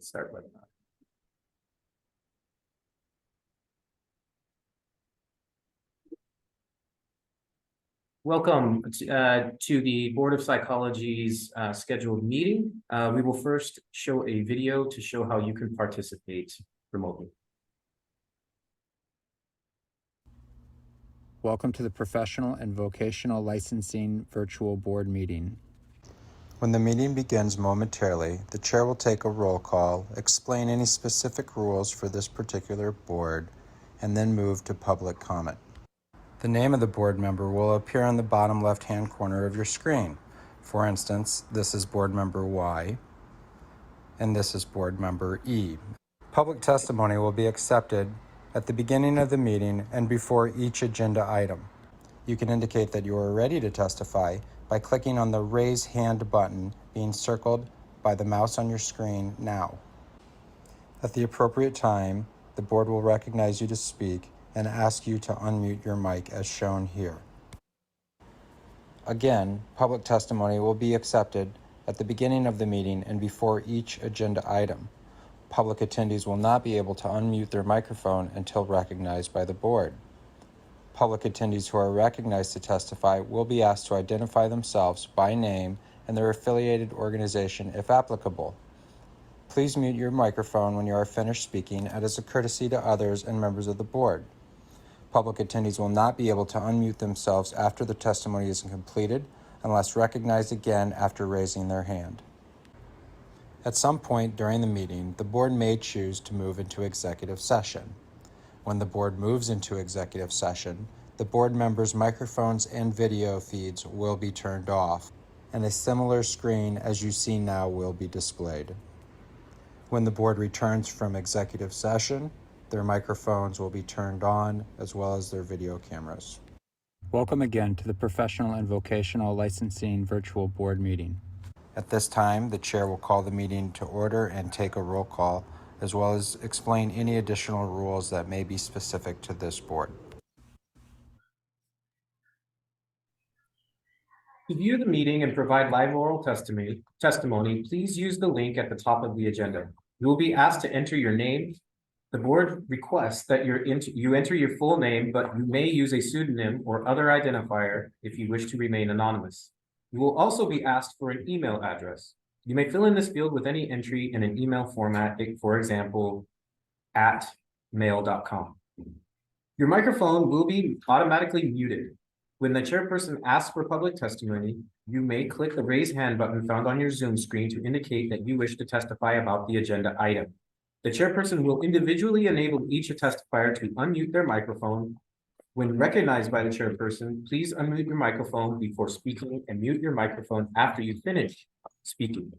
Start with that. Welcome to the Board of Psychology's scheduled meeting. We will first show a video to show how you can participate remotely. Welcome to the Professional and Vocational Licensing Virtual Board Meeting. When the meeting begins momentarily, the chair will take a roll call, explain any specific rules for this particular board, and then move to public comment. The name of the board member will appear on the bottom left-hand corner of your screen. For instance, this is board member Y, and this is board member E. Public testimony will be accepted at the beginning of the meeting and before each agenda item. You can indicate that you are ready to testify by clicking on the Raise Hand button being circled by the mouse on your screen now. At the appropriate time, the board will recognize you to speak and ask you to unmute your mic as shown here. Again, public testimony will be accepted at the beginning of the meeting and before each agenda item. Public attendees will not be able to unmute their microphone until recognized by the board. Public attendees who are recognized to testify will be asked to identify themselves by name and their affiliated organization if applicable. Please mute your microphone when you are finished speaking as a courtesy to others and members of the board. Public attendees will not be able to unmute themselves after the testimony is completed unless recognized again after raising their hand. At some point during the meeting, the board may choose to move into executive session. When the board moves into executive session, the board members' microphones and video feeds will be turned off, and a similar screen as you see now will be displayed. When the board returns from executive session, their microphones will be turned on as well as their video cameras. Welcome again to the Professional and Vocational Licensing Virtual Board Meeting. At this time, the chair will call the meeting to order and take a roll call, as well as explain any additional rules that may be specific to this board. To view the meeting and provide live oral testimony, please use the link at the top of the agenda. You will be asked to enter your name. The board requests that you enter your full name, but you may use a pseudonym or other identifier if you wish to remain anonymous. You will also be asked for an email address. You may fill in this field with any entry in an email format, for example, @mail.com. Your microphone will be automatically muted. When the chairperson asks for public testimony, you may click the raise hand button found on your Zoom screen to indicate that you wish to testify about the agenda item. The chairperson will individually enable each testifier to unmute their microphone. When recognized by the chairperson, please unmute your microphone before speaking and mute your microphone after you finish speaking.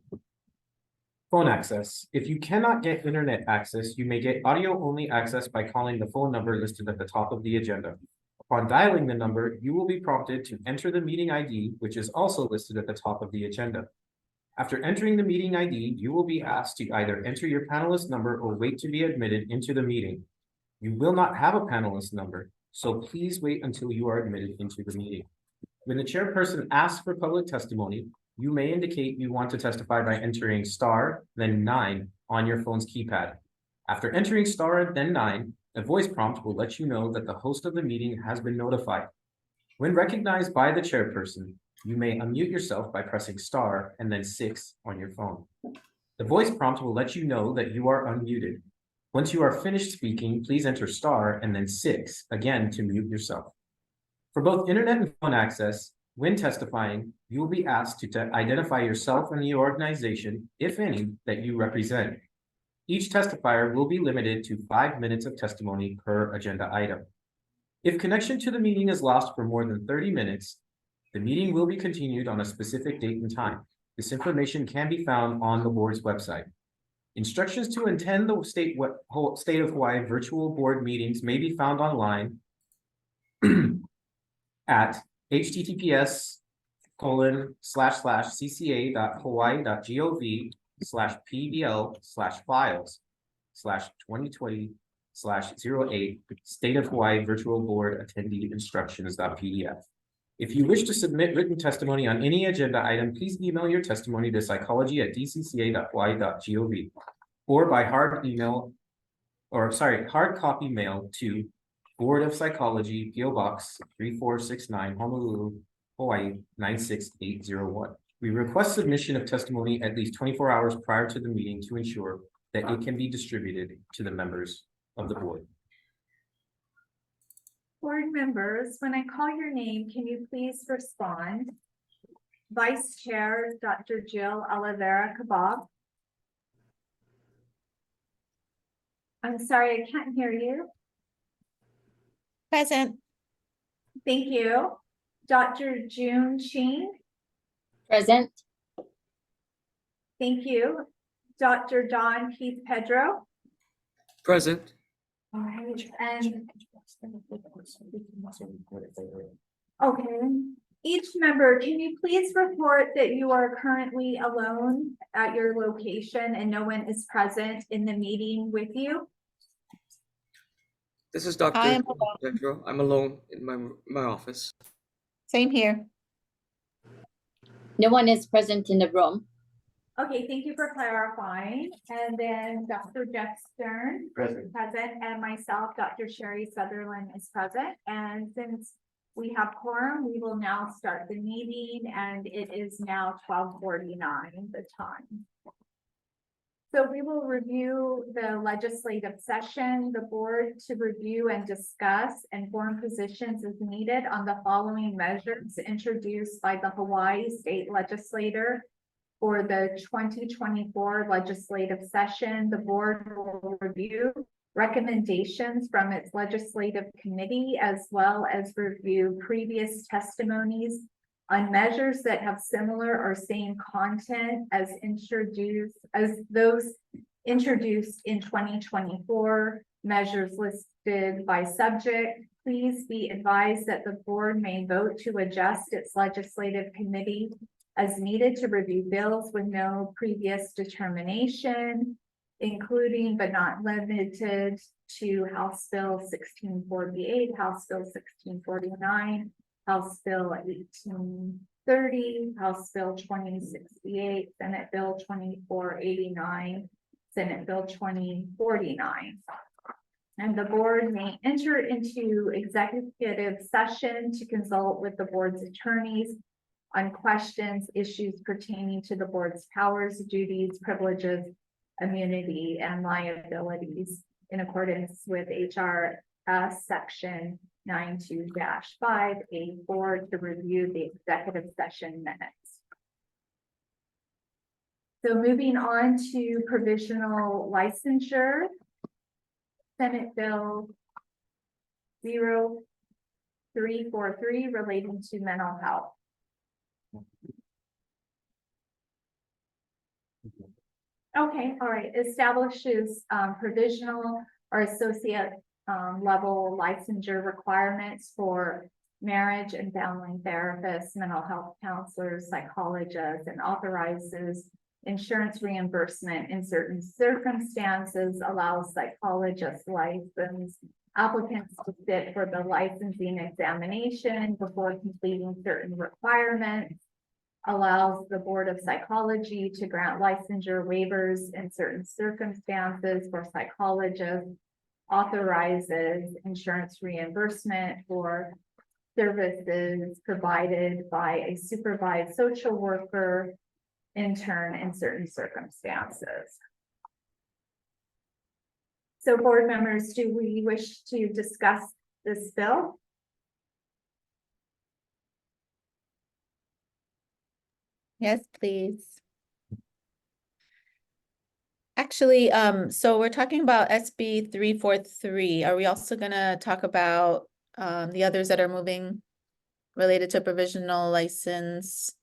Phone access. If you cannot get internet access, you may get audio-only access by calling the phone number listed at the top of the agenda. Upon dialing the number, you will be prompted to enter the meeting ID, which is also listed at the top of the agenda. After entering the meeting ID, you will be asked to either enter your panelist number or wait to be admitted into the meeting. You will not have a panelist number, so please wait until you are admitted into the meeting. When the chairperson asks for public testimony, you may indicate you want to testify by entering star, then 9 on your phone's keypad. After entering star, then 9, a voice prompt will let you know that the host of the meeting has been notified. When recognized by the chairperson, you may unmute yourself by pressing star and then 6 on your phone. The voice prompt will let you know that you are unmuted. Once you are finished speaking, please enter star and then 6 again to mute yourself. For both internet and phone access, when testifying, you will be asked to identify yourself and the organization, if any, that you represent. Each testifier will be limited to 5 minutes of testimony per agenda item. If connection to the meeting is lost for more than 30 minutes, the meeting will be continued on a specific date and time. This information can be found on the board's website. Instructions to attend the State of Hawaii virtual board meetings may be found online at https://cca.hawaii.gov/pdl/files/2020/08 State of Hawaii virtual board attendee instructions.pdf. If you wish to submit written testimony on any agenda item, please email your testimony to psychology@dcca.hawaii.gov. or by hard copy mail to Board of Psychology, PO Box 3469, Honolulu, Hawaii 96801. We request submission of testimony at least 24 hours prior to the meeting to ensure that it can be distributed to the members of the board. Board members, when I call your name, can you please respond? Vice Chair, Dr. Jill Oliveira Kabab. I'm sorry, I can't hear you. Present. Thank you. Dr. June Ching. Present. Thank you. Dr. Don Keith Pedro. Present. All right, and okay. Each member, can you please report that you are currently alone at your location and no one is present in the meeting with you? This is Dr. I am alone. Pedro. I'm alone in my office. Same here. No one is present in the room. Okay, thank you for clarifying. And then Dr. Jeff Stern. Present. And myself, Dr. Sherry Sutherland is present. And since we have quorum, we will now start the meeting, and it is now 12:49 the time. So we will review the legislative session, the board to review and discuss and form positions as needed on the following measures introduced by the Hawaii State Legislature for the 2024 legislative session. The board will review recommendations from its legislative committee, as well as review previous testimonies on measures that have similar or same content as those introduced in 2024, measures listed by subject. Please be advised that the board may vote to adjust its legislative committee as needed to review bills with no previous determination, including but not limited to House Bill 1648, House Bill 1649, House Bill 1830, House Bill 2068, Senate Bill 2489, Senate Bill 2049. And the board may enter into executive session to consult with the board's attorneys on questions, issues pertaining to the board's powers, duties, privileges, immunity, and liabilities in accordance with HRS section 92-5A4 to review the executive session minutes. So moving on to provisional licensure, Senate Bill 0343 relating to mental health. Okay, all right, establishes provisional or associate level licensure requirements for marriage and family therapists, mental health counselors, psychologists, and authorizes insurance reimbursement in certain circumstances, allows psychologist license applicants to sit for the licensing examination before completing certain requirements, allows the Board of Psychology to grant licensure waivers in certain circumstances for psychologists, authorizes insurance reimbursement for services provided by a supervised social worker intern in certain circumstances. So board members, do we wish to discuss this bill? Yes, please. Actually, so we're talking about SB 343. Are we also gonna talk about the others that are moving related to provisional license?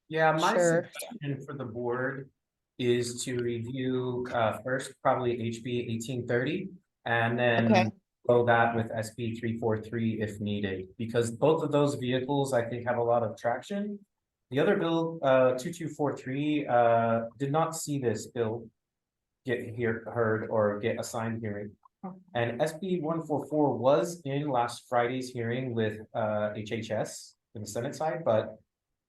Yeah, my Sure. suggestion for the board is to review first probably HB 1830 and then Okay. go that with SB 343 if needed, because both of those vehicles I think have a lot of traction. The other bill 2243 did not see this bill get heard or get assigned hearing. And SB 144 was in last Friday's hearing with HHS in the Senate side, but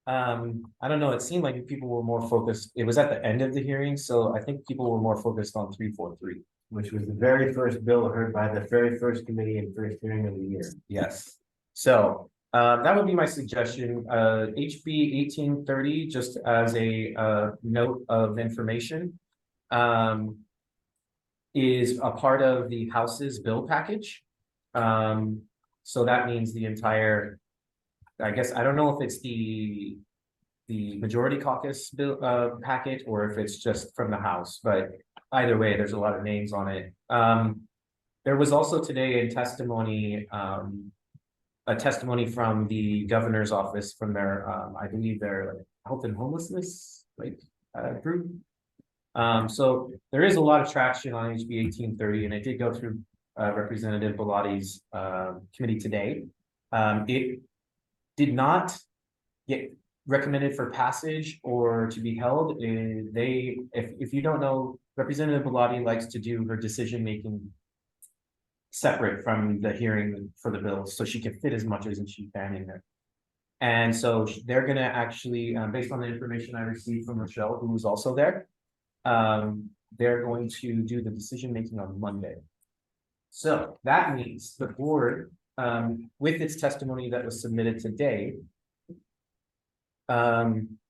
I don't know, it seemed like people were more focused, it was at the end of the hearing, so I think people were more focused on 343. Which was the very first bill heard by the very first committee and first hearing of the year. Yes, so, that would be my suggestion, HB 1830, just as a, note of information. Is a part of the House's bill package. So that means the entire, I guess, I don't know if it's the majority caucus bill, packet, or if it's just from the House, but either way, there's a lot of names on it. There was also today a testimony, from the governor's office from their, I believe their like health and homelessness, like, group. So there is a lot of traction on HB 1830, and I did go through, Representative Bellatti's, committee today. It did not get recommended for passage or to be held. If you don't know, Representative Bellotti likes to do her decision-making separate from the hearing for the bill, so she can fit as much as she can in there. And so they're gonna actually, based on the information I received from Rochelle, who was also there, they're going to do the decision-making on Monday. So that means the board, with its testimony that was submitted today,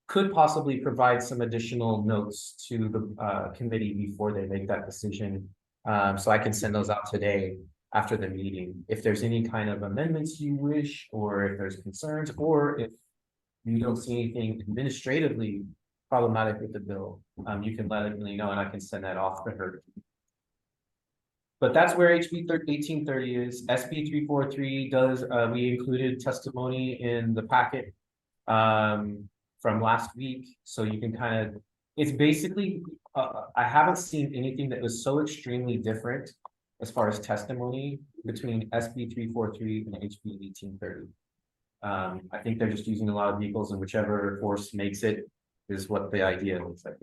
could possibly provide some additional notes to the committee before they make that decision. So I can send those out today after the meeting. If there's any kind of amendments you wish, or if there's concerns, or if you don't see anything administratively problematic with the bill, you can let me know and I can send that off to her. But that's where HB 1830 is. SB 343 does, we included testimony in the packet from last week, so you can kind of, it's basically, I haven't seen anything that was so extremely different as far as testimony between SB 343 and HB 1830. I think they're just using a lot of vehicles, and whichever force makes it is what the idea looks like.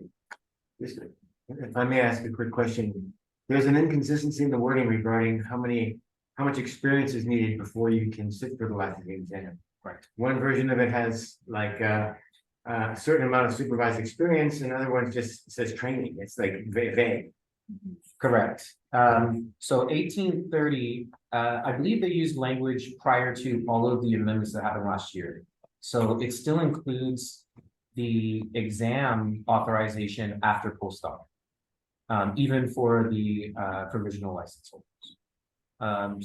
If I may ask a quick question, there's an inconsistency in the wording regarding how much experience is needed before you can sit for the licensing exam. Right. One version of it has like a certain amount of supervised experience, and another one just says training. It's like vague. Correct. So 1830, I believe they used language prior to all of the amendments that happened last year. So it still includes the exam authorization after postdoc, even for the provisional license holders.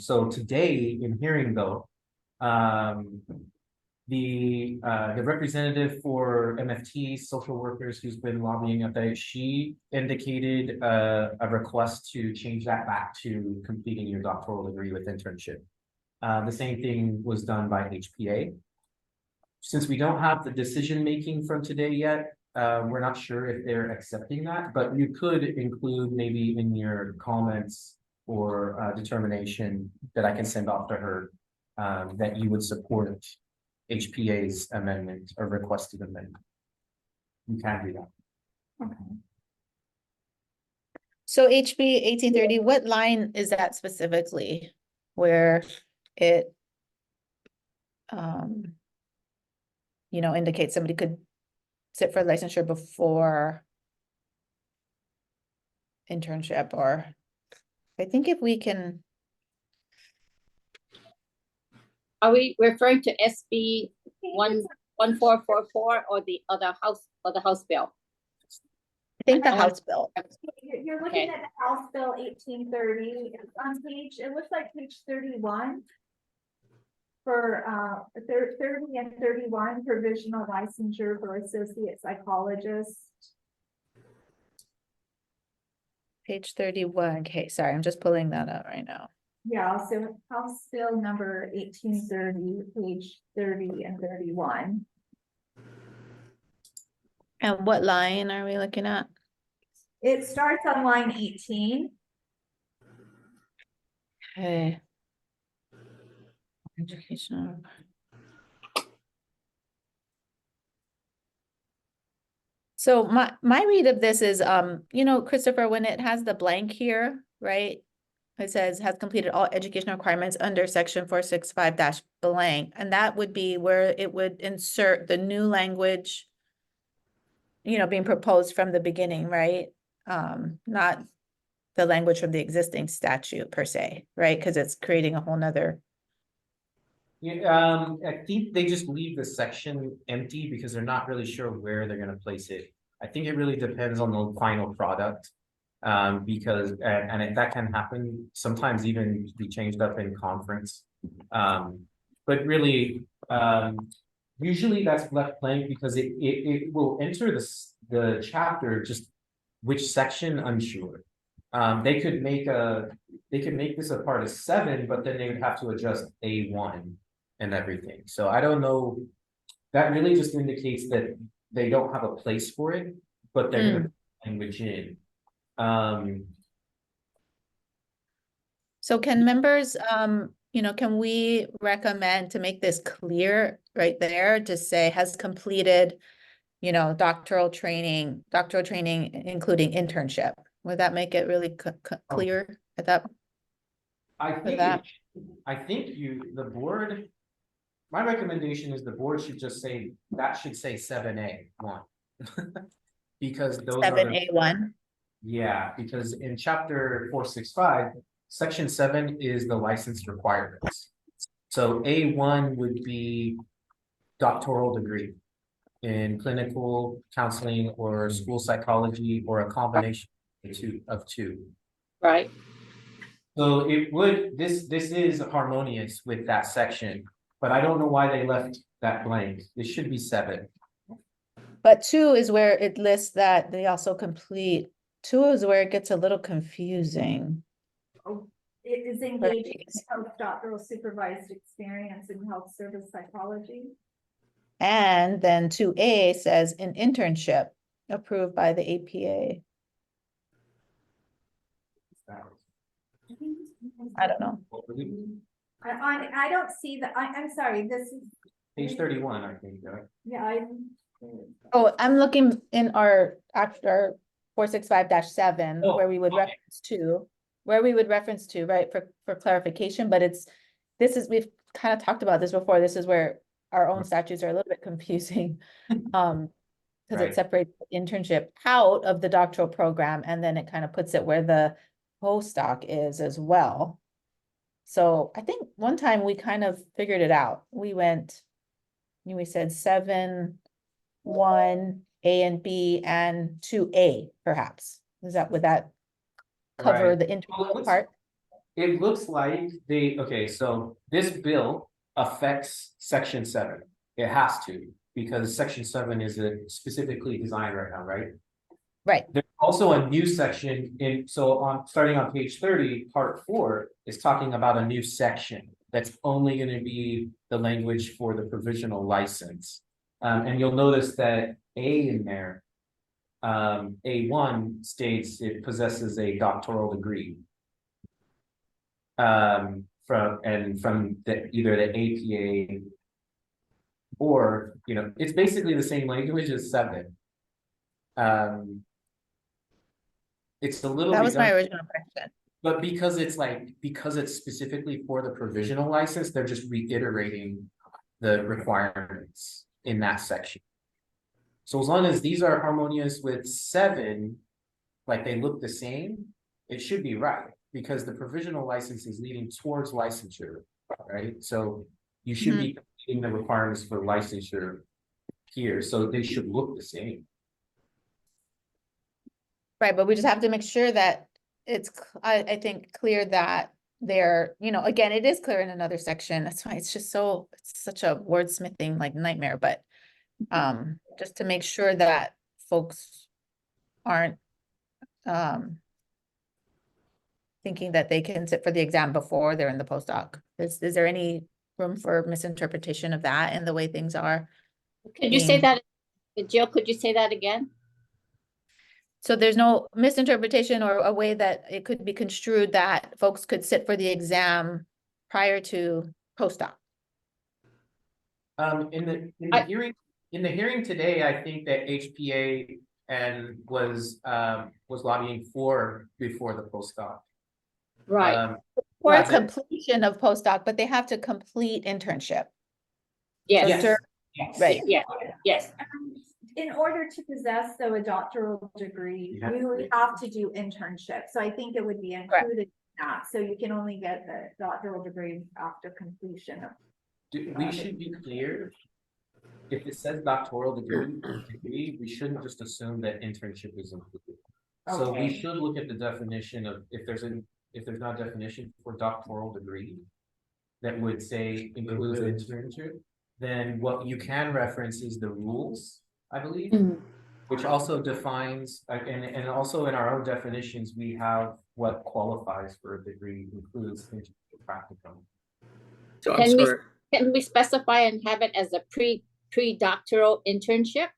So today in hearing though, the representative for MFT social workers who's been lobbying at that, she indicated a request to change that back to completing your doctoral degree with internship. The same thing was done by HPA. Since we don't have the decision-making from today yet, we're not sure if they're accepting that, but you could include maybe in your comments or determination that I can send off to her, that you would support HPA's amendment or requested amendment. You can do that. Okay. So HB 1830, what line is that specifically where it indicates somebody could sit for licensure before internship? Or I think if we can, Are we referring to SB 1444 or the other House bill? I think the I want- House bill. You're looking Okay. at the House Bill 1830, it's on page, it looks like page 31. For 30 and 31 provisional licensure for associate psychologist. Page 31. Okay, sorry, I'm just pulling that up right now. Yeah, so House Bill number 1830, page 30 and 31. And what line are we looking at? It starts on line 18. Okay. Educational. So my read of this is, Christopher, when it has the blank here, right? it says has completed all educational requirements under section 465 dash blank, and that would be where it would insert the new language, you know, being proposed from the beginning, right? Not the language from the existing statute per se, right? Because it's creating a whole nother. Yeah, I think they just leave the section empty because they're not really sure where they're gonna place it. I think it really depends on the final product. Because, that can happen, sometimes even be changed up in conference. But really, usually that's left blank because it will enter the chapter, just which section, unsure. They could make this a part of 7, but then they would have to adjust A1 and everything. So I don't know. That really just indicates that they don't have a place for it, but they're gonna put language in. So can members, you know, can we recommend to make this clear right there to say has completed, you know, doctoral training including internship? Would that make it really clear at that? I For think, that? the board, my recommendation is the board should just say, that should say 7A1. Because those are the, 7A1? yeah, because in chapter 465, section 7 is the license requirements. So A1 would be doctoral degree in clinical counseling or school psychology or a combination of two. Right. So it would, this is harmonious with that section, but I don't know why they left that blank. It should be 7. But 2 is where it lists that they also complete. 2 is where it gets a little confusing. It is engaged in postdoctoral supervised experience in health service psychology. And then 2A says an internship approved by the APA. I don't know. I don't see that, I'm sorry, this is, Page 31, I think, right? yeah, Oh, I'm looking in our after 465-7, Oh, where we would okay. reference to, right, for clarification, but we've kind of talked about this before. This is where our own statutes are a little bit confusing. Because Right. it separates the internship out of the doctoral program, and then it kind of puts it where the postdoc is as well. So I think one time we kind of figured it out. We said 7, 1, A and B, and 2A, perhaps. Would that cover Right. the Well, internship part? It looks like okay, so this bill affects section 7. It has to, because section 7 is specifically designed right now, right? Right. There's also a new section starting on page 30, part 4 is talking about a new section that's only going to be the language for the provisional license. And you'll notice that A in there, A1 states it possesses a doctoral degree. From either the APA or, it's basically the same language as 7. It's a little. That was my original question. But because it's specifically for the provisional license, they're just reiterating the requirements in that section. So as long as these are harmonious with 7, like they look the same, it should be right, because the provisional license is leading towards licensure, right? So you should be completing the requirements for licensure here, so they should look the same. Right, but we just have to make sure that it's, I think, clear that they're, again, it is clear in another section. That's why it's such a wordsmithing like nightmare, but just to make sure that folks aren't thinking that they can sit for the exam before they're in the postdoc. Is there any room for misinterpretation of that and the way things are? Could you say that, Jill, could you say that again? So there's no misinterpretation or a way that it could be construed that folks could sit for the exam prior to postdoc. In the hearing today, I think that HPA was lobbying before the postdoc. Right, For That's it. completion of postdoc, but they have to complete internship. yes, Yes, dur- yes. Right. yeah, yes, In order to possess though a doctoral degree, Yeah. you would have to do internship, so I think it would be included in that, so you can only get the doctoral degree after completion of. We should be clear. If it says doctoral degree, we shouldn't just assume that internship is included. So we Okay. should look at the definition of, if there's not a definition for doctoral degree that would say includes internship, then what you can reference is the rules, I believe, Mhm. which also defines, and also in our own definitions, we have what qualifies for a degree includes internship practicum. So I'm Can we, sorry. can we specify and have it as a pre-doctoral internship?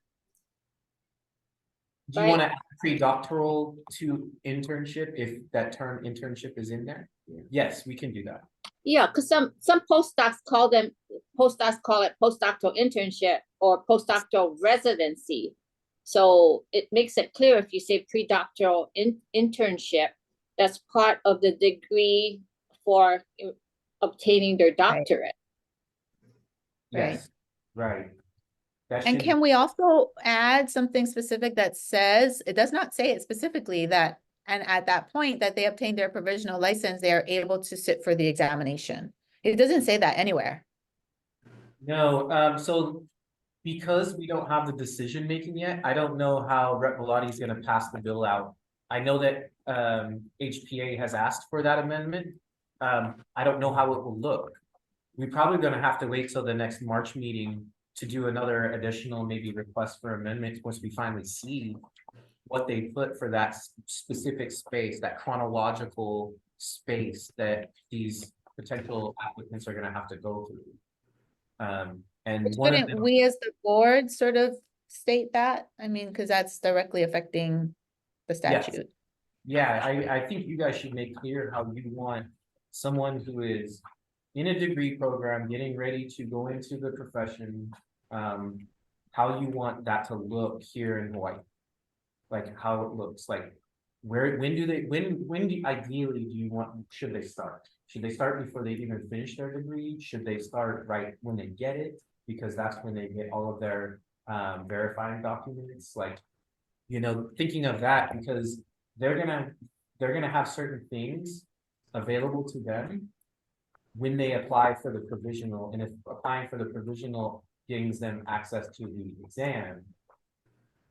Do you Right. want to add pre-doctoral to internship if that term internship is in there? Yes, we can do that. Yeah, because some postdocs call it postdoctoral internship or postdoctoral residency. So it makes it clear if you say pre-doctoral internship, that's part of the degree for obtaining their doctorate. Right. Yes, right. That And should, can we also add something specific that says, it does not say it specifically that, and at that point that they obtain their provisional license, they are able to sit for the examination. It doesn't say that anywhere. no, so because we don't have the decision making yet, I don't know how Rep. Bellotti is gonna pass the bill out. I know that HPA has asked for that amendment. I don't know how it will look. We're probably gonna have to wait till the next March meeting to do another additional maybe request for amendments once we finally see what they put for that specific space, that chronological space that these potential applicants are gonna have to go through. And one of Shouldn't them, we as the board sort of state that? I mean, because that's directly affecting the Yes. statute. yeah, I think you guys should make clear how you want someone who is in a degree program, getting ready to go into the profession, how you want that to look here in Hawaii. Like how it looks like, when ideally do you want, should they start? Should they start before they even finish their degree? Should they start right when they get it? Because that's when they get all of their verifying documents, like, thinking of that, because they're gonna have certain things available to them when they apply for the provisional, and if applying for the provisional gives them access to the exam.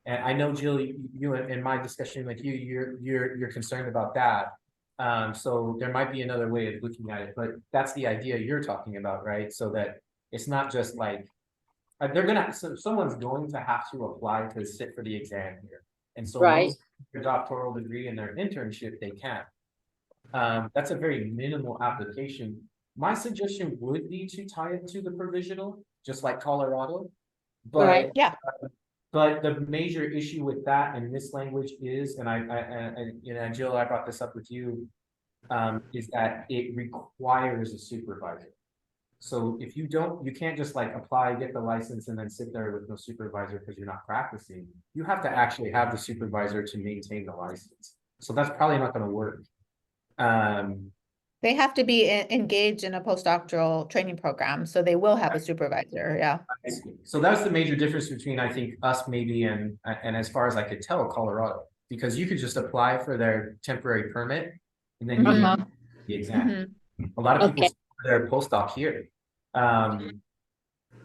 And I know, Jill, you in my discussion with you, you're concerned about that. So there might be another way of looking at it, but that's the idea you're talking about, right? So that it's not just like, someone's going to have to apply to sit for the exam here. And so Right. once their doctoral degree and their internship, they can. That's a very minimal application. My suggestion would be to tie it to the provisional, just like Colorado. But Right. Yeah. But the major issue with that and this language is, and Jill, I brought this up with you, is that it requires a supervisor. So if you can't just like apply, get the license, and then sit there with no supervisor because you're not practicing. You have to actually have the supervisor to maintain the license. So that's probably not gonna work. They have to be engaged in a postdoctoral training program, so they will have a supervisor, yeah. So that's the major difference between, I think, us maybe and as far as I could tell, Colorado, because you could just apply for their temporary permit and then you Uh-huh. do the exam. Mhm. A lot of people Okay. start their postdoc here.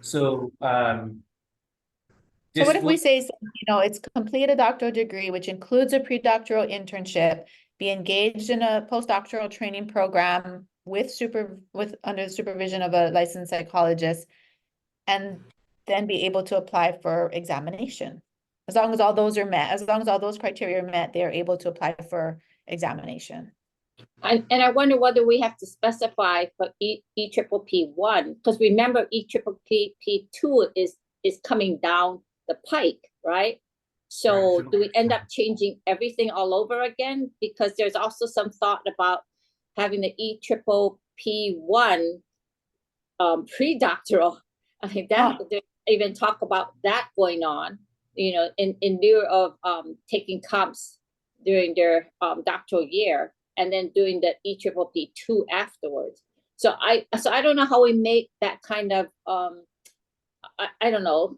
So So what if we this say, it's complete a doctoral degree, which includes a pre-doctoral internship, be engaged in a postdoctoral training program under the supervision of a licensed psychologist, and then be able to apply for examination. As long as all those are met, as long as all those criteria are met, they are able to apply for examination. And I wonder whether we have to specify for EPPP1, because remember EPPP2 is coming down the pike, right? So Right. do we end up changing everything all over again? Because there's also some thought about having the EPPP1 pre-doctoral. I think that they even talk about that going on, in lieu of taking comps during their doctoral year. and then doing the EPPP 2 afterwards. So I don't know how we make that kind of, I don't know.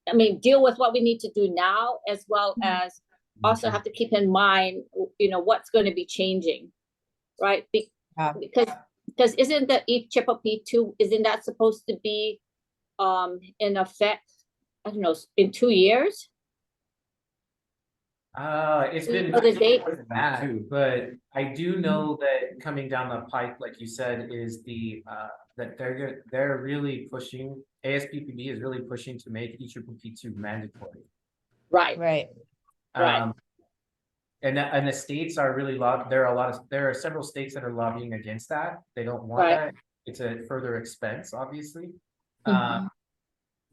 I mean, deal with what we need to do now, as well as also have to keep in mind, what's going to be changing, right? Because isn't the EPPP 2, isn't that supposed to be in effect, I don't know, in 2 years? It's been Oh, the date? more than that, but I do know that coming down the pipe, like you said, is that they're really pushing, ASPPB is really pushing to make EPPP2 mandatory. Right. Right. Right. And the states are really there are several states that are lobbying against that. They don't want Right. that. It's a further expense, obviously. Mhm.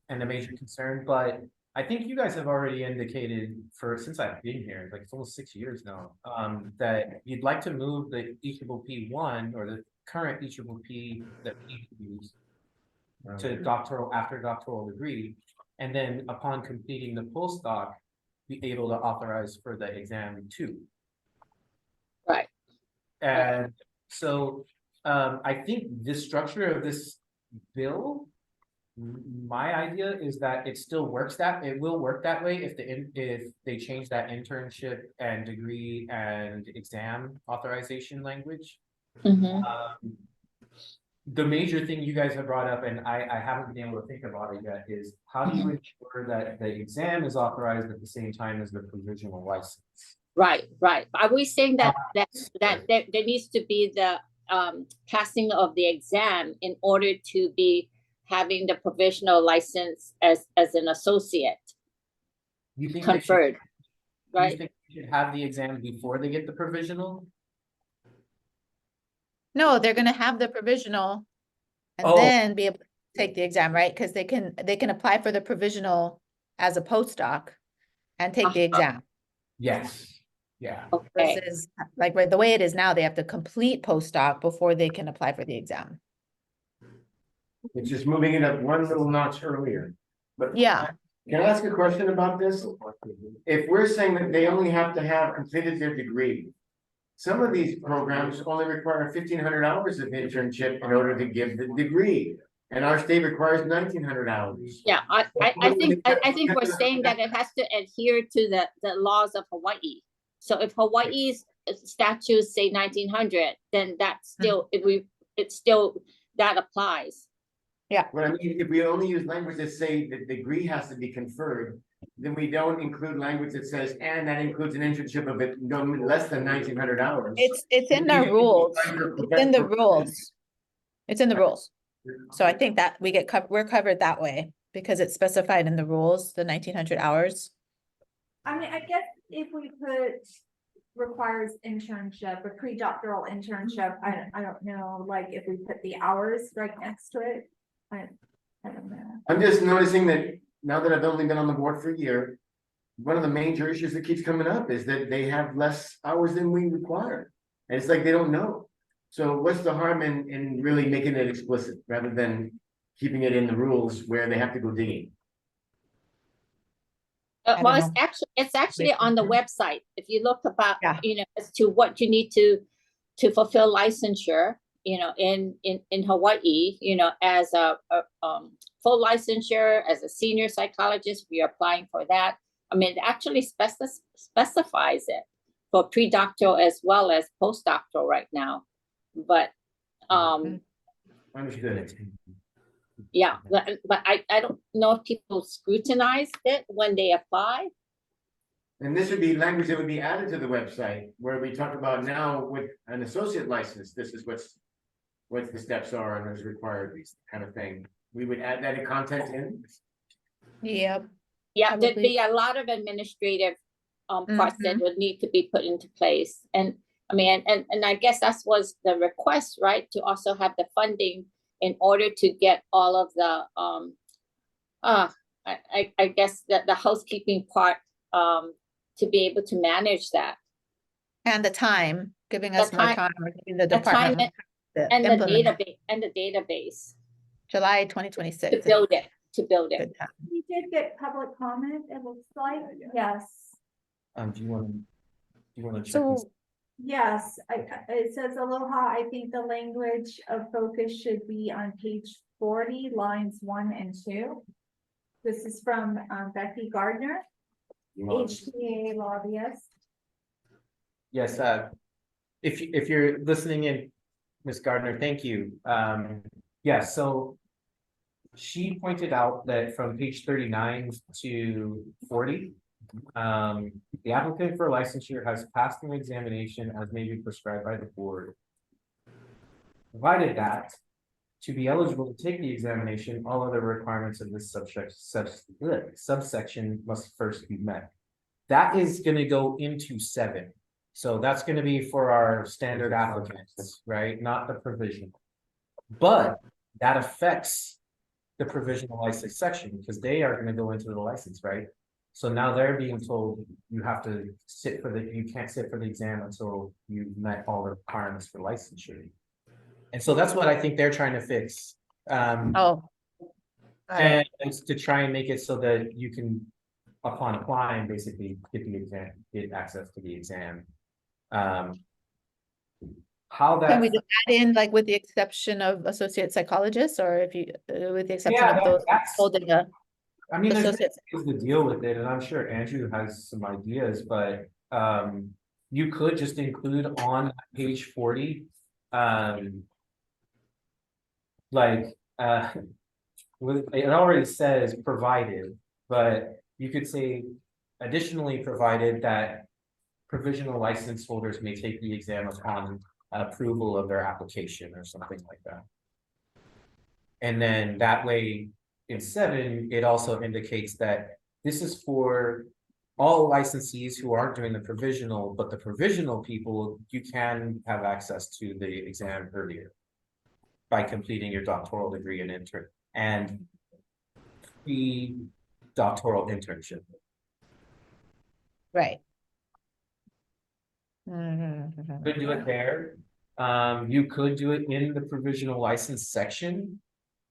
And a major concern, but I think you guys have already indicated since I've been here, like it's almost 6 years now, that you'd like to move the EPPP1 or the current EPPP that we use to after doctoral degree, and then upon completing the postdoc, be able to authorize for the exam too. Right. And so I think the structure of this bill, my idea is that it will work that way if they change that internship and degree and exam authorization language. Mhm. The major thing you guys have brought up, and I haven't been able to think about it yet, is how do you ensure that the exam is authorized at the same time as the provisional license? Right. Are we saying that there needs to be the passing of the exam in order to be having the provisional license as an associate You think conferred, you right? think they should have the exam before they get the provisional? No, they're gonna have the provisional and Oh. then be able to take the exam, right? Because they can apply for the provisional as a postdoc and take the exam. Yes, yeah. Okay. Versus like the way it is now, they have to complete postdoc before they can apply for the exam. It's just moving it up one little notch earlier. But Yeah. can I ask a question about this? If we're saying that they only have to have completed their degree, some of these programs only require 1,500 hours of internship in order to give the degree. And our state requires 1,900 hours. Yeah, I think we're saying that it has to adhere to the laws of Hawaii. So if Hawaii's statutes say 1900, then that's still, that applies. But I mean, if we only use language that say the degree has to be conferred, then we don't include language that says, and that includes an internship of it no less than 1,900 hours. It's in our rules. It's in the rules. It's in the rules. So I think that we're covered that way because it's specified in the rules, the 1,900 hours. I mean, I guess if we put requires internship, a pre-doctoral internship, I don't know, like if we put the hours right next to it. I don't know. I'm just noticing that now that I've only been on the board for a year, one of the major issues that keeps coming up is that they have less hours than we require. And it's like they don't know. So what's the harm in really making it explicit rather than keeping it in the rules where they have to go digging? Well, it's actually on the website. If you look about, Yeah. as to what you need to fulfill licensure, in Hawaii, as a full licensure, as a senior psychologist, we are applying for that. I mean, it actually specifies it for pre-doctoral as well as postdoctoral right now. But, Understood. yeah, but I don't know if people scrutinized it when they apply. And this would be language that would be added to the website where we talk about now with an associate license, this is what the steps are and is required, kind of thing. We would add that in content in. Yep. Yeah, there'd Probably. be a lot of administrative parts that would need to be put into place. And I mean, and I guess that was the request, right? To also have the funding in order to get all of the I guess that the housekeeping part to be able to manage that. And the time, giving us more time, or giving the The time department. to and the implement database July 2026. to build it. Good time. We did get public comment, it looks like, yes. Do you want to check? So Yes, it says aloha. I think the language of focus should be on page 40, lines 1 and 2. This is from Becky Gardner, HTA lobbyist. Yes, if you're listening in, Ms. Gardner, thank you. Yeah, so she pointed out that from page 39 to 40, the applicant for licensure has passed an examination as may be prescribed by the board. Provided that to be eligible to take the examination, all other requirements of this subsection must first be met. That is gonna go into 7. So that's gonna be for our standard applicants, right? Not the provisional. But that affects the provisional license section because they are gonna go into the license, right? So now they're being told you have to you can't sit for the exam until you've met all the requirements for licensure. And so that's what I think they're trying to fix. Oh. Got it. And it's to try and make it so that you can, upon applying, basically get the exam, get access to the exam. How Can we that, just add in like with the exception of associate psychologists or if you, with the exception Yeah, of those that's- holding a I mean, there's associate? ways to deal with it, and I'm sure Andrew has some ideas, but you could just include on page 40, like it already says provided, but you could say additionally provided that provisional license holders may take the exam upon approval of their application or something like that. And then that way, in 7, it also indicates that this is for all licensees who aren't doing the provisional, but the provisional people, you can have access to the exam earlier by completing your doctoral degree and pre-doctoral internship. Right. Could do it there. You could do it in the provisional license section.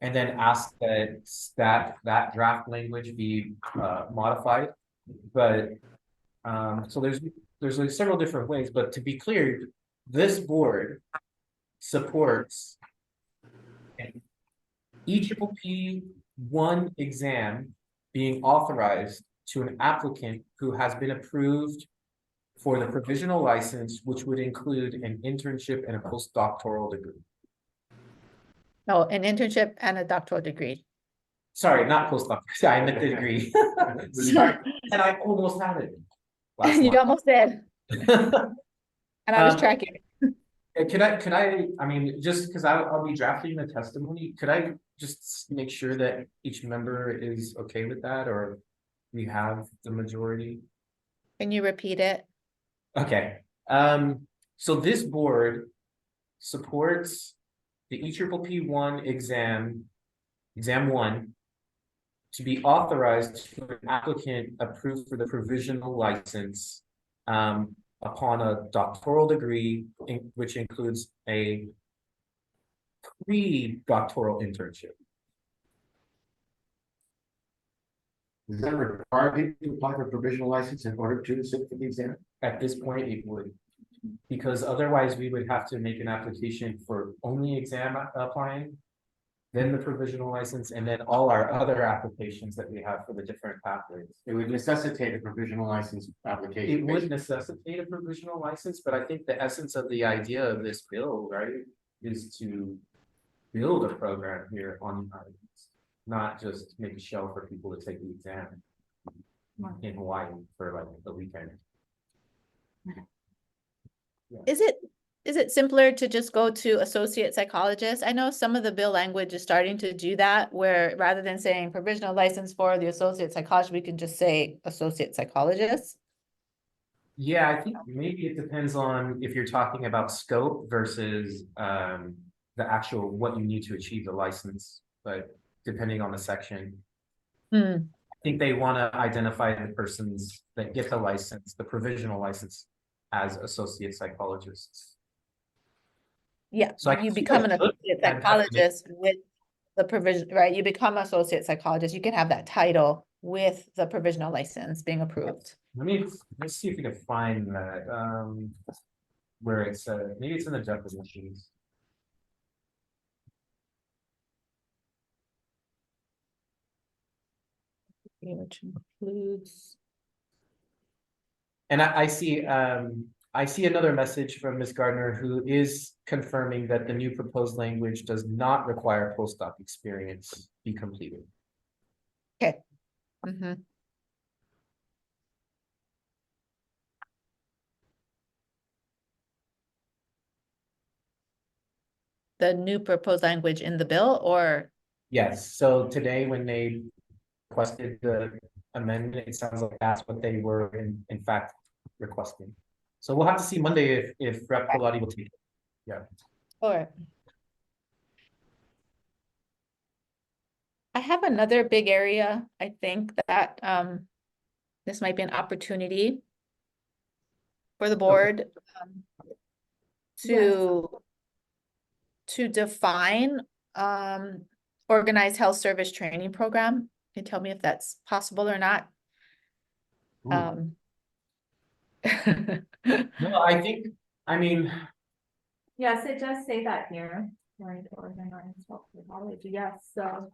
And then ask that draft language be modified. But so there's like several different ways, but to be clear, this board supports EPPP1 exam being authorized to an applicant who has been approved for the provisional license, which would include an internship and a postdoctoral degree. No, an internship and a doctoral degree. Sorry, not postdoc. I meant the degree. Sorry, and I almost had it. last You month. almost did, and I was Um, tracking. Could I mean, just because I'll be drafting the testimony, could I just make sure that each member is okay with that, or we have the majority? Can you repeat it? Okay, so this board supports the EPPP1 exam 1, to be authorized for an applicant approved for the provisional license upon a doctoral degree, which includes a pre-doctoral internship. Does that require people to apply for a provisional license in order to sit for the exam? At this point, it would. Because otherwise we would have to make an application for only exam applying, then the provisional license, and then all our other applications that we have for the different pathways. It would necessitate a provisional license application. It would necessitate a provisional license, but I think the essence of the idea of this bill, right, is to build a program here on islands, not just make a shell for people to take the exam in Hawaii for like the weekend. Is it simpler to just go to associate psychologist? I know some of the bill language is starting to do that, where rather than saying provisional license for the associate psychologist, we can just say associate psychologist. Yeah, I think maybe it depends on if you're talking about scope versus the actual what you need to achieve the license, but depending on the section. I think they want to identify the persons that get the license, the provisional license, as associate psychologists. Yeah, So I you can see become that an could associate add psychologist with the provision, right? You become associate psychologist. You can have that title with the provisional license being approved. Let's see if we can find that. where it's, maybe it's in the definitions. Which includes. And I see another message from Ms. Gardner, who is confirming that the new proposed language does not require postdoc experience be completed. Okay. Mm-hmm. The new proposed language in the bill, or? Yes, so today when they requested the amendment, it sounds like that's what they were in fact requesting. So we'll have to see Monday if Rep. Colati will take it. Yeah. Or. I have another big area, I think that this might be an opportunity for the board to define organized health service training program. Can you tell me if that's possible or not? No, I think, I mean, Yes, it does say that here. Right, organized health technology, yes, so.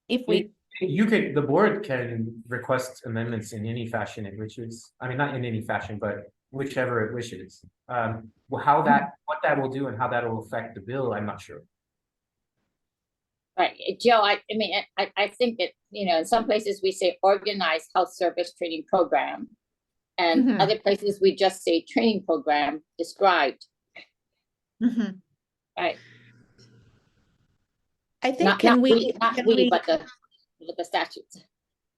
If we, you could, the board can request amendments in any fashion it wishes. I mean, not in any fashion, but whichever it wishes. Well, how that, what that will do and how that will affect the bill, I'm not sure. Right, Joe, I mean, I think it, you know, in some places we say organized health service training program. And Mhm. other places we just say training program described, Mhm. right? I think, can we But the statutes.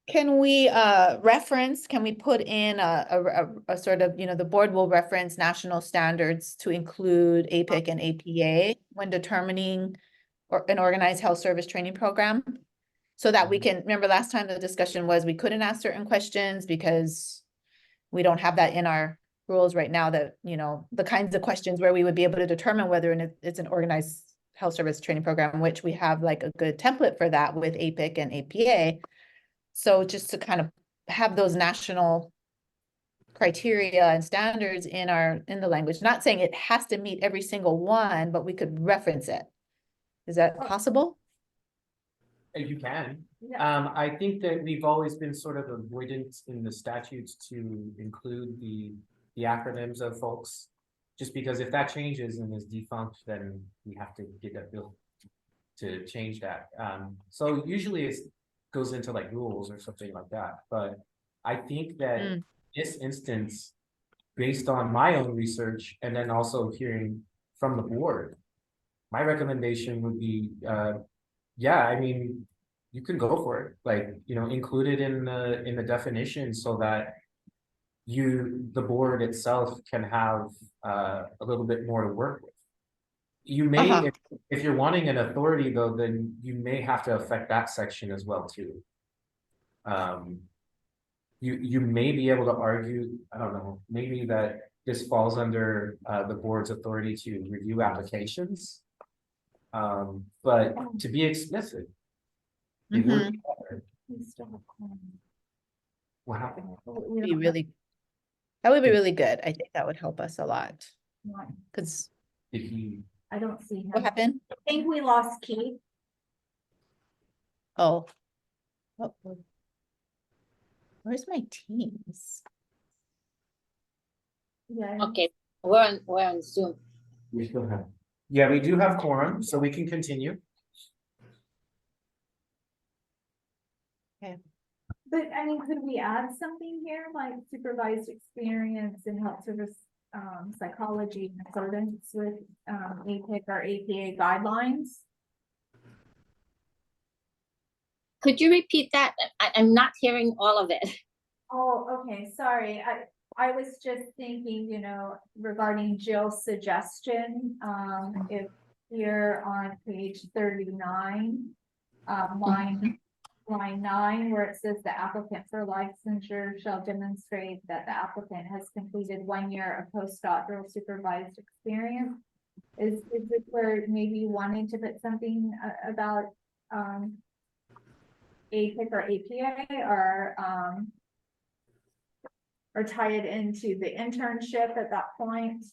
can we reference, can we put in a sort of, you know, the board will reference national standards to include APIC and APA when determining or an organized health service training program? So that we can, remember last time the discussion was we couldn't ask certain questions because we don't have that in our rules right now, that, you know, the kinds of questions where we would be able to determine whether it's an organized health service training program, which we have like a good template for that with APIC and APA. So just to kind of have those national criteria and standards in the language, not saying it has to meet every single one, but we could reference it. Is that possible? You can. Yeah. I think that we've always been sort of avoidant in the statutes to include the acronyms of folks. Just because if that changes and is defunct, then we have to get that bill to change that. So usually it goes into like rules or something like that. But I think that this instance, based on my own research and then also hearing from the board, my recommendation would be, yeah, I mean, you can go for it, like, you know, include it in the definition so that the board itself can have a little bit more to work with. You may, if you're wanting an authority though, then you may have to affect that section as well too. You may be able to argue, I don't know, maybe that this falls under the board's authority to review applications. But to be explicit, it would be better. What happened? Be really, that would be really good. I think that would help us a lot. Because Did he? I don't see him. what happened? I think we lost Keith. Oh. Where's my teams? Yeah. Okay, we're on Zoom. We still have. Yeah, we do have quorum, so we can continue. But I mean, could we add something here like supervised experience in health service psychology in accordance with APIC or APA guidelines? Could you repeat that? I'm not hearing all of it. Oh, okay, sorry. I was just thinking, you know, regarding Jill's suggestion, if you're on page 39, line 9, where it says the applicant for licensure shall demonstrate that the applicant has completed 1 year of postdoctoral supervised experience. Is it where maybe wanting to put something about APIC or APA or or tie it into the internship at that point.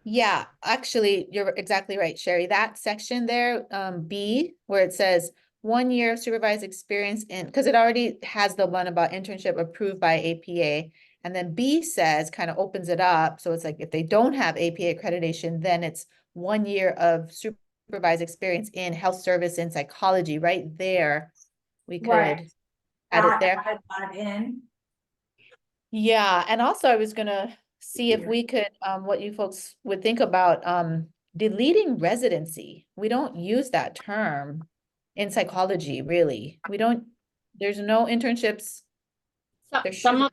Yeah, actually, you're exactly right, Sherry. That section there, B, where it says 1 year of supervised experience in, because it already has the one about internship approved by APA. And then B says, kind of opens it up. So it's like, if they don't have APA accreditation, then it's 1 year of supervised experience in health service and psychology, right there. We Right. could add it there. Add that in. Yeah, and also I was gonna see if Yeah. we could, what you folks would think about, deleting residency. We don't use that term in psychology, really. We don't, there's no internships. So, There some should, of,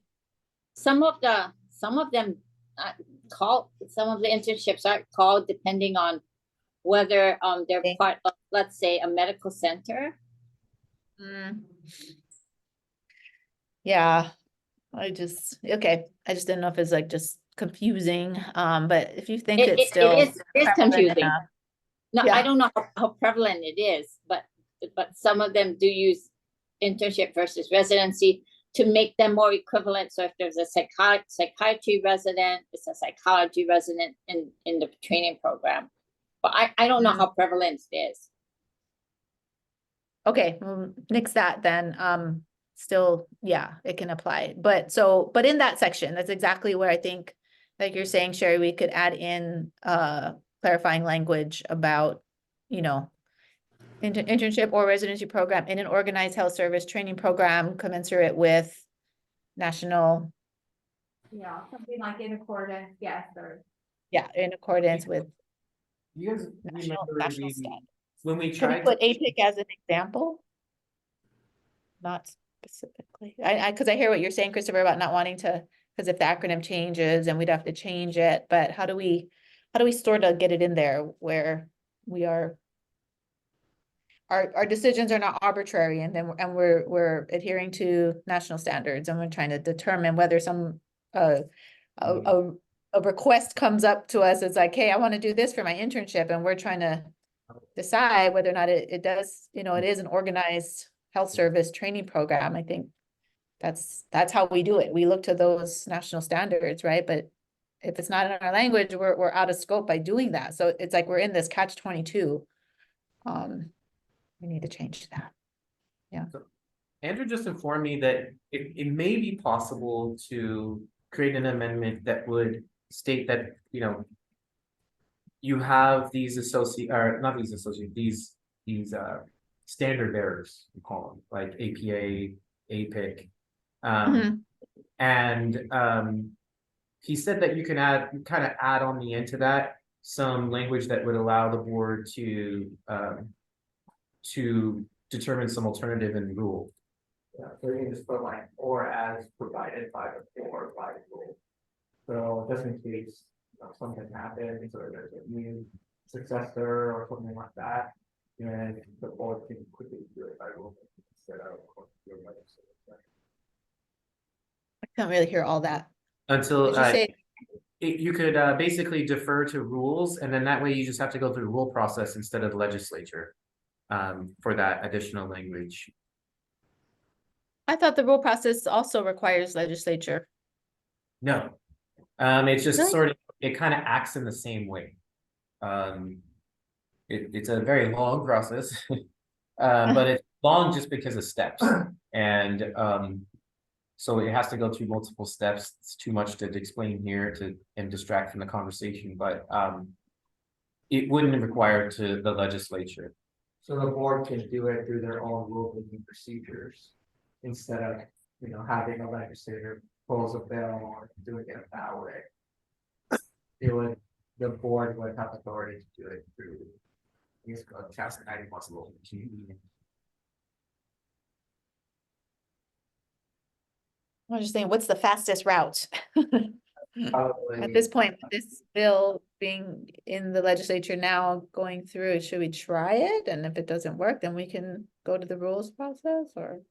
some of them some of the internships are called depending on whether, they're Okay. part of, let's say, a medical center. Mm. Yeah, okay, I just didn't know if it's like just confusing, but if you think it's still. It is prevalent confusing. enough. No, Yeah. I don't know how prevalent it is, but some of them do use internship versus residency to make them more equivalent. So if there's a psychiatry resident, it's a psychology resident in the training program. But I don't know Mhm. how prevalent it is. Okay, well, nix that then, still, yeah, it can apply, but in that section, that's exactly where I think, like you're saying, Sherry, we could add in, clarifying language about, you know, internship or residency program in an organized health service training program commensurate with national, Yeah, something like in accordance, yes, or. yeah, in accordance with You guys national remember standards. when we Could we tried to, put APIC as an example? Not specifically. Because I hear what you're saying, Christopher, about not wanting to, because if the acronym changes and we'd have to change it, but how do we sort of get it in there where we are, our decisions are not arbitrary, and then, we're adhering to national standards, and we're trying to determine whether some, a request comes up to us, it's like, hey, I want to do this for my internship, and we're trying to decide whether or not it does, it is an organized health service training program. I think that's how we do it. We look to those national standards, right? But if it's not in our language, we're out of scope by doing that. So it's like we're in this catch-22. We need to change that. Andrew just informed me that it may be possible to create an amendment that would state that, you have these standard bearers, we call them, like APA, APIC. And he said that you can add on the end to that some language that would allow the board to determine some alternative in rule. Yeah, so you can just put like, or as provided by the board by rule. So just in case, something happens or there's a new successor or something like that, then the board can quickly do it by rule instead of your legislature. I can't really hear all that. Until Did you say? you could basically defer to rules, and then that way you just have to go through the rule process instead of the legislature for that additional language. I thought the rule process also requires legislature. No, it's just Really? sort of, it kind of acts in the same way. It's a very long process, but it's long just because of steps, and so it has to go through multiple steps. It's too much to explain here and distract from the conversation, but it wouldn't require to the legislature. So the board can do it through their own rulemaking procedures instead of, having a legislator propose a bill or doing it that way. The board would have authority to do it through. It's called chastity possible. I'm just thinking, what's the fastest route? Probably. At this point, with this bill being in the legislature now going through, should we try it? And if it doesn't work, then we can go to the rules process, or?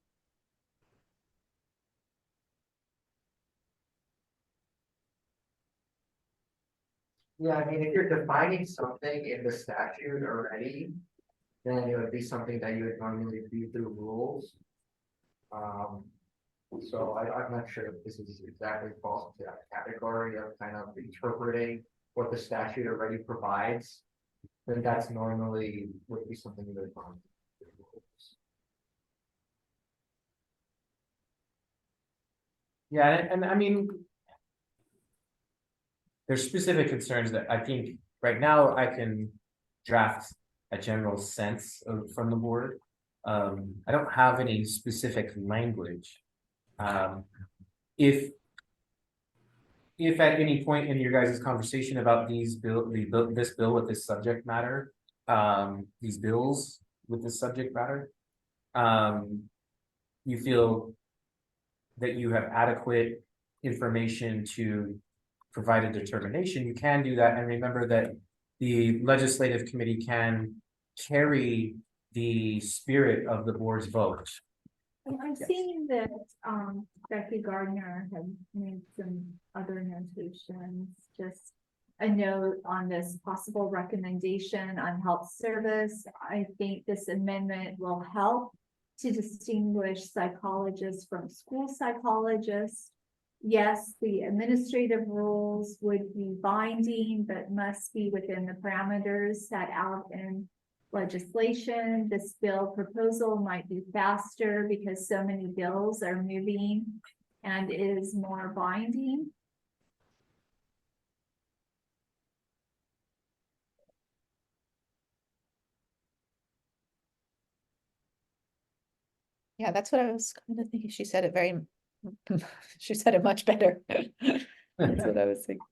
Yeah, I mean, if you're defining something in the statute already, then it would be something that you would normally do through rules. So I'm not sure if this is exactly falls into that category of kind of interpreting what the statute already provides. Then that's normally would be something that. Yeah, and I mean. There's specific concerns that I think right now I can draft a general sense from the board. I don't have any specific language. If at any point in your guys' conversation about this bill with this subject matter, these bills with this subject matter, you feel that you have adequate information to provide a determination, you can do that. And remember that the legislative committee can carry the spirit of the board's vote. I'm seeing that, Becky Gardner had made some other notations, just a note on this possible recommendation on health service. I think this amendment will help to distinguish psychologists from school psychologists. Yes, the administrative rules would be binding, but must be within the parameters set out in legislation. This bill proposal might be faster because so many bills are moving and is more binding. Yeah, that's what I was kind of thinking. She said it very, she said it much better. That's what I was thinking.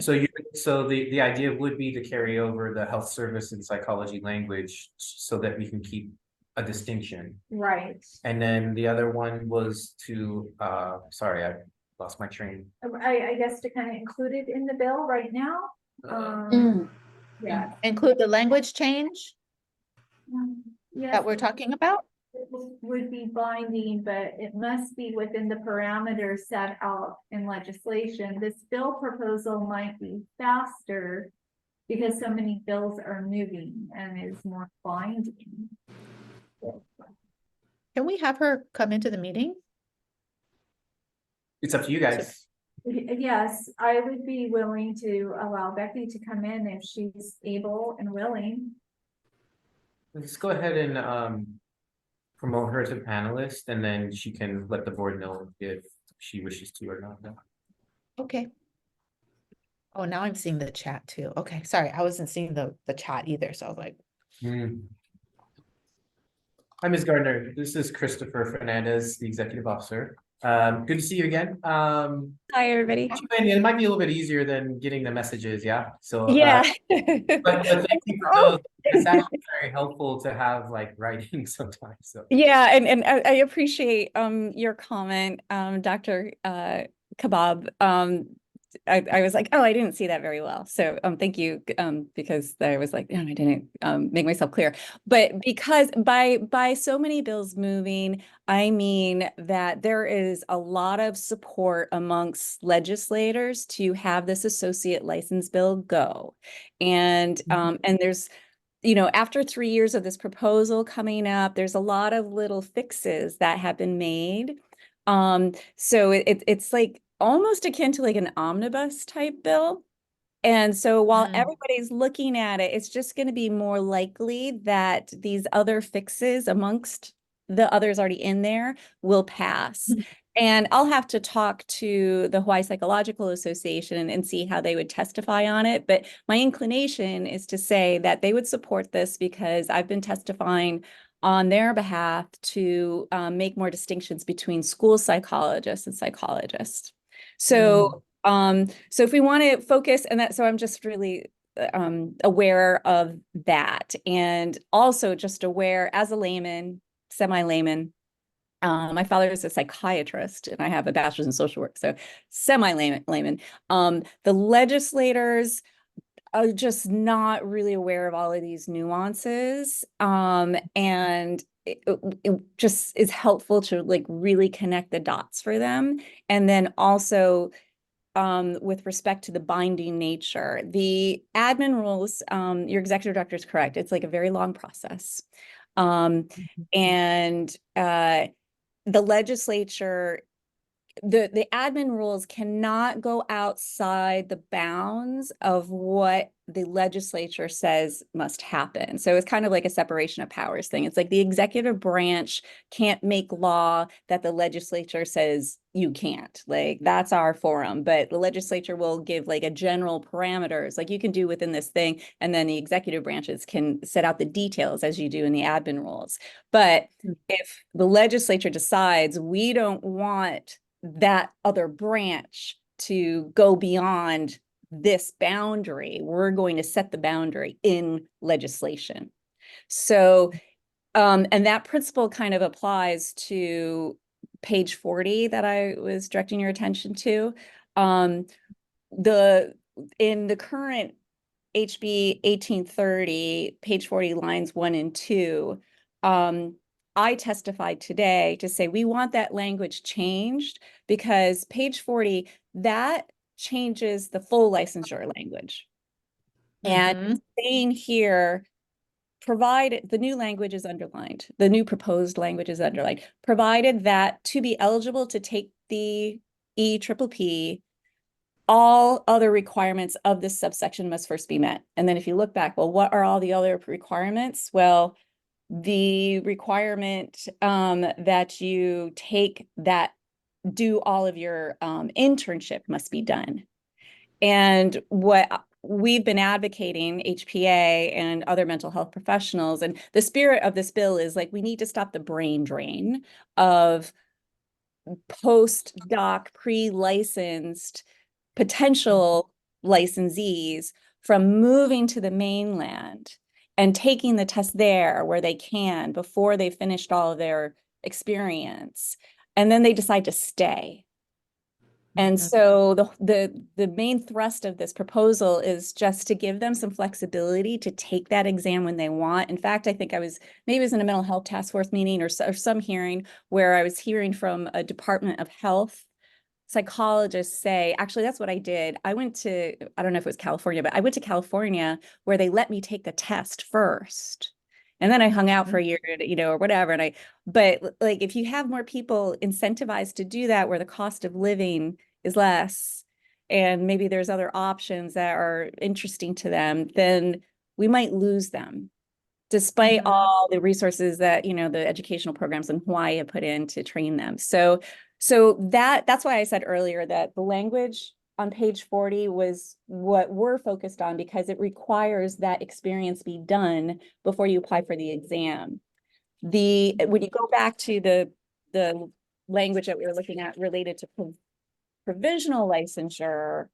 So the idea would be to carry over the health service and psychology language so that we can keep a distinction. Right. And then the other one was to, sorry, I lost my train. I guess to kind of include it in the bill right now. Yeah. Include the language change Yes. that we're talking about? It would be binding, but it must be within the parameters set out in legislation. This bill proposal might be faster because so many bills are moving and is more binding. Can we have her come into the meeting? It's up to you guys. Yes, I would be willing to allow Becky to come in if she's able and willing. Let's go ahead and promote her to panelist, and then she can let the board know if she wishes to or not. Okay. Oh, now I'm seeing the chat too. Okay, sorry, I wasn't seeing the chat either, so I was like. Hi, Ms. Gardner. This is Christopher Fernandez, the executive officer. Good to see you again. Hi, everybody. It might be a little bit easier than getting the messages, yeah? So Yeah. but thank you for those. It's actually very helpful to have like writing sometimes. So Yeah, and I appreciate your comment, Dr. Kebab. I was like, oh, I didn't see that very well. So thank you, because I was like, I didn't make myself clear. But because by so many bills moving, I mean that there is a lot of support amongst legislators to have this associate license bill go. And there's, after 3 years of this proposal coming up, there's a lot of little fixes that have been made. So it's like almost akin to like an omnibus type bill. And so while everybody's looking at it, it's just going to be more likely that these other fixes amongst the others already in there will pass. And I'll have to talk to the Hawaii Psychological Association and see how they would testify on it. But my inclination is to say that they would support this because I've been testifying on their behalf to make more distinctions between school psychologists and psychologists. So, so if we want to focus, so I'm just really aware of that, and also just aware as a layman, semi-layman. My father is a psychiatrist, and I have a bachelor's in social work, so semi-layman. The legislators are just not really aware of all of these nuances, and it just is helpful to like really connect the dots for them. And then also with respect to the binding nature, the admin rules, your executive director is correct. It's like a very long process. And the legislature, the admin rules cannot go outside the bounds of what the legislature says must happen. So it's kind of like a separation of powers thing. It's like the executive branch can't make law that the legislature says you can't. Like, that's our forum, but the legislature will give like a general parameters, like you can do within this thing, and then the executive branches can set out the details as you do in the admin rules. But if the legislature decides we don't want that other branch to go beyond this boundary, we're going to set the boundary in legislation. So, and that principle kind of applies to page 40 that I was directing your attention to. In the current HB 1830, page 40, lines 1 and 2, I testified today to say we want that language changed because page 40, that changes the full licensure language. And saying here, provided the new language is underlined, the new proposed language is underlined, provided that to be eligible to take the EPPP, all other requirements of this subsection must first be met. And then if you look back, well, what are all the other requirements? Well, the requirement that you take that, do all of your internship must be done. And what we've been advocating, HPA and other mental health professionals, and the spirit of this bill is like, we need to stop the brain drain of post-doc, pre-licensed potential licensees from moving to the mainland and taking the test there where they can before they finished all of their experience. And then they decide to stay. And so the main thrust of this proposal is just to give them some flexibility to take that exam when they want. In fact, I think maybe it was in a mental health task force meeting or some hearing where I was hearing from a Department of Health psychologists say, actually, that's what I did. I went to, I don't know if it was California, but I went to California where they let me take the test first. And then I hung out for a year, or whatever. But like, if you have more people incentivized to do that, where the cost of living is less, and maybe there's other options that are interesting to them, then we might lose them, despite all the resources that, the educational programs in Hawaii have put in to train them. So that's why I said earlier that the language on page 40 was what we're focused on, because it requires that experience be done before you apply for the exam. When you go back to the language that we were looking at related to provisional licensure,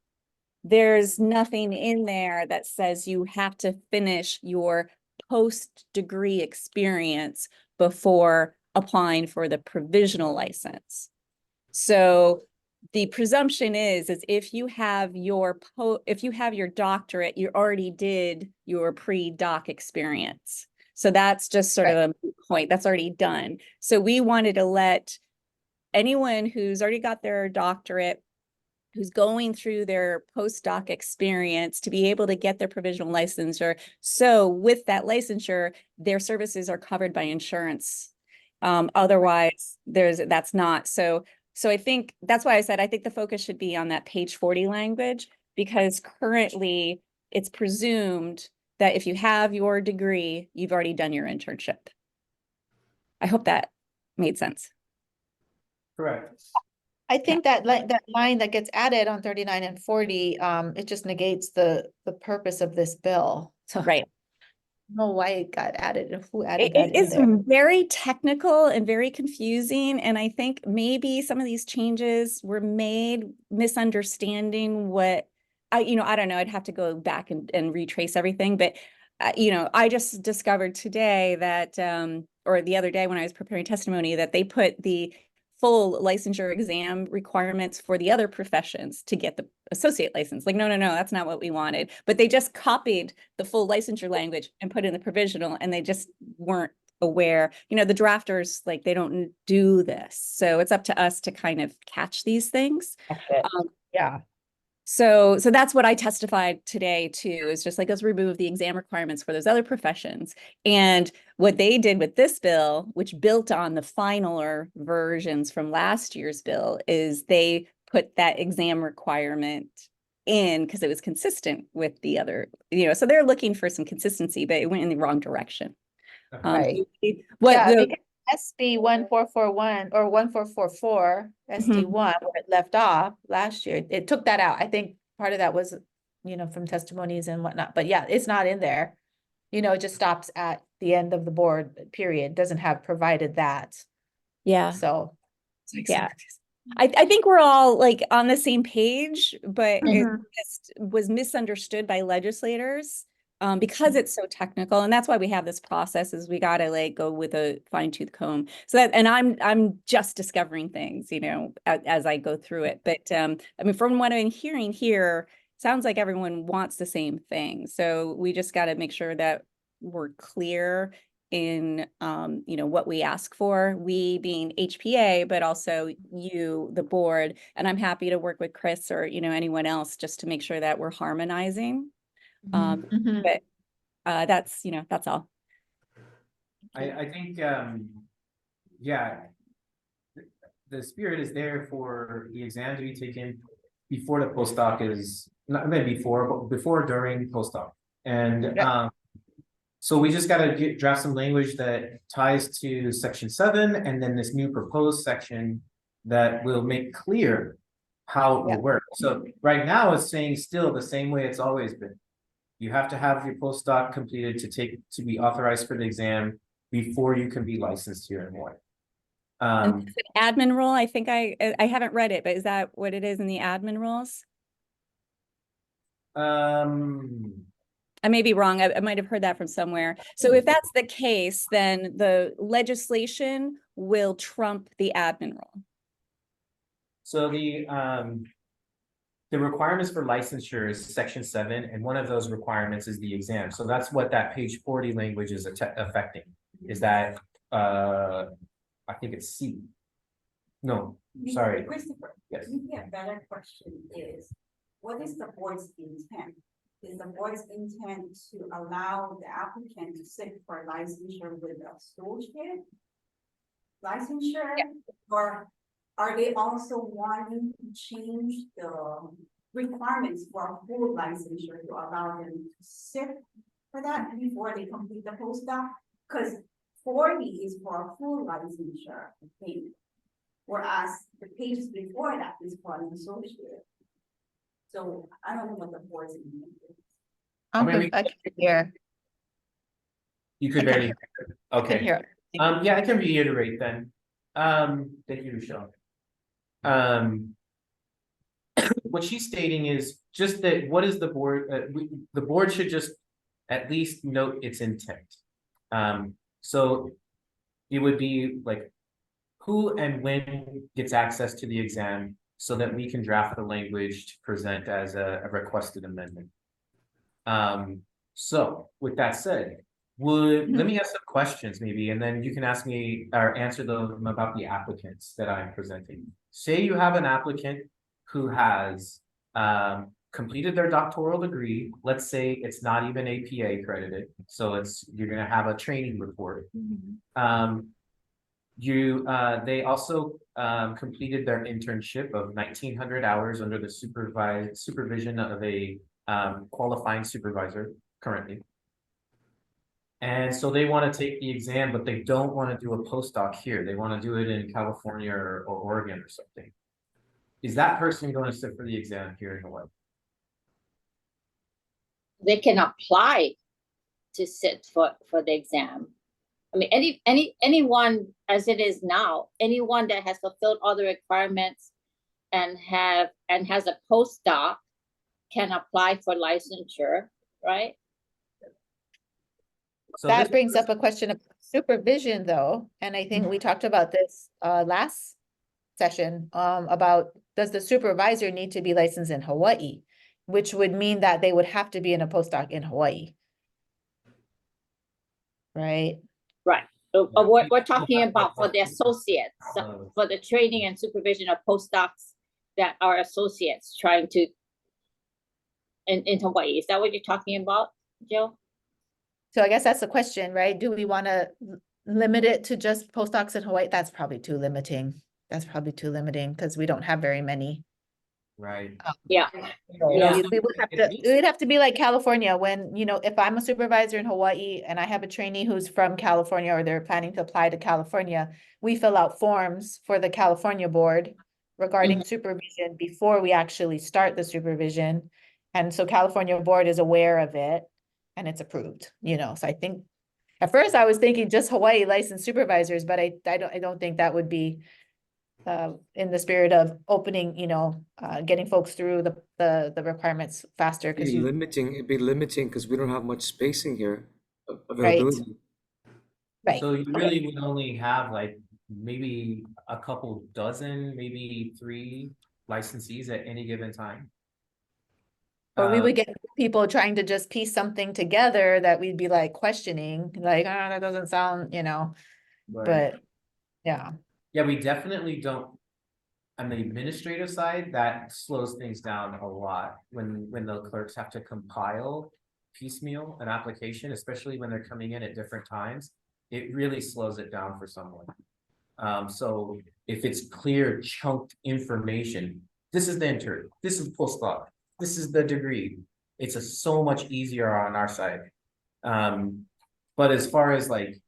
there's nothing in there that says you have to finish your post-degree experience before applying for the provisional license. So the presumption is if you have your doctorate, you already did your pre-doc experience. So that's just sort of a point that's already done. So we wanted to let anyone who's already got their doctorate, who's going through their postdoc experience, to be able to get their provisional licensure. So with that licensure, their services are covered by insurance. Otherwise, that's not. So I think that's why I said I think the focus should be on that page 40 language, because currently it's presumed that if you have your degree, you've already done your internship. I hope that made sense. Correct. I think that line that gets added on 39 and 40, it just negates the purpose of this bill. So Right. I don't know why it got added and who added that It in is there. very technical and very confusing. And I think maybe some of these changes were made misunderstanding what I don't know. I'd have to go back and retrace everything. But, I just discovered today that, or the other day when I was preparing testimony, that they put the full licensure exam requirements for the other professions to get the associate license. Like, no, that's not what we wanted. But they just copied the full licensure language and put in the provisional, and they just weren't aware. The drafters, like, they don't do this. So it's up to us to kind of catch these things. Yeah. So that's what I testified today too, is just like, let's remove the exam requirements for those other professions. And what they did with this bill, which built on the finaler versions from last year's bill, is they put that exam requirement in because it was consistent with the other, so they're looking for some consistency, but it went in the wrong direction. Right. What Yeah, the, because SB 1441 or 1444, SD1, where it left off last year, it took that out. I think part of that was, from testimonies and whatnot, but yeah, it's not in there. It just stops at the end of the board period, doesn't have provided that, yeah. so. Yeah. I think we're all like on the same page, but it Mhm. just was misunderstood by legislators because it's so technical, and that's why we have this process. Is we gotta like go with a fine tooth comb. So that, and I'm just discovering things, as I go through it. But I mean, from what I'm hearing here, sounds like everyone wants the same thing. So we just got to make sure that we're clear in what we ask for, we being HPA, but also you, the board. And I'm happy to work with Chris or anyone else just to make sure that we're harmonizing. Mhm. But that's all. I think, yeah. The spirit is there for the exam to be taken before the postdoc is, not maybe before, but before, during postdoc. And, Yep. so we just gotta draft some language that ties to section 7 and then this new proposed section that will make clear how it will work. So right now it's saying still the same way it's always been. You have to have your postdoc completed to be authorized for the exam before you can be licensed here in Hawaii. And it's an admin rule. I think I haven't read it, but is that what it is in the admin rules? I may be wrong. I might have heard that from somewhere. So if that's the case, then the legislation will trump the admin rule. So the requirements for licensure is section 7, and one of those requirements is the exam. So that's what that page 40 language is affecting, is that, I think it's C. No, sorry. Christopher, Yes. maybe a better question is, what is the board's intent? Is the board's intent to allow the applicant to sit for licensure with associate licensure? Or are they also wanting to change the requirements for a full licensure to allow them to sit for that before they complete the postdoc? Because 40 is for a full licensure, I think. Whereas the pages before that is for an associate. So I don't know what the board's intent is. I mean, I can hear. You could I can barely. hear. Okay. Here. Yeah, I can reiterate then. Thank you, Michelle. What she's stating is just that what is the board, the board should just at least note its intent. So it would be like who and when gets access to the exam so that we can draft the language to present as a requested amendment. So with that said, let me ask some questions maybe, and then you can ask me or answer them about the applicants that I'm presenting. Say you have an applicant who has completed their doctoral degree. Let's say it's not even APA accredited, so you're gonna have a training report. They also completed their internship of 1,900 hours under the supervision of a qualifying supervisor currently. And so they want to take the exam, but they don't want to do a postdoc here. They want to do it in California or Oregon or something. Is that person going to sit for the exam here in Hawaii? They can apply to sit for the exam. I mean, anyone as it is now, anyone that has fulfilled all the requirements and has a postdoc can apply for licensure, right? So That brings up a question of supervision though, and I think we talked about this last session about does the supervisor need to be licensed in Hawaii, which would mean that they would have to be in a postdoc in Hawaii. Right? Right. What we're talking about for the associates, for the training and supervision of postdocs that are associates trying to in Hawaii. Is that what you're talking about, Jill? So I guess that's the question, right? Do we want to limit it to just postdocs in Hawaii? That's probably too limiting. That's probably too limiting because we don't have very many. Right. Yeah. So Yeah. we would have to, it would have to be like California when, if I'm a supervisor in Hawaii and I have a trainee who's from California or they're planning to apply to California, we fill out forms for the California board regarding supervision before we actually start the supervision. And so California board is aware of it and it's approved, so I think at first I was thinking just Hawaii licensed supervisors, but I don't think that would be in the spirit of opening, getting folks through the requirements faster because It'd be limiting because we don't have much spacing here. Right. Availability. right. So you really would only have like maybe a couple dozen, maybe 3 licensees at any given time. Or we would get people trying to just piece something together that we'd be like questioning, like, that doesn't sound, but yeah. Yeah, we definitely don't. On the administrative side, that slows things down a lot when the clerks have to compile piecemeal an application, especially when they're coming in at different times. It really slows it down for someone. So if it's clear chunked information, this is the intern, this is postdoc, this is the degree, it's so much easier on our side. But as far as like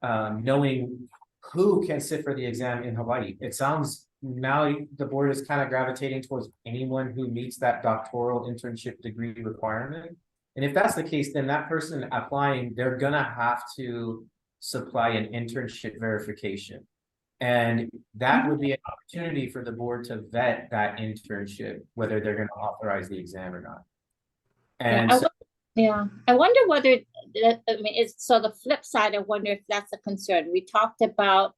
knowing who can sit for the exam in Hawaii, it sounds now the board is kind of gravitating towards anyone who meets that doctoral internship degree requirement. And if that's the case, then that person applying, they're gonna have to supply an internship verification. And that would be an opportunity for the board to vet that internship, whether they're gonna authorize the exam or not. And I wonder whether it's so the flip side. I wonder if that's a concern. We talked about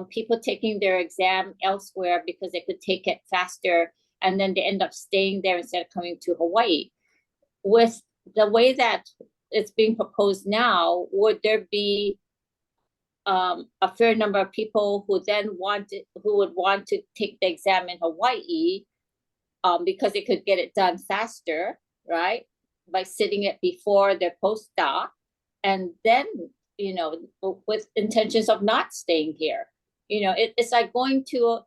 people taking their exam elsewhere because they could take it faster, and then they end up staying there instead of coming to Hawaii. With the way that it's being proposed now, would there be a fair number of people who would want to take the exam in Hawaii because they could get it done faster, right? By sitting it before their postdoc, and then, with intentions of not staying here. It's like going to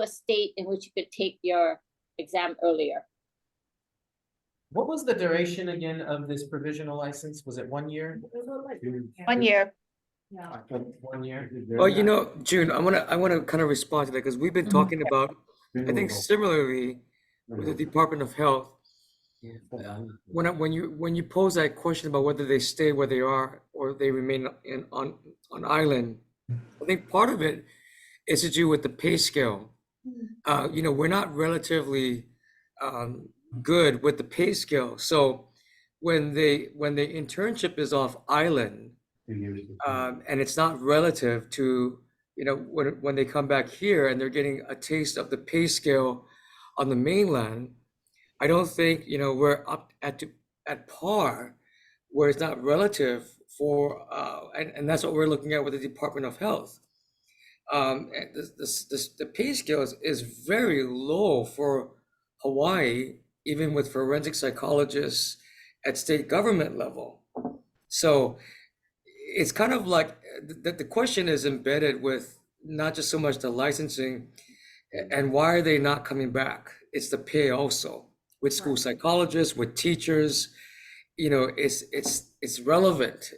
a state in which you could take your exam earlier. what was the duration again of this provisional license? Was it 1 year? 1 year. Yeah. 1 year? Well, June, I wanna kind of respond to that because we've been talking about, I think similarly with the Department of Health. When you pose that question about whether they stay where they are or they remain on island, I think part of it is to do with the pay scale. We're not relatively good with the pay scale. So when the internship is off island, and it's not relative to, when they come back here and they're getting a taste of the pay scale on the mainland, I don't think, we're up at par where it's not relative for, and that's what we're looking at with the Department of Health. And the pay scale is very low for Hawaii, even with forensic psychologists at state government level. So it's kind of like the question is embedded with not just so much the licensing and why are they not coming back? It's the pay also with school psychologists, with teachers. It's relevant.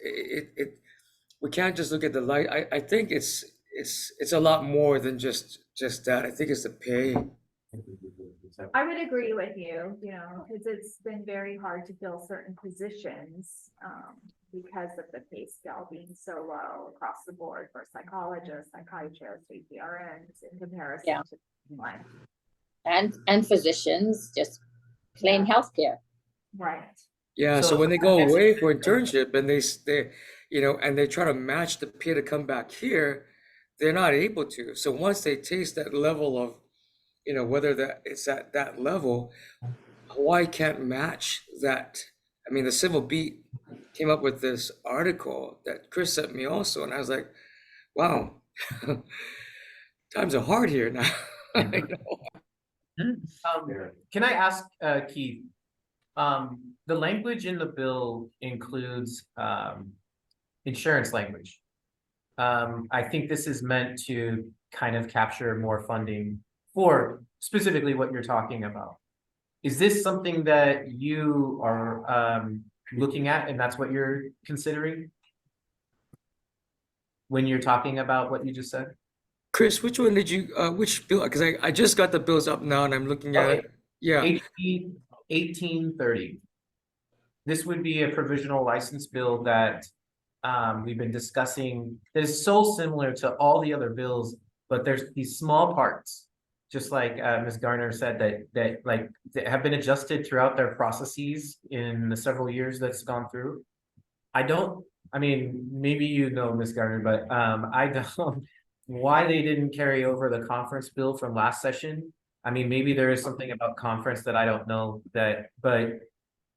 We can't just look at the light. I think it's a lot more than just that. I think it's the pay. I would agree with you, because it's been very hard to fill certain positions, because of the pay scale being so low across the board for psychologists, psychiatrists, APRNs in comparison to one. And physicians, just plain healthcare. Right. Yeah, so when they go away for internship and they and they try to match the pay to come back here, they're not able to. So once they taste that level of, whether that it's at that level, Hawaii can't match that. I mean, the Civil Beat came up with this article that Chris sent me also, and I was like, wow, times are hard here now. Can I ask Keith, The language in the bill includes, insurance language. I think this is meant to kind of capture more funding for specifically what you're talking about. Is this something that you are, looking at and that's what you're considering? When you're talking about what you just said? Chris, which one did you, which bill? Because I just got the bills up now and I'm looking at it. Yeah, HB 1830. This would be a provisional license bill that we've been discussing. That is so similar to all the other bills, but there's these small parts, just like Ms. Garner said, that have been adjusted throughout their processes in the several years that's gone through. I mean, maybe you know, Ms. Garner, but I don't why they didn't carry over the conference bill from last session. I mean, maybe there is something about conference that I don't know but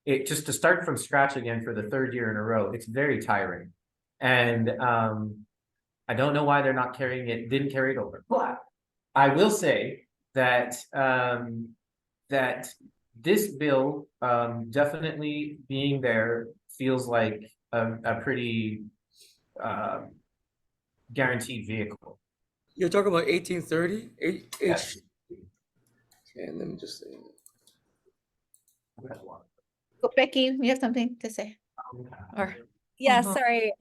it just to start from scratch again for the third year in a row, it's very tiring. And I don't know why they're not didn't carry it over. But I will say that that this bill definitely being there feels like a pretty guaranteed vehicle. you're talking about 1830? Yes. Okay, let me just say. Becky, you have something to say? Or Yeah, Uh-huh. sorry.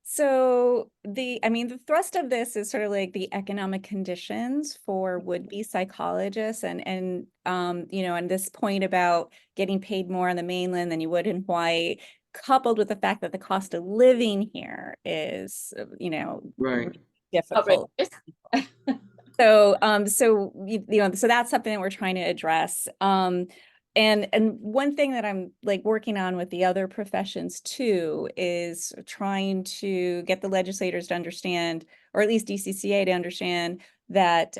So I mean, the thrust of this is sort of like the economic conditions for would-be psychologists and you know, and this point about getting paid more on the mainland than you would in Hawaii, coupled with the fact that the cost of living here is, you know, Right. difficult. So, so that's something that we're trying to address. And one thing that I'm like working on with the other professions too is trying to get the legislators to understand, or at least DCCA to understand that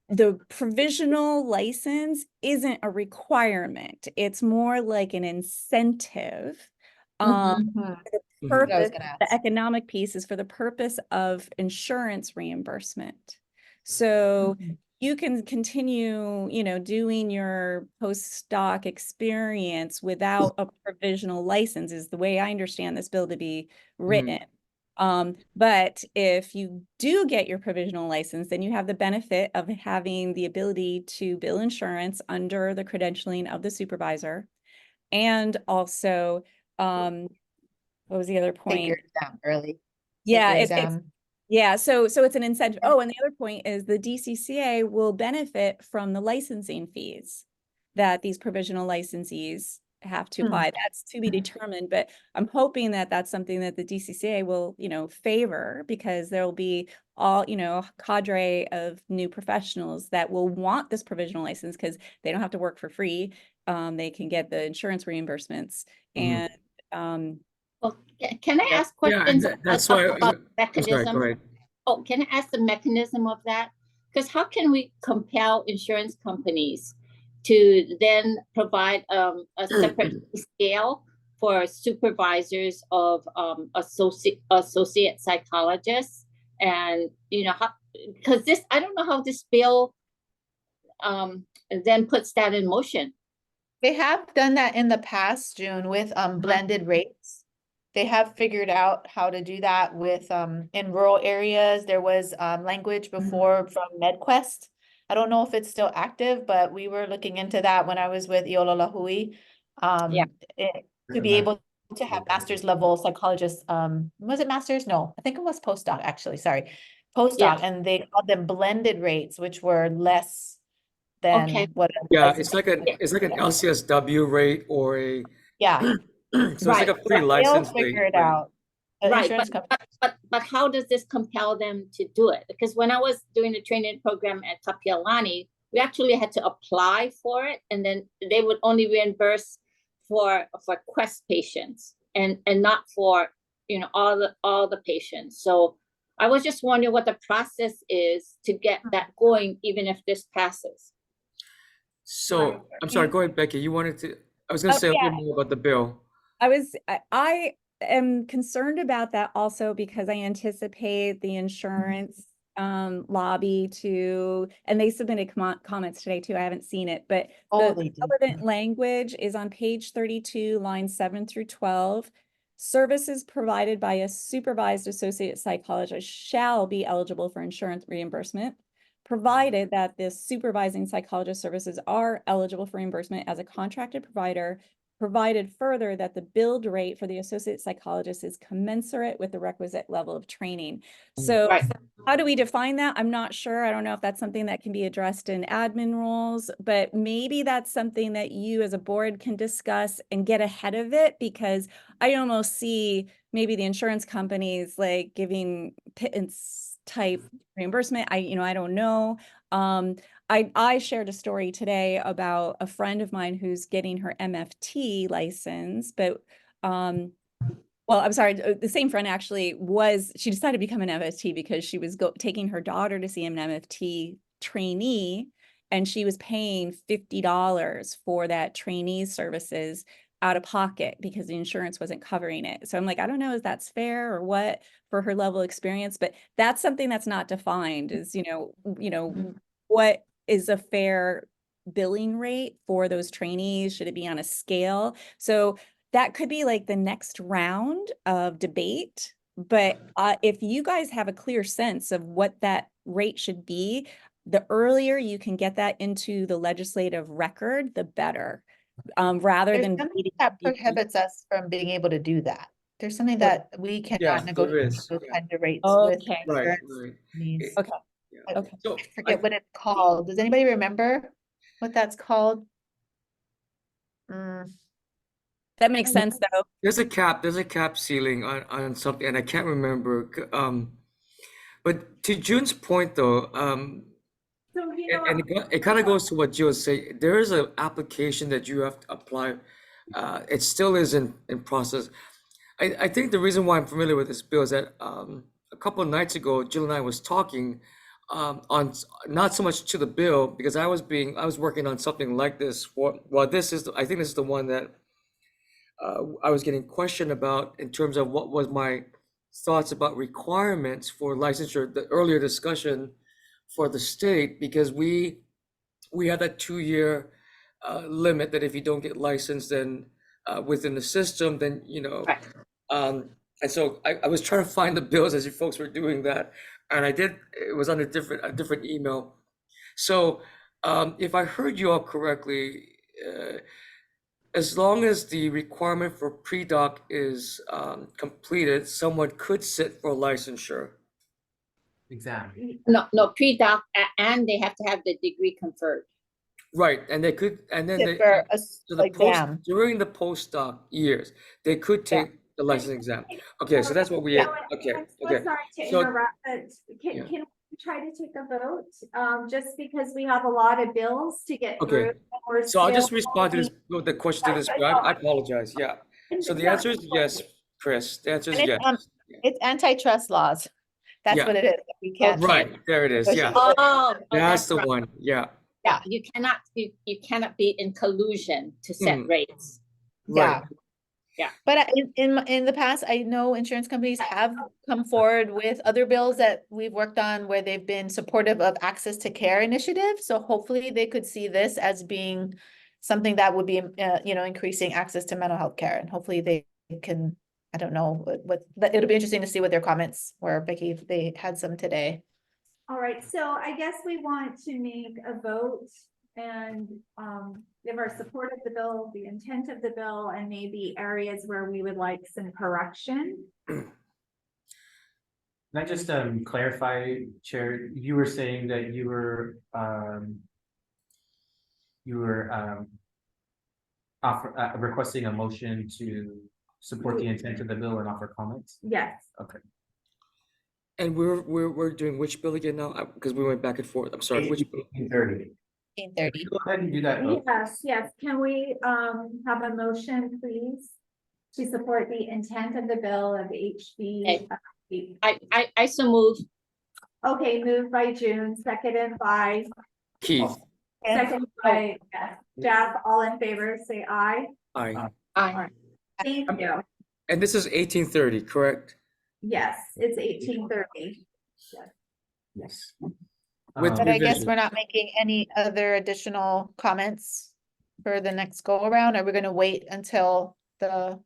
the provisional license isn't a requirement. It's more like an incentive. Mhm. Purpose, the economic piece is for the purpose of insurance reimbursement. So you can continue, you know, doing your postdoc experience without a provisional license is the way I understand this bill to be written. But if you do get your provisional license, then you have the benefit of having the ability to bill insurance under the credentialing of the supervisor. And also, what was the other point? Take your exam early. Yeah, Take your exam. yeah. So it's an incentive. Oh, and the other point is the DCCA will benefit from the licensing fees that these provisional licensees have to apply. That's to be determined, but I'm hoping that that's something that the DCCA will, you know, favor because there will be all, you know, cadre of new professionals that will want this provisional license because they don't have to work for free. They can get the insurance reimbursements and Well, can I ask Yeah, and questions that's why. about I'm sorry, mechanism? go ahead. Oh, can I ask the mechanism of that? Because how can we compel insurance companies to then provide a separate scale for supervisors of associate psychologists? And you know how, because this, I don't know how this bill then puts that in motion. They have done that in the past, June, with blended rates. They have figured out how to do that with in rural areas. There was language before from MedQuest. I don't know if it's still active, but we were looking into that when I was with Iololahui. Yeah. To be able to have master's level psychologists, was it master's? No, I think it was postdoc actually, sorry. Postdoc, and they called them blended rates, which were less than Okay. what. Yeah, it's like an LCSW rate or a Yeah. so it's Right. like a free They'll license figure rate. it out. The Right, insurance company. but how does this compel them to do it? Because when I was doing the training program at Kapiolani, we actually had to apply for it, and then they would only reimburse for Quest patients and not for, you know, all the patients. So I was just wondering what the process is to get that going, even if this passes. So I'm sorry, go ahead, Becky. You wanted to, I was gonna Oh, say a yeah. little more about the bill. I am concerned about that also because I anticipate the insurance lobby to, and they submitted comments today too. I haven't seen it, but Oh, the they did. relevant language is on page 32, lines 7 through 12. Services provided by a supervised associate psychologist shall be eligible for insurance reimbursement, provided that the supervising psychologist services are eligible for reimbursement as a contracted provider, provided further that the billed rate for the associate psychologist is commensurate with the requisite level of training. So Right. how do we define that? I'm not sure. I don't know if that's something that can be addressed in admin rules, but maybe that's something that you as a board can discuss and get ahead of it, because I almost see maybe the insurance companies like giving pittance type reimbursement. I don't know. I shared a story today about a friend of mine who's getting her MFT license, but well, I'm sorry, the same friend actually she decided to become an MFT because she was taking her daughter to see an MFT trainee, and she was paying $50 for that trainee's services out of pocket because the insurance wasn't covering it. So I'm like, I don't know if that's fair or what for her level of experience, but that's something that's not defined is, what is a fair billing rate for those trainees? Should it be on a scale? So that could be like the next round of debate. But if you guys have a clear sense of what that rate should be, the earlier you can get that into the legislative record, the better. Rather There's than something that prohibits us from being able to do that. There's something What? that we Yeah, cannot there negotiate is. those Yeah. kinds of rates with Okay. Right, insurance right. companies. Okay. Yeah. Okay. So I forget what it's called. Does anybody remember what that's called? Mm, That makes sense though. there's a cap ceiling on something, and I can't remember. But to June's point though, So, and it kind of goes to what Jill was saying. There is an application that you have to apply. It still is in process. I think the reason why I'm familiar with this bill is that a couple of nights ago, Jill and I was talking on not so much to the bill, because I was working on something like this. Well, I think this is the one that I was getting questioned about in terms of what was my thoughts about requirements for licensure, the earlier discussion for the state, because we had that 2-year limit that if you don't get licensed then within the system, then Right. and so I was trying to find the bills as you folks were doing that, and it was on a different email. So if I heard you all correctly, as long as the requirement for pre-doc is completed, someone could sit for licensure. Exam. No, pre-doc, and they have to have the degree conferred. Right, and they could, and then sit for a so the exam. during the postdoc years, they could Yeah. take the license exam. Okay, so that's what we Yeah. had. Okay, I'm so okay. sorry to So- interrupt, but Yeah. can we try to take a vote? Just because we have a lot of bills to get Okay. through. and we're So I'll just still respond to this, with the question to this, but I apologize, yeah. So the answer is yes, Chris, the answer is And yes. it's antitrust laws. That's Yeah. what it is. We can't. Right, there it is, yeah. Oh, That's the right. one, yeah, Yeah, you cannot be in collusion to set Mhm. rates. right. Yeah. But in the past, I know insurance companies have come forward with other bills that we've worked on where they've been supportive of access to care initiative. So hopefully they could see this as being something that would be, increasing access to mental health care. And hopefully they can, I don't know but it'll be interesting to see what their comments were, Becky, if they had some today. All right, so I guess we want to make a vote and give our support of the bill, the intent of the bill, and maybe areas where we would like some correction. Can I just clarify, Chair, you were saying that you were requesting a motion to support the intent of the bill and offer comments? Yes. Okay. And we're doing which bill again now? Because we went back and forth. I'm sorry, which bill? 1830. 1830. Go ahead and do that vote. Yes. Can we have a motion, please, to support the intent of the bill of HB? I so move. Okay, moved by June, seconded by Keith, Jeff. All in favor, say aye. aye. Aye. Thank you. And this is 1830, correct? Yes, it's 1830. Yes. With But I guess revision. we're not making any other additional comments for the next go around, or we're gonna wait until the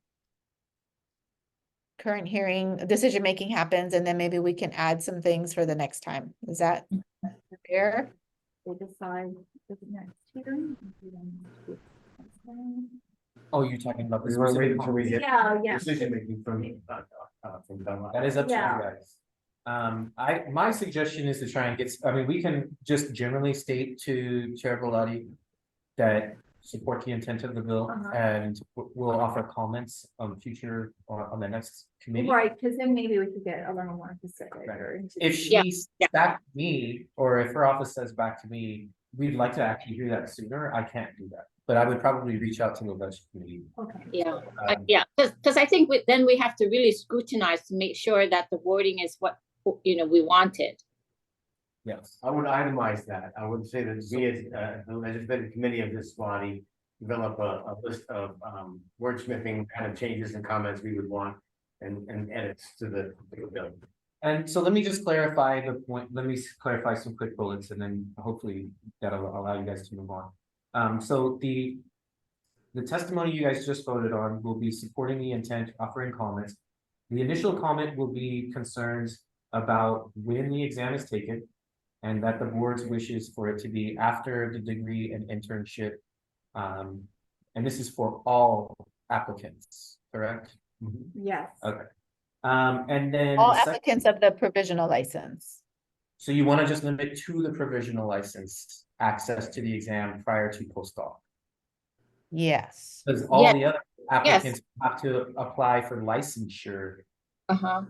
current hearing, decision making happens, and then maybe we can add some things for the next time. Is that fair? We'll decide the next hearing. Oh, you're talking about the We were waiting specific until we comments. get Yeah, yeah. decision making from Belmont. That is up to you Yeah. guys. My suggestion is to try and get, I mean, we can just generally state to Chair Bellotti that support the intent of the bill Uh-huh. and we'll offer comments on future or on the next committee. Right, because then maybe we could get a little more specific or into. If Yeah, she yeah. back to me, or if her office says back to me, we'd like to actually hear that sooner, I can't do that. But I would probably reach out to the budget committee. Okay. Yeah, Um, yeah, because I think then we have to really scrutinize to make sure that the wording is what, we wanted. Yes. I would itemize that. I would say that we as the legislative committee of this body develop a list of wordsmithing kind of changes and comments we would want and edits to the bill. And so let me just clarify the point, let me clarify some quick bullets and then hopefully that'll allow you guys to move on. So the testimony you guys just voted on will be supporting the intent, offering comments. The initial comment will be concerns about when the exam is taken and that the board's wishes for it to be after the degree and internship. And this is for all applicants, correct? Yes. Okay. And then. All the sec- applicants of the provisional license. So you want to just limit to the provisional license access to the exam prior to post-doc? Yes. Because all Yes. the other applicants have to apply for licensure Uh-huh.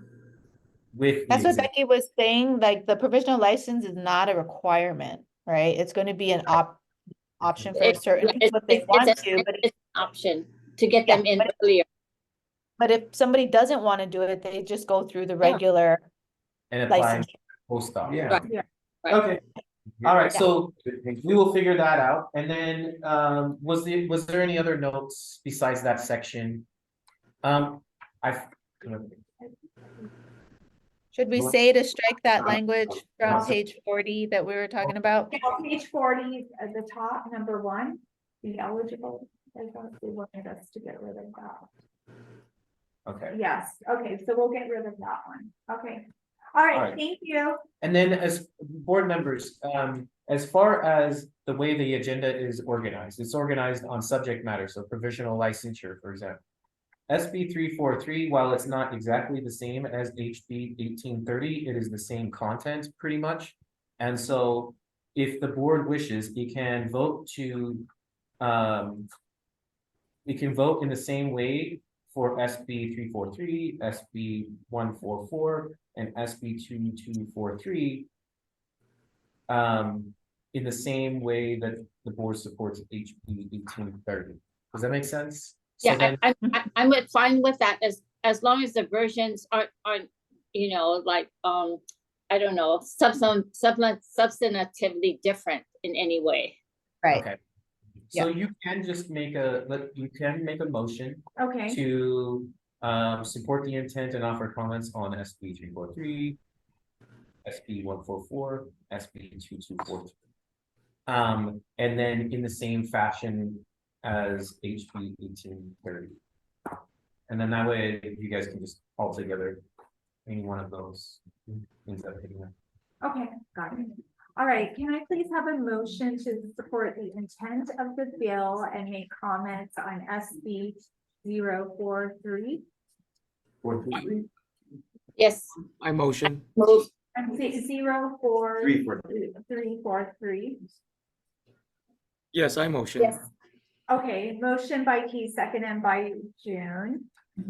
with the That's what exam. Becky was saying, like the provisional license is not a requirement, right? It's gonna be an option for certain people if they want to, but It's an option to get Yeah, them in but- earlier. but if somebody doesn't want to do it, they just go through the Yeah. regular And apply license. post-doc. Yeah. Right. Right. Okay, all right, so we will figure that out. And then, was there any other notes besides that section? I've. Should we Well- say to strike that Uh, language from also- page 40 that we were talking about? Now, page 40 at the top, number 1, be eligible. I thought they wanted us to get rid of that. Okay. Yes, okay, so we'll get rid of that one. Okay. All right, Alright. thank you. And then as board members, as far as the way the agenda is organized, it's organized on subject matter, so provisional licensure, for example. SB 343, while it's not exactly the same as HB 1830, it is the same content pretty much. And so if the board wishes, it can vote to, it can vote in the same way for SB 343, SB 144, and SB 2243. In the same way that the board supports HB 1830. Does that make sense? So Yeah, then- I'm fine with that as long as the versions aren't, like, I don't know, substantively different in any way. Right. Okay. So you can just make a motion Okay, to support the intent and offer comments on SB 343, SB 144, SB 2243. And then in the same fashion as HB 1830. And then that way you guys can just all together any one of those instead of hitting that. okay, got it. All right, can I please have a motion to support the intent of the bill and make comments on SB 043? 433? Yes, I motion. move. I'm saying 04343. Yes, I motion. Yes. Okay, motion by Key, second and by June.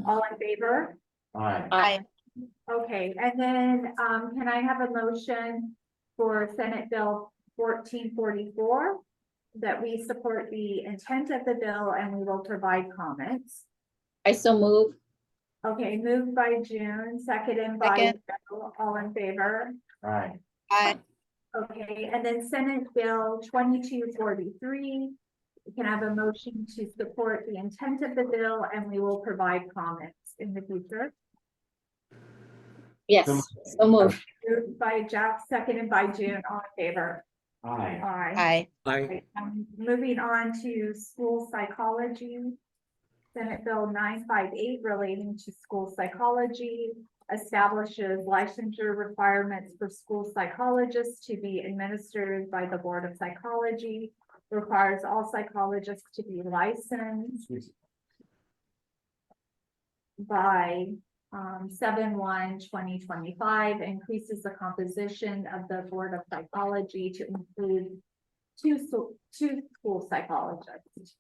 All in favor? All right. I, Okay, and then, can I have a motion for Senate Bill 1444? That we support the intent of the bill and we will provide comments. I so move. Okay, moved by June, seconded by Second. Joe, all in favor. All right. Okay, and then Senate Bill 2243. We can have a motion to support the intent of the bill and we will provide comments in the future. Yes, so move. Moved by Jeff, seconded by June, all in favor? Aye. Aye. Aye. Moving on to school psychology. Senate Bill 958 relating to school psychology establishes licensure requirements for school psychologists to be administered by the Board of Psychology, requires all psychologists to be licensed by 7/1/2025, increases the composition of the Board of Psychology to include two school psychologists.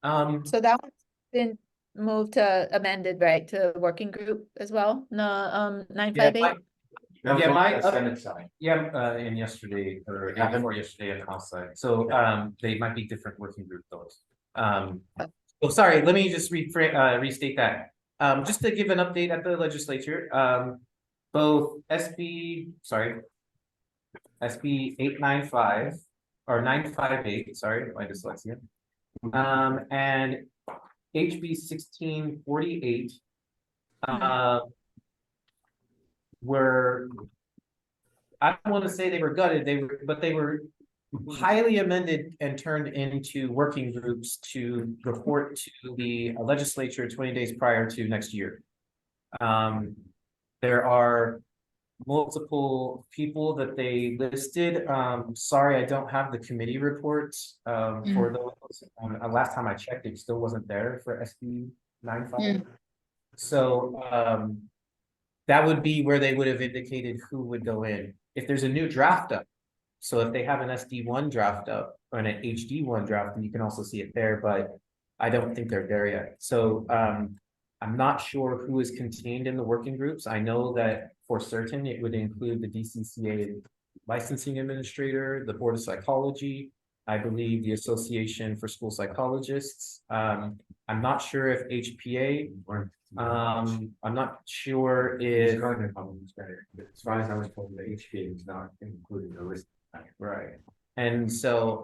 So that one's been moved to amended, right, to working group as well? No, 958? That was Yeah, on my- the Senate side. Yeah, and yesterday, or day before yesterday at the House side, so, they might be different working group those. Oh, sorry, let me just restate that. Just to give an update at the legislature, both SB 895, or 958, sorry, my dyslexia. And HB 1648, were, I don't want to say they were gutted, but they were highly amended and turned into working groups to report to the legislature 20 days prior to next year. There are multiple people that they listed. Sorry, I don't have the committee reports for those. Last time I checked, it still wasn't there for SB 95. So that would be where they would have indicated who would go in. If there's a new draft up, so if they have an SD1 draft up or an HD1 draft, then you can also see it there, but I don't think they're there yet. So I'm not sure who is contained in the working groups. I know that for certain it would include the DCCA licensing administrator, the Board of Psychology, I believe the Association for School Psychologists. I'm not sure if HPA, I'm not sure if. As far as I was told, the HPA is not included in the list. Right. And so,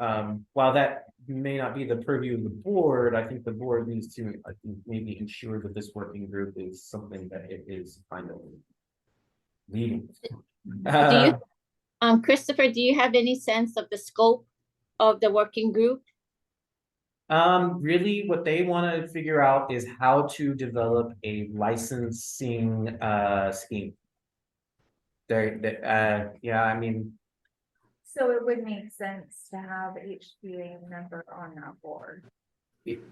while that may not be the purview of the board, I think the board needs to, I think, maybe ensure that this working group is something that it is kind of leading. Do you, Christopher, do you have any sense of the scope of the working group? Really what they want to figure out is how to develop a licensing, scheme. Yeah, I mean, So it would make sense to have HBA member on that board.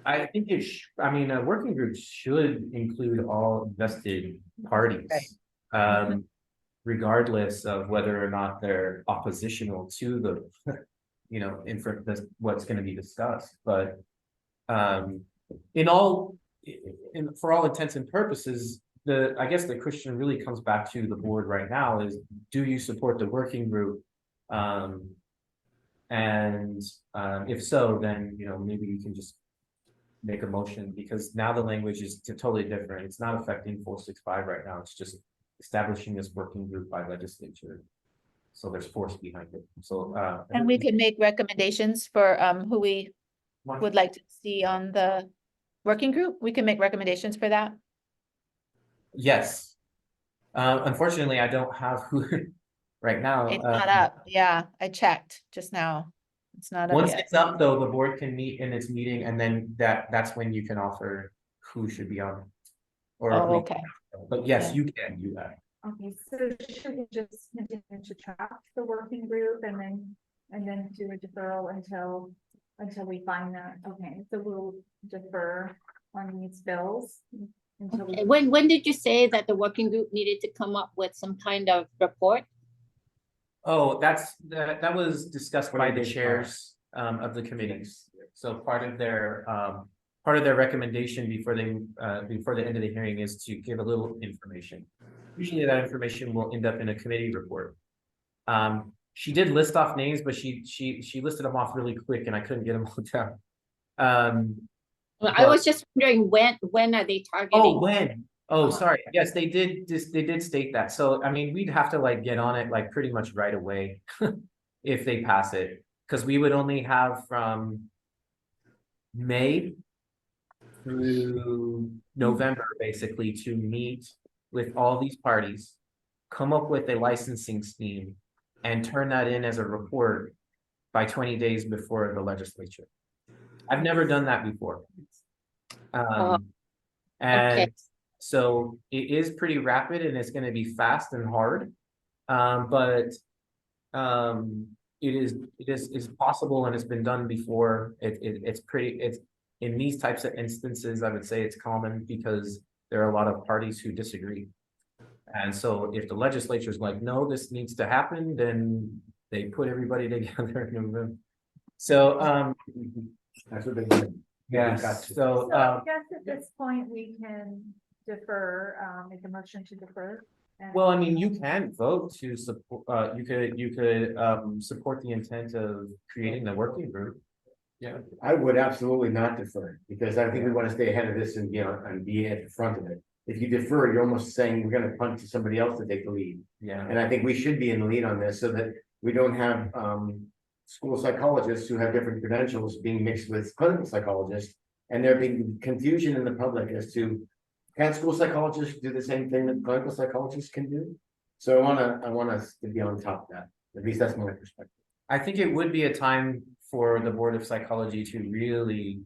I think I mean, a working group should include all vested parties. Regardless of whether or not they're oppositional to the, you know, what's gonna be discussed, but. For all intents and purposes, I guess the question really comes back to the board right now is, do you support the working group? If so, then, you know, maybe you can just make a motion, because now the language is totally different. It's not affecting 465 right now. It's just establishing this working group by legislature. So there's force behind it. So, And we could make recommendations for who we would like to see on the working group. We can make recommendations for that. yes. Unfortunately, I don't have who right now. It's not up. Yeah, I checked just now. It's not up Once yet. it's up, though, the board can meet in its meeting, and then that's when you can offer who should be on. Or Oh, okay. But yes, Yeah. you can do that. Okay, so should we just continue to track the working group and then do a deferral until we find that? Okay, so we'll defer on these bills until we. When did you say that the working group needed to come up with some kind of report? Oh, that was discussed What by did the they chairs of the committees. So part of their recommendation before the end of the hearing is to give a little information. Usually that information will end up in a committee report. She did list off names, but she listed them off really quick and I couldn't get them all down. I was just wondering when are they targeting? Oh, when? Oh, sorry. Yes, they did state that. So, I mean, we'd have to like get on it like pretty much right away if they pass it, because we would only have from May through November basically to meet with all these parties, come up with a licensing scheme, and turn that in as a report by 20 days before the legislature. I've never done that before. And so it is pretty rapid and it's gonna be fast and hard. But it's possible and it's been done before. It's in these types of instances, I would say it's common because there are a lot of parties who disagree. And so if the legislature is like, no, this needs to happen, then they put everybody together in a room. So, That's what they did. yeah, Got to. so, So I guess at this point, we can defer, make a motion to defer. and- well, I mean, you can vote to support, you could support the intent of creating the working group. Yeah. I would absolutely not defer, because I think we want to stay ahead of this and, and be at the front of it. If you defer, you're almost saying we're gonna punt to somebody else to take the lead. Yeah. And I think we should be in the lead on this so that we don't have, school psychologists who have different credentials being mixed with clinical psychologists. And there being confusion in the public as to, can school psychologists do the same thing that clinical psychologists can do? So I want us to be on top of that. At least that's my perspective. I think it would be a time for the Board of Psychology to really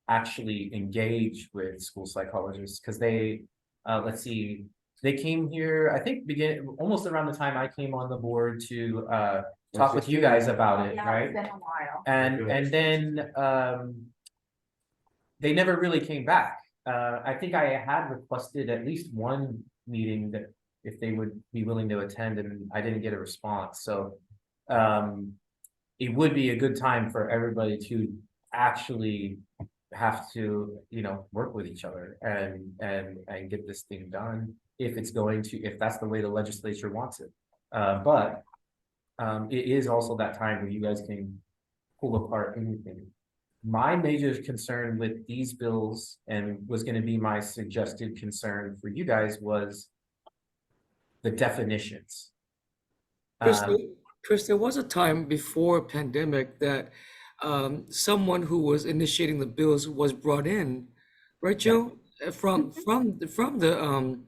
actually engage with school psychologists, because they, let's see, they came here, I think almost around the time I came on the board to talk with you guys about it, Yeah, right? it's been a while. And then they never really came back. I think I had requested at least one meeting that if they would be willing to attend, and I didn't get a response. So it would be a good time for everybody to actually have to, work with each other and get this thing done if that's the way the legislature wants it. But it is also that time where you guys can pull apart anything. My major concern with these bills, and was going to be my suggested concern for you guys, was the definitions. Chris, there was a time before pandemic that someone who was initiating the bills was brought in, right, Joe? From the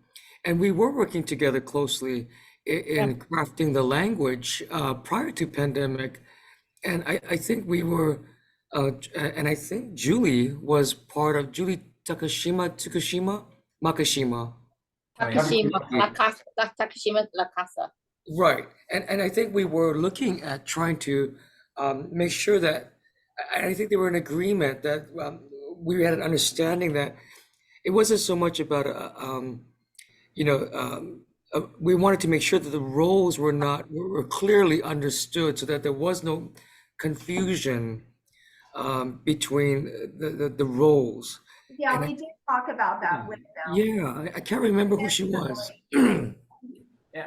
and we were working together closely in crafting the language prior to pandemic, and I think we were, and I think Julie was part of Takashima Makashima. Takashima La Casa. Right, and I think we were looking at trying to make sure that, I think they were in agreement that we had an understanding that it wasn't so much about we wanted to make sure that the roles were clearly understood, so that there was no confusion between the roles. Yeah, And we did talk about that with them. Yeah, I can't remember who she was.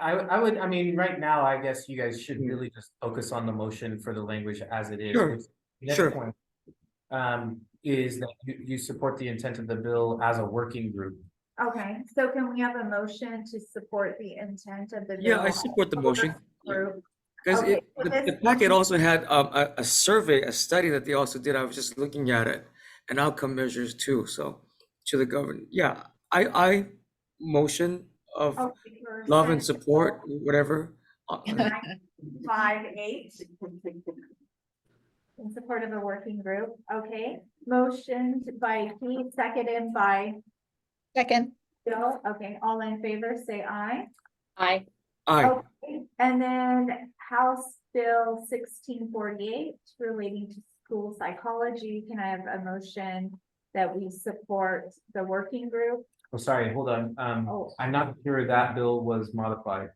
I mean, right now, I guess you guys should really just focus on the motion for the language as it is. Sure, which, next sure. point, is that you support the intent of the bill as a working group. Okay, so can we have a motion to support the intent of the bill? Yeah, I support the motion. Group? Because Okay, the packet also had a survey, a study that they also did. I was just looking at it, and outcome measures too. So to the government, yeah, I motion of Okay, for love and Senate support, Bill whatever. 958. In support of a working group, okay, motioned by Pete, seconded by Second. Bill, okay, all in favor, say aye. Aye. Aye. Okay, and then House Bill 1648 relating to school psychology, can I have a motion that we support the working group? Oh, sorry, hold on. Oh. I'm not sure that bill was modified.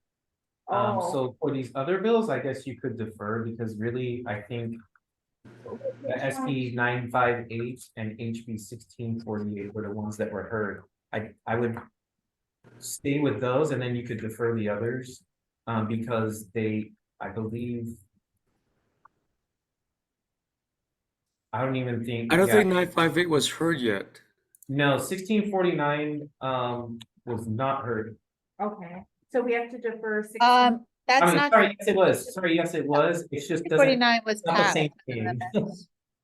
So for these other bills, I guess you could defer, because really, I think the SB 958 and HB 1648 were the ones that were heard. I would stay with those, and then you could defer the others, because I believe. I don't even think. I don't yeah. think 958 was heard yet. No, 1649 was not heard. Okay, so we have to defer. 16 I That's mean, not. sorry, yes, it was. Sorry, yes, it was. It's just doesn't. 49 was Not the passed. same thing.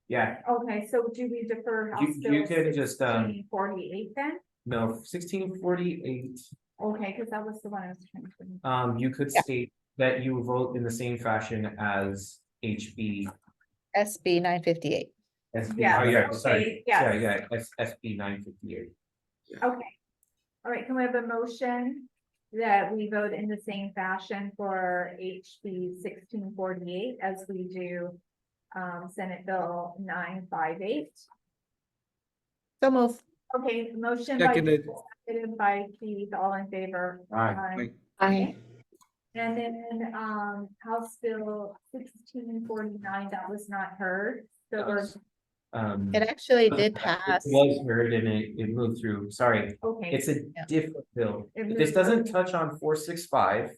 Yeah, Okay, so do we defer House you Bill could just 1648 then? no, 1648 Okay, because that was the one I was trying to. You could Yeah. state that you vote in the same fashion as HB. SB 958. SB, Yes, oh yeah, okay, sorry, yes. yeah, SB 958. Okay. All right, can we have a motion that we vote in the same fashion for HB 1648 as we do Senate Bill 958? So move. Okay, motion by Seconded. Joel, seconded by Keith, all in favor? Aye. I, And then, House Bill 1649, that was not heard, so we're, It actually did It pass. was heard and it moved through, sorry, okay. it's a Yeah. different bill. It This moved doesn't touch on 465.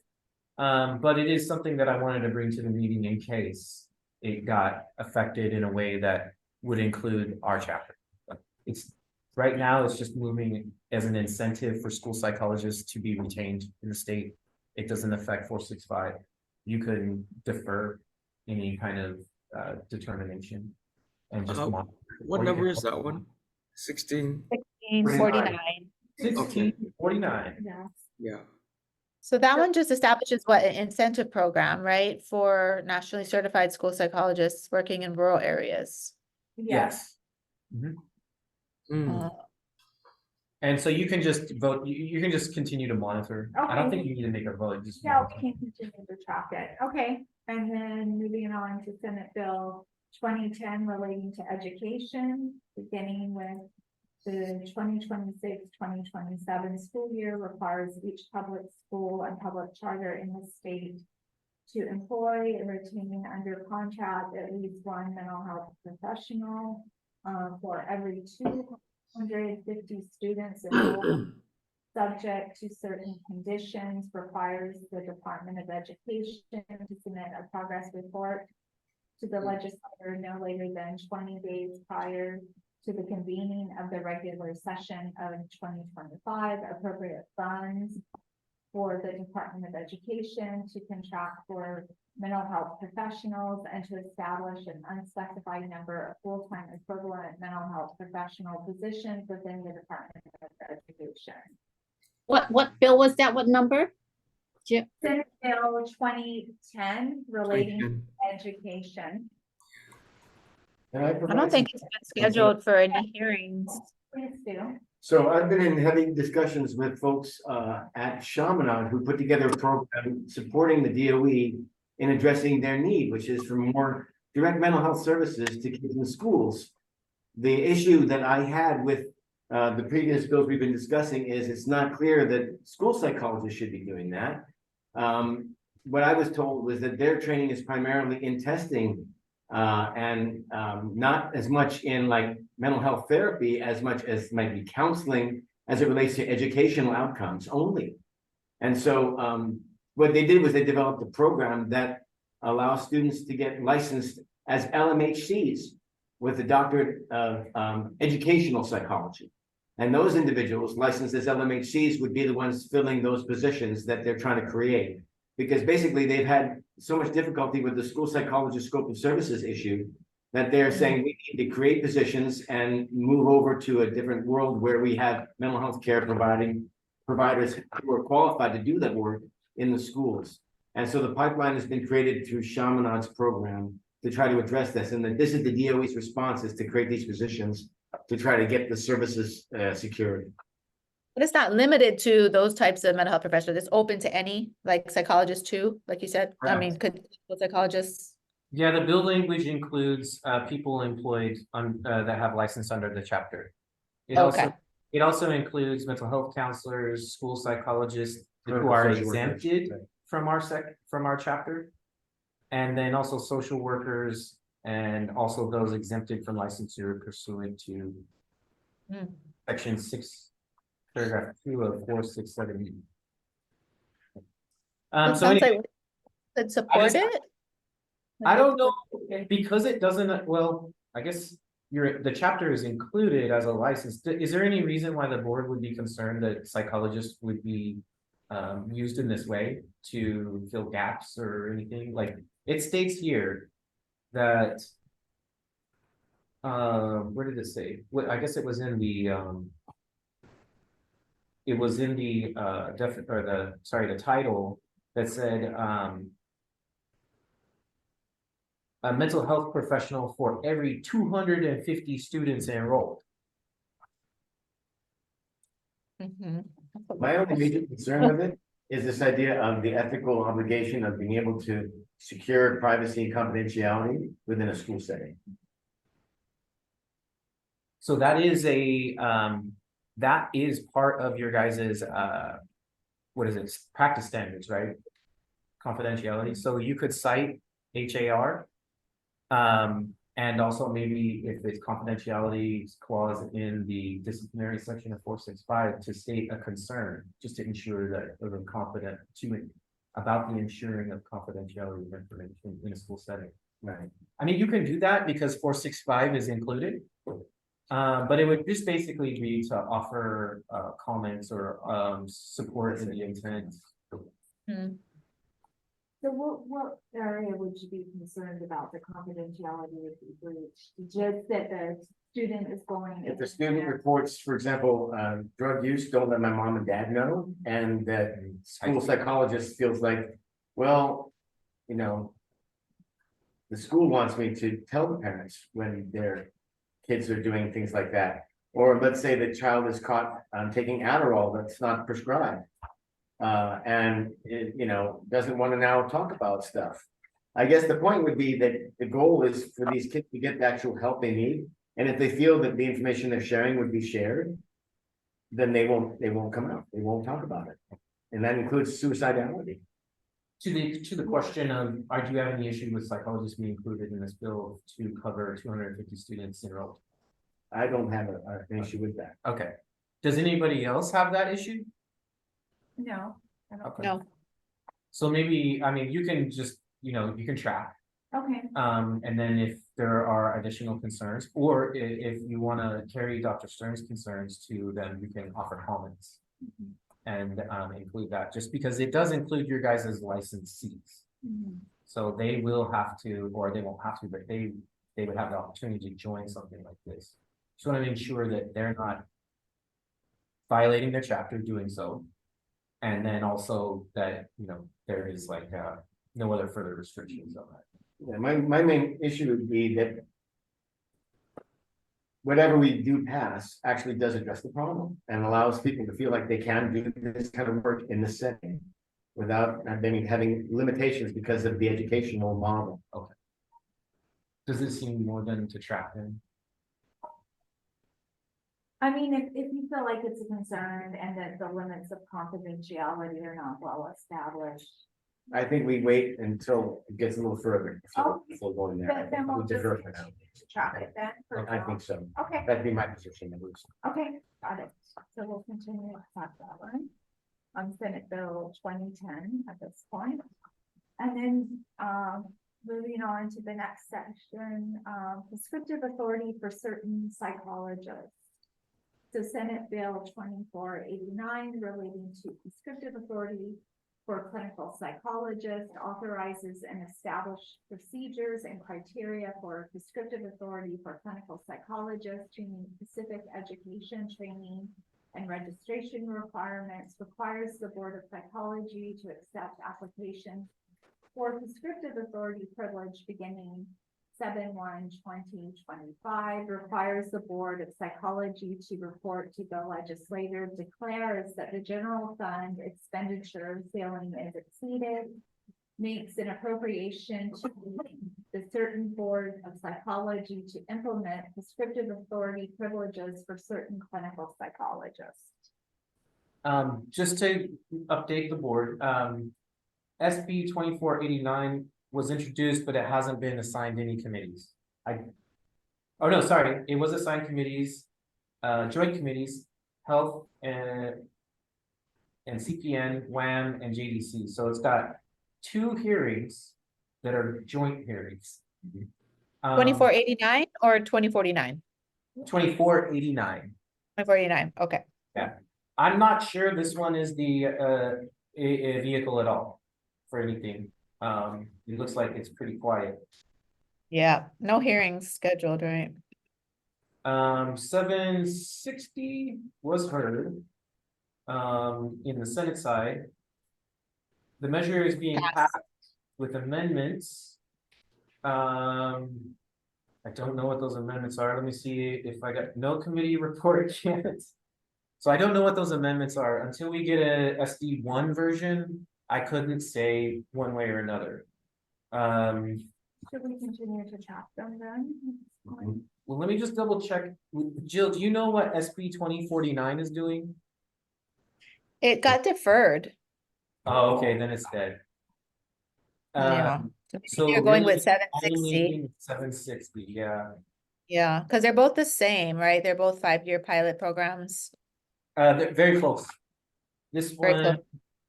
But it is something that I wanted to bring to the meeting in case it got affected in a way that would include our chapter. It's, right now, it's just moving as an incentive for school psychologists to be retained in the state. It doesn't affect 465. You can defer any kind of determination and just. monitor. What Or you number can- is that one? 16? 1649. 1649. Yes. Yeah. So that one just establishes what an incentive program, right, for nationally certified school psychologists working in rural areas. Yes. Mhm. Mm. Uh, And so you can just vote, you can just continue to monitor. I don't Okay. think you need to make a vote, just. Yeah, monitor. we can continue to track it, okay, and then moving on to Senate Bill 2010 relating to education, beginning with the 2026-2027 school year requires each public school and public charter in the state to employ and retain under contract at least one mental health professional for every 250 students enrolled. Subject to certain conditions, requires the Department of Education to submit a progress report to the legislature no later than 20 days prior to the convening of the regular session of 2025. Appropriate funds for the Department of Education to contract for mental health professionals and to establish an unspecified number of full-time equivalent mental health professional positions within the Department of Education. what bill was that? What number? Jim? Senate Bill 2010 relating to 2010. education. I don't think it's been scheduled for any hearings. Please do. So I've been in heavy discussions with folks at Chaminade who put together a program supporting the DOE in addressing their need, which is for more direct mental health services to kids in schools. The issue that I had with the previous bills we've been discussing is it's not clear that school psychologists should be doing that. What I was told was that their training is primarily in testing and not as much in like mental health therapy as much as might be counseling as it relates to educational outcomes only. And so what they did was they developed a program that allows students to get licensed as LMHCs with a doctorate of educational psychology. And those individuals licensed as LMHCs would be the ones filling those positions that they're trying to create. Because basically they've had so much difficulty with the school psychologist scope of services issue that they're saying we need to create positions and move over to a different world where we have mental health care providers who are qualified to do that work in the schools. And so the pipeline has been created through Chaminade's program to try to address this. And that this is the DOE's response, is to create these positions to try to get the services secured. But it's not limited to those types of mental health professionals. It's open to any, like psychologists too, like you said. I mean, could psychologists? Yeah, the bill language includes people employed on that have license under the chapter. Okay. It also includes mental health counselors, school psychologists who Clinical are social workers, exempted right. from our chapter. And then also social workers and also those exempted from licensure pursuant to section 6, paragraph 2 of 467. It So sounds anyway, like we could support just- it. I don't know, because it doesn't, well, I guess the chapter is included as a license. Is there any reason why the board would be concerned that psychologists would be used in this way to fill gaps or anything? Like, it states here that where did it say? What, I guess it was in the it was in the, the title that said, a mental health professional for every 250 students enrolled. Mhm. My only major concern with it is this idea of the ethical obligation of being able to secure privacy and confidentiality within a school setting. So that is that is part of your guys's, what is it, practice standards, right? Confidentiality, so you could cite HAR. And also maybe if it's confidentiality clause in the disciplinary section of 465 to state a concern, just to ensure that we're confident about the ensuring of confidentiality of information in a school setting. Right. I mean, you can do that because 465 is included. But it would just basically be to offer comments or support in the intent. Hmm. So what area would you be concerned about the confidentiality of the breach? Just that the student is going. If the student reports, for example, drug use, don't let my mom and dad know, and that school psychologist feels like, well, you know, the school wants me to tell the parents when their kids are doing things like that. Or let's say the child is caught taking Adderall that's not prescribed. And it, you know, doesn't want to now talk about stuff. I guess the point would be that the goal is for these kids to get the actual help they need. And if they feel that the information they're sharing would be shared, then they won't come out, they won't talk about it. And that includes suicidality. To the question of, do you have any issue with psychologists being included in this bill to cover 250 students enrolled? I don't have an issue with that. Okay. Does anybody else have that issue? No. I don't- Okay. No. So maybe, I mean, you can just, you know, you can track. Okay, And then if there are additional concerns, or if you want to carry Dr. Stern's concerns to them, you can offer comments. And include that, just because it does include your guys' licensees. So they will have to, or they won't have to, but they would have the opportunity to join something like this. Just want to ensure that they're not violating their chapter doing so. And then also that, you know, there is like no other further restrictions on that. Yeah, my main issue would be that whatever we do pass actually does address the problem and allows people to feel like they can do this kind of work in the setting without having limitations because of the educational model. Okay. Does it seem more than to track them? I mean, if you feel like it's a concern and that the limits of confidentiality are not well established. I think we wait until it gets a little further Oh, before going there. Then we'll We just defer for now. track it then. for I now. think so. Okay, That'd be my position at least. okay, got it. So we'll continue to talk that one. On Senate Bill 2010 at this point. And then, moving on to the next section, prescriptive authority for certain psychologists. So Senate Bill 2489 relating to prescriptive authority for clinical psychologists authorizes and establishes procedures and criteria for prescriptive authority for clinical psychologists to meet specific education, training, and registration requirements, requires the Board of Psychology to accept applications for prescriptive authority privilege beginning 7/1/2025, requires the Board of Psychology to report to the legislature, declares that the general fund expenditure ceiling is exceeded, makes an appropriation to the certain Board of Psychology to implement prescriptive authority privileges for certain clinical psychologists. Just to update the board, SB 2489 was introduced, but it hasn't been assigned any committees. Oh no, sorry, it was assigned committees, joint committees, health and CPN, WAM, and JDC. So it's got 2 hearings that are joint hearings. 2489 or 2049? 2489. 2489, okay. I'm not sure this one is the a vehicle at all for anything. It looks like it's pretty quiet. Yeah, no hearings scheduled, right? 760 was heard. in the Senate side. The measure is being passed with amendments. I don't know what those amendments are. Let me see if I got no committee report yet. So I don't know what those amendments are. Until we get a SD1 version, I couldn't say one way or another. Should we continue to chat them then? Well, let me just double check. Jill, do you know what SB 2049 is doing? It got deferred. Oh, okay, then it's dead. Yeah. So You're going really with 760. only 760, yeah. Yeah, because they're both the same, right? They're both 5-year pilot programs. They're very close. This Very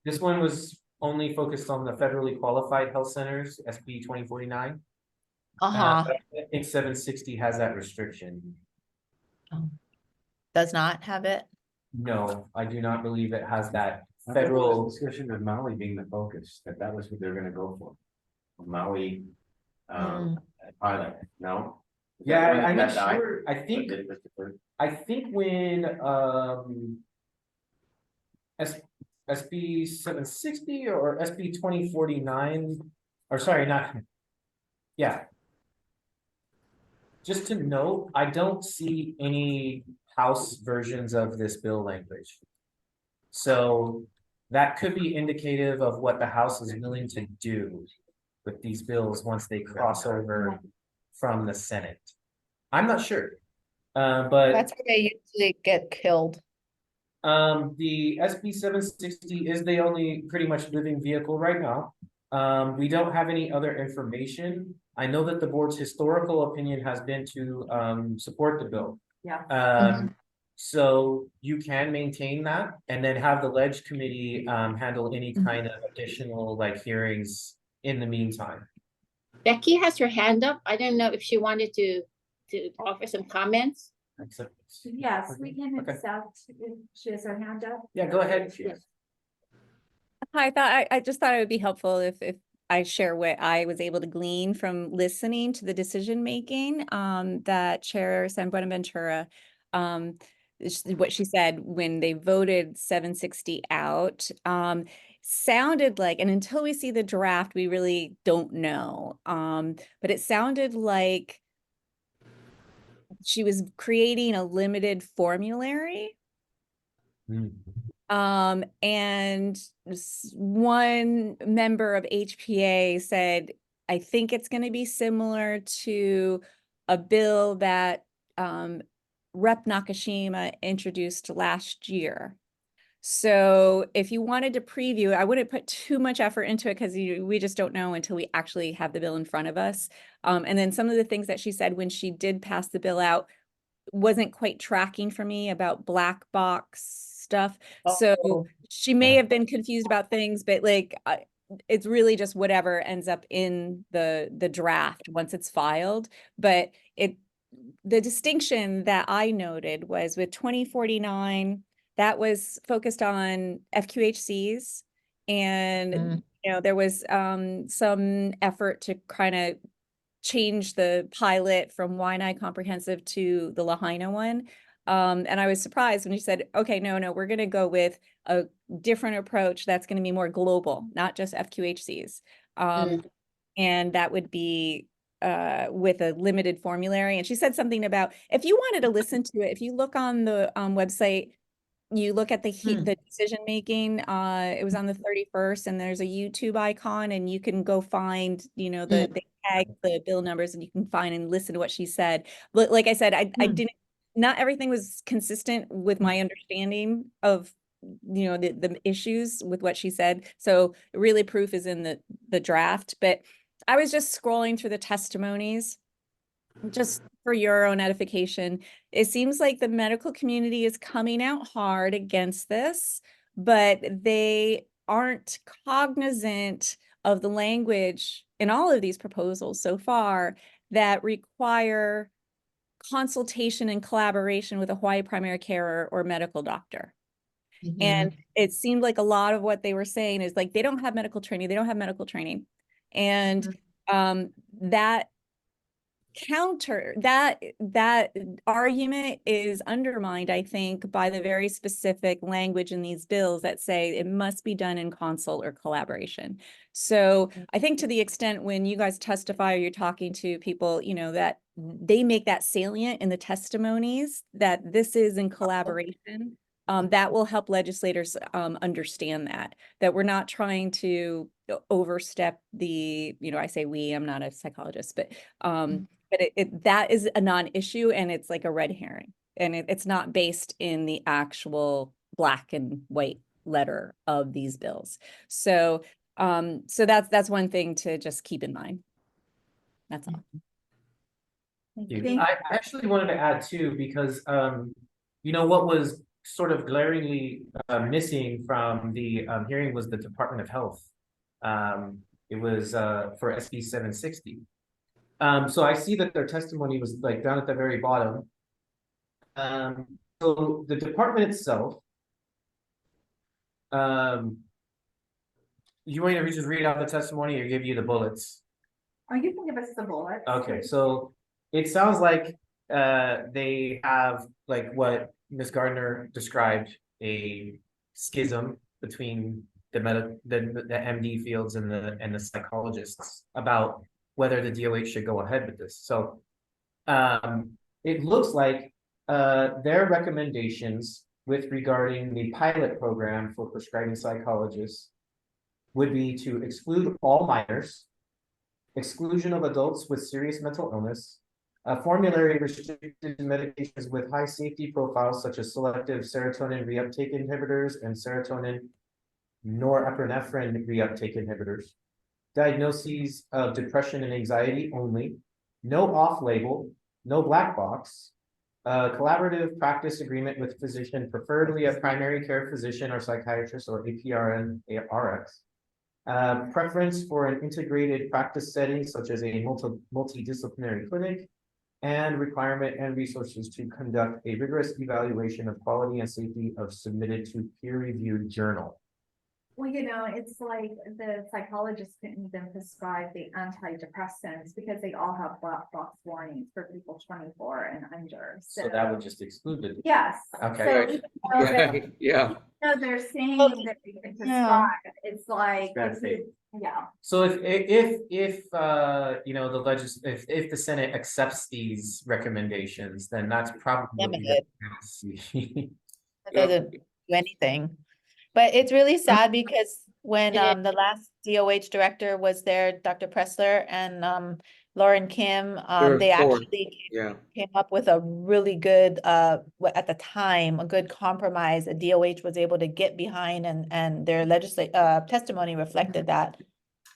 close. one was only focused on the federally qualified health centers, SB 2049. Uh-huh. I think 760 has that restriction. Does not have it. No, I do not believe it has that Federal federal. discussion of Maui being the focus, that was what they're gonna go for. Maui, pilot, no? Yeah, I'm That not died? sure. I think when SB 760 or SB 2049, or sorry, not. Yeah. Just to note, I don't see any House versions of this bill language. So that could be indicative of what the House is willing to do with these bills once they cross over from the Senate. I'm not sure. But That's where they usually get killed. the SB 760 is the only pretty much living vehicle right now. We don't have any other information. I know that the board's historical opinion has been to support the bill. Yeah. So you can maintain that and then have the ledge committee handle any kind of additional like hearings in the meantime. Becky has her hand up. I don't know if she wanted to offer some comments. Except, Yes, we can Okay. accept if she has her hand up. yeah, go ahead. I just thought it would be helpful if I share what I was able to glean from listening to the decision making that Chair San Buenaventura what she said when they voted 760 out sounded like, and until we see the draft, we really don't know. But it sounded like she was creating a limited formulary. And one member of HPA said, I think it's going to be similar to a bill that Rep Nakashima introduced last year. So if you wanted to preview, I wouldn't put too much effort into it because we just don't know until we actually have the bill in front of us. And then some of the things that she said when she did pass the bill out wasn't quite tracking for me about black box stuff. So she may have been confused about things, but like it's really just whatever ends up in the draft once it's filed. But the distinction that I noted was with 2049, that was focused on FQHCs, and there was some effort to kind of change the pilot from Waianae Comprehensive to the Lahaina one. And I was surprised when you said, okay, no, we're going to go with a different approach that's going to be more global, not just FQHCs. And that would be with a limited formulary. And she said something about, if you wanted to listen to it, if you look on the website, you look at the decision making, it was on the 31st, and there's a YouTube icon, and you can go find, they tag the bill numbers, and you can find and listen to what she said. But like I said, I didn't, not everything was consistent with my understanding of, the issues with what she said. So really proof is in the draft, but I was just scrolling through the testimonies just for your own edification. It seems like the medical community is coming out hard against this, but they aren't cognizant of the language in all of these proposals so far that require consultation and collaboration with a Hawaii primary care or medical doctor. And it seemed like a lot of what they were saying is like, they don't have medical training. And that counter that argument is undermined, I think, by the very specific language in these bills that say it must be done in consult or collaboration. So I think to the extent when you guys testify or you're talking to people, you know, that they make that salient in the testimonies that this is in collaboration, that will help legislators understand that we're not trying to overstep the, you know, I say we, I'm not a psychologist, but that is a non-issue and it's like a red herring. And it's not based in the actual black and white letter of these bills. So so that's one thing to just keep in mind. That's all. Thank you. Thank I actually wanted to add too, because, you know, what was sort of glaringly missing from the hearing was the Department of Health. It was for SB 760. So I see that their testimony was like down at the very bottom. So the department itself, you want me to just read out the testimony or give you the bullets? Oh, you can give us the bullets. Okay, so it sounds like they have, like what Ms. Gardner described, a schism between the MD fields and the psychologists about whether the DOH should go ahead with this. So it looks like their recommendations with regarding the pilot program for prescribing psychologists would be to exclude all minors, exclusion of adults with serious mental illness, formulary restricted medications with high safety profiles such as selective serotonin reuptake inhibitors and serotonin norepinephrine reuptake inhibitors, diagnoses of depression and anxiety only, no off-label, no black box, collaborative practice agreement with physician, preferably a primary care physician or psychiatrist or APRN RX, preference for an integrated practice setting such as a multidisciplinary clinic, and requirement and resources to conduct a rigorous evaluation of quality and safety of submitted to peer-reviewed journal. Well, you know, it's like the psychologists couldn't even prescribe the antidepressants because they all have black box warnings for people 24 and under. So that would just exclude it. Yes. Okay. So even though Right, yeah. they're saying that they can prescribe, it's like, That's it. yeah. So if you know, if the Senate accepts these recommendations, then that's probably Limited. the It doesn't do anything. But it's really sad because when the last DOH director was there, Dr. Pressler and Lauren Kim, They're they for- actually Yeah, came up with a really good at the time, a good compromise a DOH was able to get behind, and their testimony reflected that.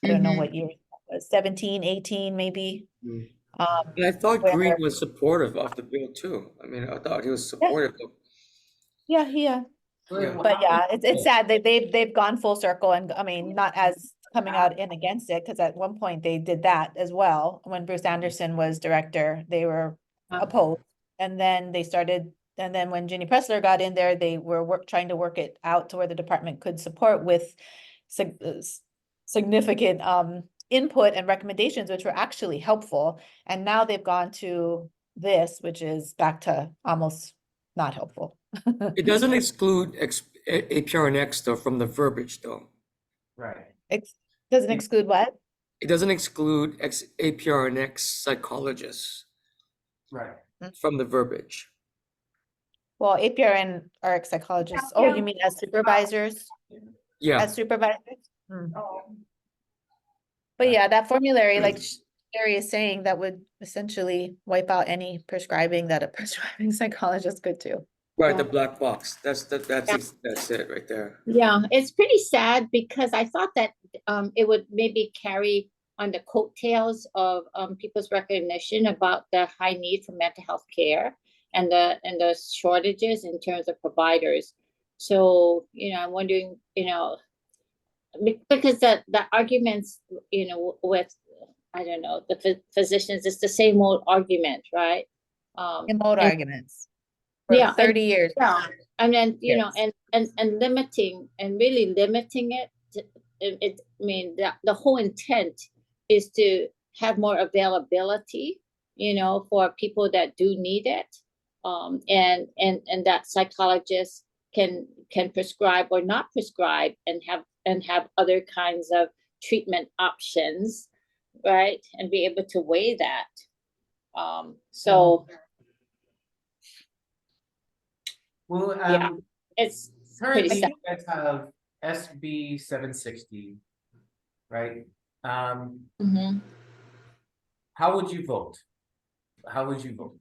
I don't know what year it was, 17, 18 maybe. Mm. Um, and I thought where- Green was supportive of the bill too. I mean, I thought he was supportive of. yeah. Yeah. But yeah, it's sad that they've gone full circle, and I mean, not as coming out in against it, because at one point they did that as well. When Bruce Anderson was director, they were opposed. And then and then when Ginny Pressler got in there, they were trying to work it out to where the department could support with significant input and recommendations, which were actually helpful. And now they've gone to this, which is back to almost not helpful. It doesn't exclude APRNX though from the verbiage though. right. Doesn't exclude what? It doesn't exclude APRNX psychologists Right. from the verbiage. Well, APRN are psychologists. Yeah. Oh, you mean as supervisors? Yeah, As supervisors? Hmm. Oh, But yeah, that formulary, like Sherry is saying, that would essentially wipe out any prescribing that a prescribing psychologist could do. right, the black box. That's it right there. Yeah, it's pretty sad because I thought that it would maybe carry on the coattails of people's recognition about the high need for mental health care and the shortages in terms of providers. So, you know, I'm wondering, you know, because the arguments, you know, with, I don't know, the physicians, it's the same old argument, right? Remote and- arguments. For Yeah, and- 30 years. Yeah, and then, you know, Yes. and limiting and really limiting it, I mean, the whole intent is to have more availability you know, for people that do need it. And that psychologists can prescribe or not prescribe and have other kinds of treatment options, right? And be able to weigh that. So Well, yeah, it's pretty currently sad. you guys have SB 760, right? Mhm. How would you vote? How would you vote?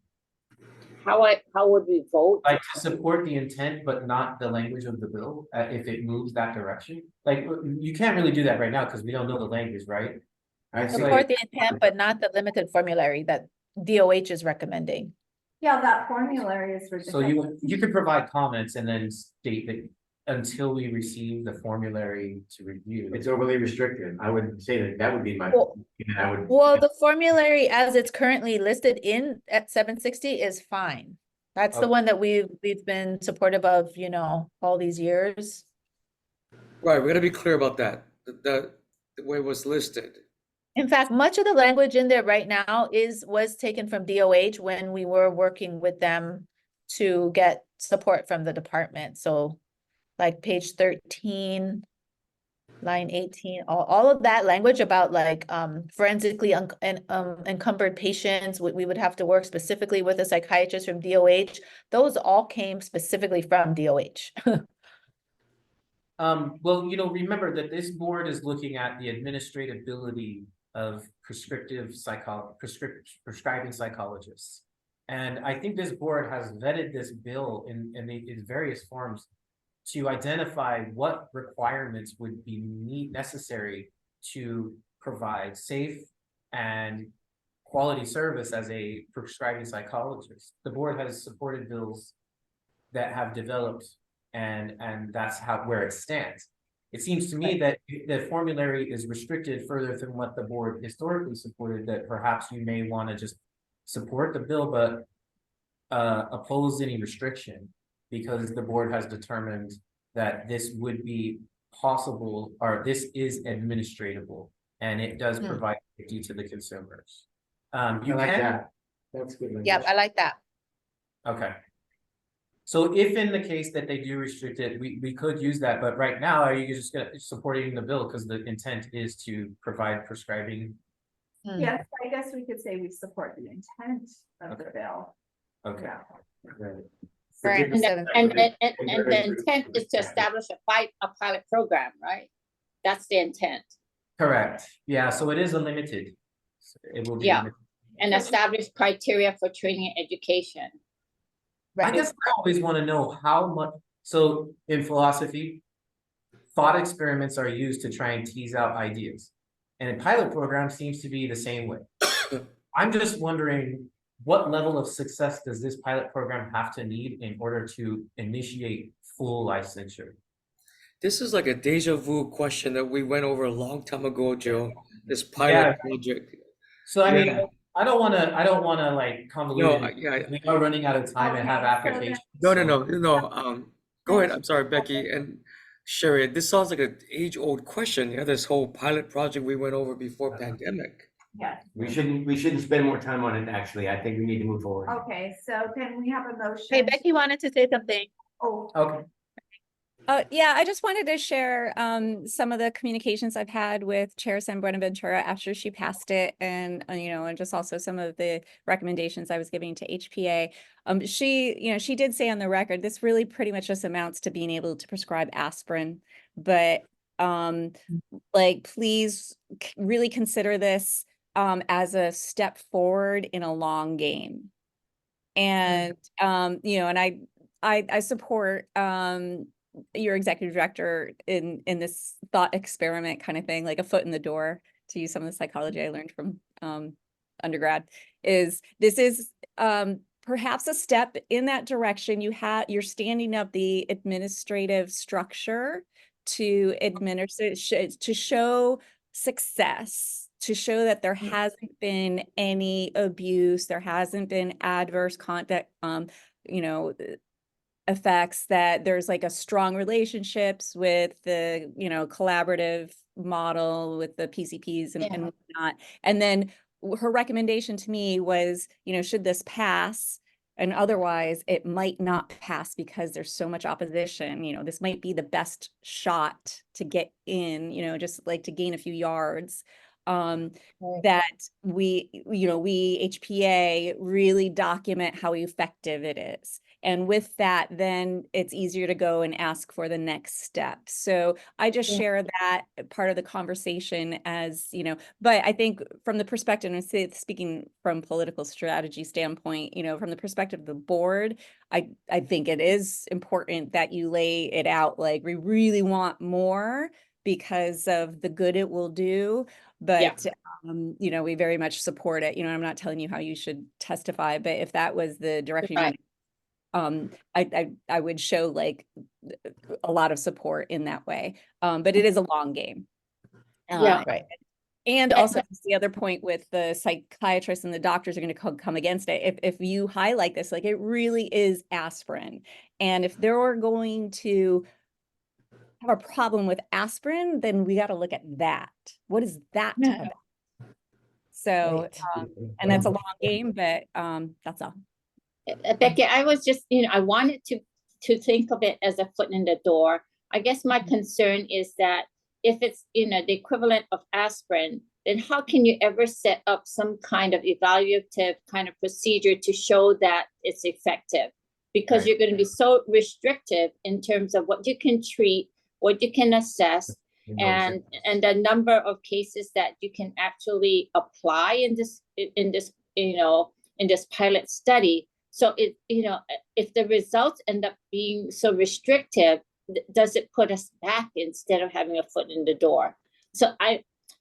How would we vote? Like to support the intent, but not the language of the bill, if it moves that direction? Like, you can't really do that right now because we don't know the language, right? I see. Support the intent, but not the limited formulary that DOH is recommending. Yeah, that formulary is for. So you could provide comments and then state that until we receive the formulary to review. It's overly restricted. I would say that would be my, Well- I would. Well, the formulary as it's currently listed in at 760 is fine. That's the Okay. one that we've been supportive of, you know, all these years. Right, we gotta be clear about that, the way it was listed. In fact, much of the language in there right now was taken from DOH when we were working with them to get support from the department. So like page 13, line 18, all of that language about like forensically encumbered patients, we would have to work specifically with a psychiatrist from DOH. Those all came specifically from DOH. Well, you know, remember that this board is looking at the administratability of prescribing psychologists. And I think this board has vetted this bill in its various forms to identify what requirements would be necessary to provide safe and quality service as a prescribing psychologist. The board has supported bills that have developed, and that's where it stands. It seems to me that the formulary is restricted further than what the board historically supported, that perhaps you may want to just support the bill, but oppose any restriction, because the board has determined that this would be possible, or this is administratable, and it does provide safety to the consumers. I You like can, that. That's good. Yep, I like that. okay. So if in the case that they do restrict it, we could use that, but right now, are you just supporting the bill because the intent is to provide prescribing? Yes, I guess we could say we support the intent of the bill. Okay. Yeah. Right. And the intent is to establish a pilot program, right? That's the intent. Correct. Yeah, so it is a limited. It will be. Yeah. limited. And establish criteria for training and education. I guess I always want to know how much, so in philosophy, thought experiments are used to try and tease out ideas. And a pilot program seems to be the same way. I'm just wondering, what level of success does this pilot program have to need in order to initiate full licensure? This is like a deja vu question that we went over a long time ago, Joe, this pilot project. So I mean, Yeah. I don't wanna like convolute No, it. yeah. We are running out of time and have Okay, so applications. No. Go ahead. I'm sorry, Becky and Sherry. This sounds like an age-old question. Yeah, this whole pilot project we went over before pandemic. Yes, We shouldn't spend more time on it, actually. I think we need to move forward. okay, so can we have a motion? Hey, Becky wanted to say something. Oh, Okay, Yeah, I just wanted to share some of the communications I've had with Chair San Buenaventura after she passed it, and you know, and just also some of the recommendations I was giving to HPA. She did say on the record, this really pretty much just amounts to being able to prescribe aspirin, but like, please really consider this as a step forward in a long game. And and I support your executive director in this thought experiment kind of thing, like a foot in the door, to use some of the psychology I learned from undergrad. This is perhaps a step in that direction. You're standing up the administrative structure to administer, to show success, to show that there hasn't been any abuse, there hasn't been adverse conduct, effects, that there's like a strong relationships with the, collaborative model with the PCPs and whatnot. And then her recommendation to me was, should this pass? And otherwise, it might not pass because there's so much opposition. This might be the best shot to get in, just like to gain a few yards. That we HPA really document how effective it is. And with that, then it's easier to go and ask for the next step. So I just share that part of the conversation as, but I think from the perspective, and speaking from political strategy standpoint, from the perspective of the board, I think it is important that you lay it out like we really want more because of the good it will do. But, we very much support it. I'm not telling you how you should testify, but if that was the direction, Right. I would show like a lot of support in that way. But it is a long game. Yeah. Right. And also the other point with the psychiatrists and the doctors are going to come against it. If you highlight this, like it really is aspirin. And if they're going to have a problem with aspirin, then we got to look at that. What is that about? So, and that's a long game, but that's all. Becky, I was just, I wanted to think of it as a foot in the door. I guess my concern is that if it's, the equivalent of aspirin, then how can you ever set up some kind of evaluative kind of procedure to show that it's effective? Because you're going to be so restrictive in terms of what you can treat, what you can assess, and the number of cases that you can actually apply in this pilot study. So if the results end up being so restrictive, does it put us back instead of having a foot in the door? So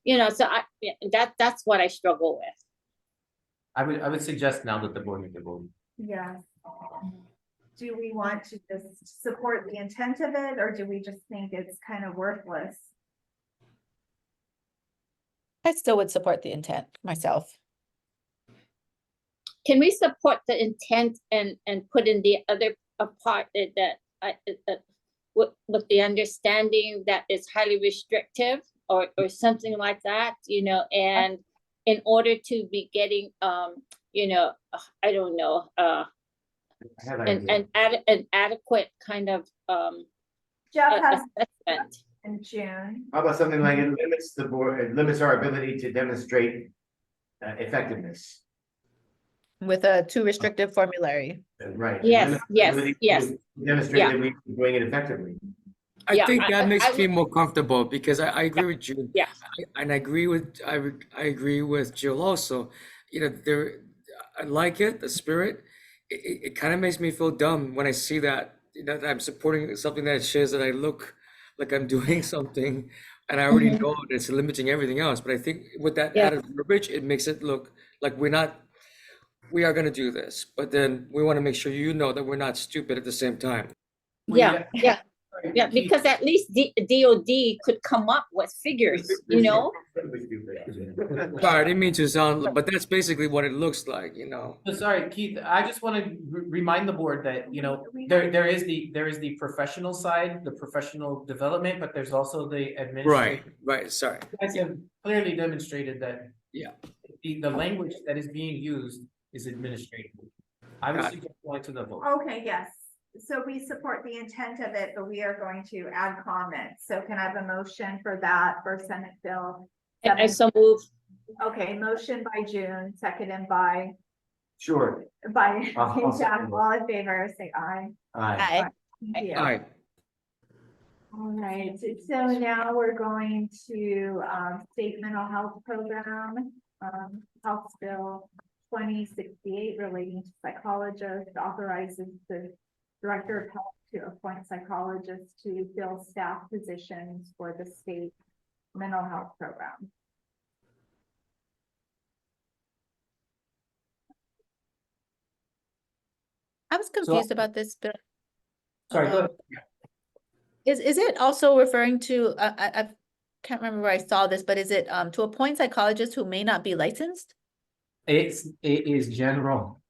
that's what I struggle with. I would suggest now that the board make the vote. Yes. Do we want to just support the intent of it, or do we just think it's kind of worthless? I still would support the intent myself. Can we support the intent and put in the other part that with the understanding that it's highly restrictive or something like that, and in order to be getting I don't know, an adequate kind of Jeff has assessment. in June. How about something like it limits the board, it limits our ability to demonstrate effectiveness? With a too restrictive formulary. Right. Yes, yes, yes. Demonstrate Yeah. that we're doing it effectively. I think that I makes me would- more comfortable because I agree with you. Yeah. And I agree with Jill also. I like it, the spirit. It kind of makes me feel dumb when I see that, that I'm supporting something that shares that I look like I'm doing something, and I already know that it's limiting everything else. But I think with that added verbiage, it makes it look like we are going to do this, but then we want to make sure that we're not stupid at the same time. Yeah, because at least DOD could come up with figures, Sorry, I didn't mean to sound, but that's basically what it looks like, So sorry, Keith, I just want to remind the board that, there is the professional side, the professional development, but there's also the administrative. Right, sorry. You guys have clearly demonstrated that. Yeah. The language that is being used is administrative. I would suggest going to the vote. Okay, yes. So we support the intent of it, but we are going to add comments. So can I have a motion for that for Senate Bill? I so move. Okay, motion by June, seconded by Sure. I'll Jeff. second that. All in favor, say aye. Aye. Thank you. All right. All right, so now we're going to state mental health program, House Bill 2068 relating to psychologists, authorizes the Director of Health to appoint psychologists to fill staff positions for the state mental health program. I was confused about this bill. Sorry, go ahead. Is it also referring to, I can't remember where I saw this, but is it to appoint psychologists who may not be licensed? It is general.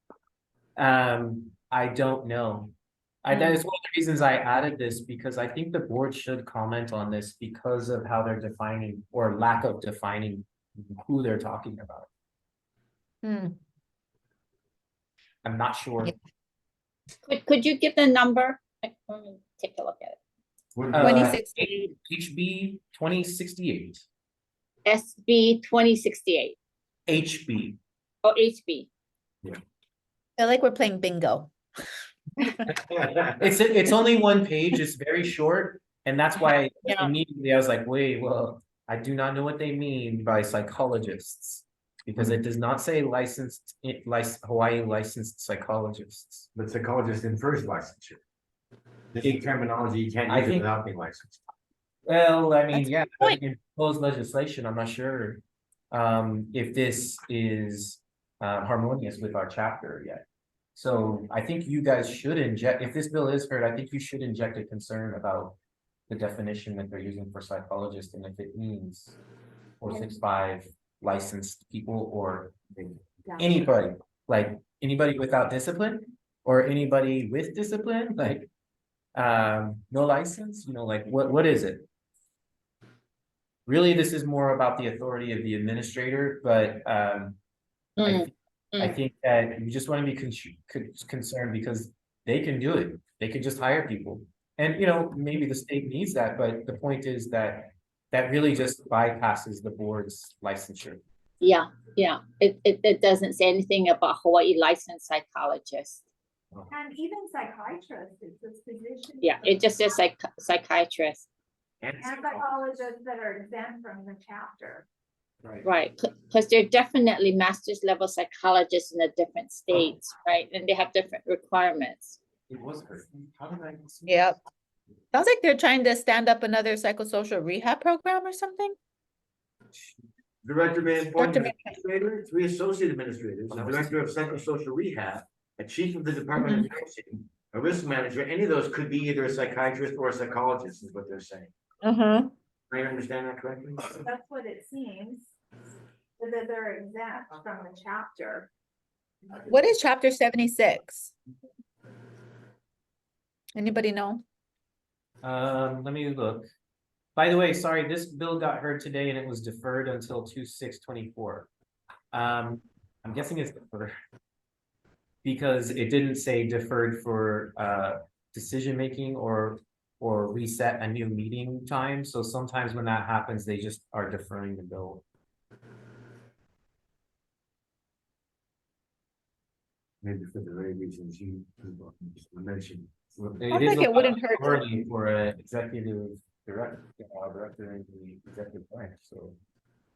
I don't know. That is one of the reasons I added this, because I think the board should comment on this because of how they're defining or lack of defining who they're talking about. Hmm. I'm not sure. Could you give the number? Let me take a look at it. Would- 2068. HB 2068, SB 2068 HB. or HB. I feel like we're playing bingo. It's only one page, it's very short, and that's why Yeah. immediately I was like, wait, well, I do not know what they mean by psychologists. Because it does not say licensed, Hawaii licensed psychologists. But psychologist infers licensure. This is terminology you can't I use it think- without being licensed. Well, I mean, That's a yeah, good point. in proposed legislation, I'm not sure. If this is harmonious with our chapter yet. So I think you guys should inject, if this bill is heard, I think you should inject a concern about the definition that they're using for psychologist and if it means 465 licensed people or anybody, like anybody without discipline or anybody with discipline, like no license, like what is it? Really, this is more about the authority of the administrator, but I think that you just want to be concerned because they can do it. They can just hire people. And maybe the state needs that, but the point is that really just bypasses the board's licensure. Yeah. It doesn't say anything about Hawaii licensed psychologist. And even psychiatrists, it's this position. Yeah, it just says psychiatrist. And psychologists that are exempt from the chapter. Right, because they're definitely master's level psychologists in the different states, right? And they have different requirements. It was her. How did I? Yep. Sounds like they're trying to stand up another psychosocial rehab program or something. Director may appoint Dr. an administrator, 3 associate administrators, a director of psychosocial rehab, a chief of the Department of Nursing, a risk manager. Any of those could be either a psychiatrist or a psychologist, is what they're saying. Uh-huh. I understand that correctly? That's what it seems. That they're exempt from the chapter. What is chapter 76? Anybody know? Let me look. By the way, sorry, this bill got heard today and it was deferred until 2/6/24. I'm guessing it's deferred. Because it didn't say deferred for decision making or reset a new meeting time. So sometimes when that happens, they just are deferring the bill. Maybe for the very reasons you mentioned. It Sounds is like a it lot wouldn't of hurt to- authority for an executive director in the executive branch, so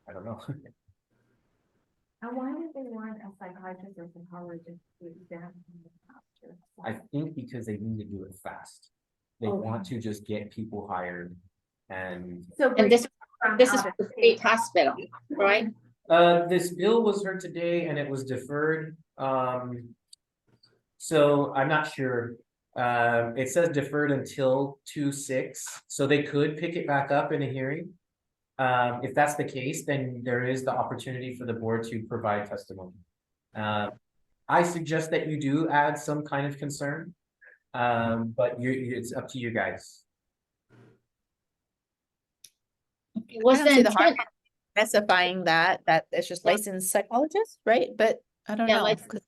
I don't know. And why would they want a psychiatrist or psychologist to exempt from the chapter? I think because they need to do it fast. They want to just get people hired and So. And this from is out of the state. state hospital, right? this bill was heard today and it was deferred. So I'm not sure. It says deferred until 2/6, so they could pick it back up in a hearing. If that's the case, then there is the opportunity for the board to provide testimony. I suggest that you do add some kind of concern. But it's up to you guys. Was I don't see the the harm intent, specifying that it's just licensed psychologist, right? But I don't Yeah, know. like- 'Cause-